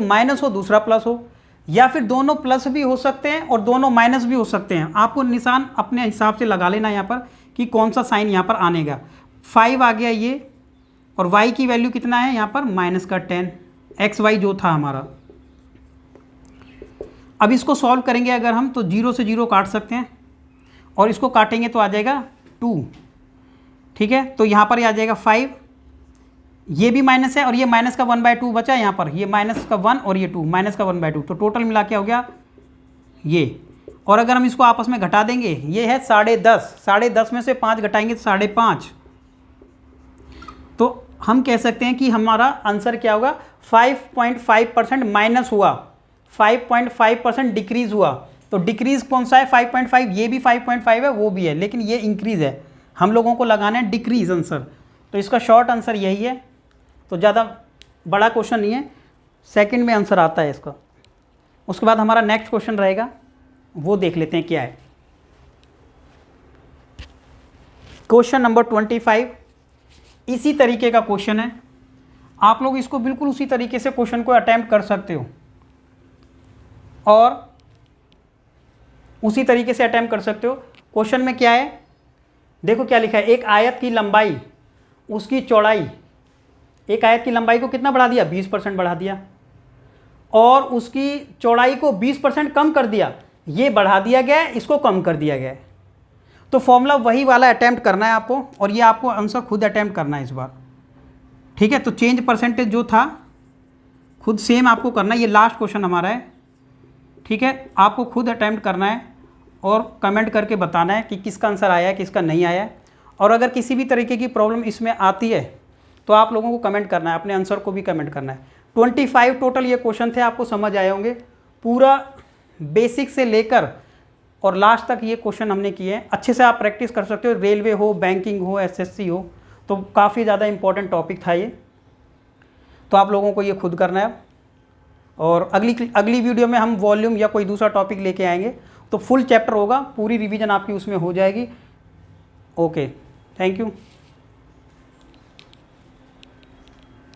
Speaker 1: माइनस हो दूसरा प्लस हो, या फिर दोनों प्लस भी हो सकते हैं और दोनों माइनस भी हो सकते हैं। आपको निशान अपने हिसाब से लगा लेना यहाँ पर कि कौन सा साइन यहाँ पर आने का। 5 आ गया ये, और y की वैल्यू कितना है यहाँ पर -10, xy जो था हमारा। अब इसको सॉल्व करेंगे अगर हम, तो 0 से 0 काट सकते हैं, और इसको काटेंगे तो आ जाएगा 2। ठीक है, तो यहाँ पर आ जाएगा 5, ये भी माइनस है और ये माइनस का 1/2 बचा यहाँ पर, ये माइनस का 1 और ये 2, माइनस का 1/2, तो टोटल मिला के हो गया ये। और अगर हम इसको आपस में घटा देंगे, ये है 10.5 में से 5 घटाएंगे तो 5.5, तो हम कह सकते हैं कि हमारा आंसर क्या होगा, 5.5% माइनस हुआ, 5.5% डिक्रीज़ हुआ। तो डिक्रीज़ कौन सा है, 5.5, ये भी 5.5 है, वो भी है, लेकिन ये इंक्रीज़ है, हम लोगों को लगाना है डिक्रीज़ आंसर। तो इसका शॉर्ट आंसर यही है, तो ज़्यादा बड़ा क्वेश्चन नहीं है, सेकंड में आंसर आता है इसका। उसके बाद हमारा नेक्स्ट क्वेश्चन रहेगा, वो देख लेते हैं क्या है। क्वेश्चन नंबर 25 इसी तरीके का क्वेश्चन है। आप लोग इसको बिल्कुल उसी तरीके से क्वेश्चन को अटेम्प्ट कर सकते हो, और उसी तरीके से अटेम्प्ट कर सकते हो। क्वेश्चन में क्या है, देखो क्या लिखा है, एक आयत की लंबाई, उसकी चौड़ाई, एक आयत की लंबाई को कितना बढ़ा दिया, 20% बढ़ा दिया, और उसकी चौड़ाई को 20% कम कर दिया। ये बढ़ा दिया गया है, इसको कम कर दिया गया है। तो फॉर्मूला वही वाला अटेम्प्ट करना है आपको, और ये आपको आंसर खुद अटेम्प्ट करना है इस बार। ठीक है, तो चेंज परसेंटेज जो था खुद सेम आपको करना है। ये लास्ट क्वेश्चन हमारा है। ठीक है, आपको खुद अटेम्प्ट करना है और कमेंट करके बताना है कि किसका आंसर आया है, किसका नहीं आया है। और अगर किसी भी तरीके की प्रॉब्लम इसमें आती है तो आप लोगों को कमेंट करना है, अपने आंसर को भी कमेंट करना है। 25 टोटल ये क्वेश्चन थे, आपको समझ आए होंगे। पूरा बेसिक से लेकर और लास्ट तक ये क्वेश्चन हमने किए हैं। अच्छे से आप प्रैक्टिस कर सकते हो, रेलवे हो, बैंकिंग हो, एसएससी हो, तो काफ़ी ज़्यादा इंपॉर्टेंट टॉपिक था ये। तो आप लोगों को ये खुद करना है। और अगली वीडियो में हम वॉल्यूम या कोई दूसरा टॉपिक लेके आएंगे, तो फुल चैप्टर होगा, पूरी रिवीजन आपकी उसमें हो जाएगी। Okay, thank you.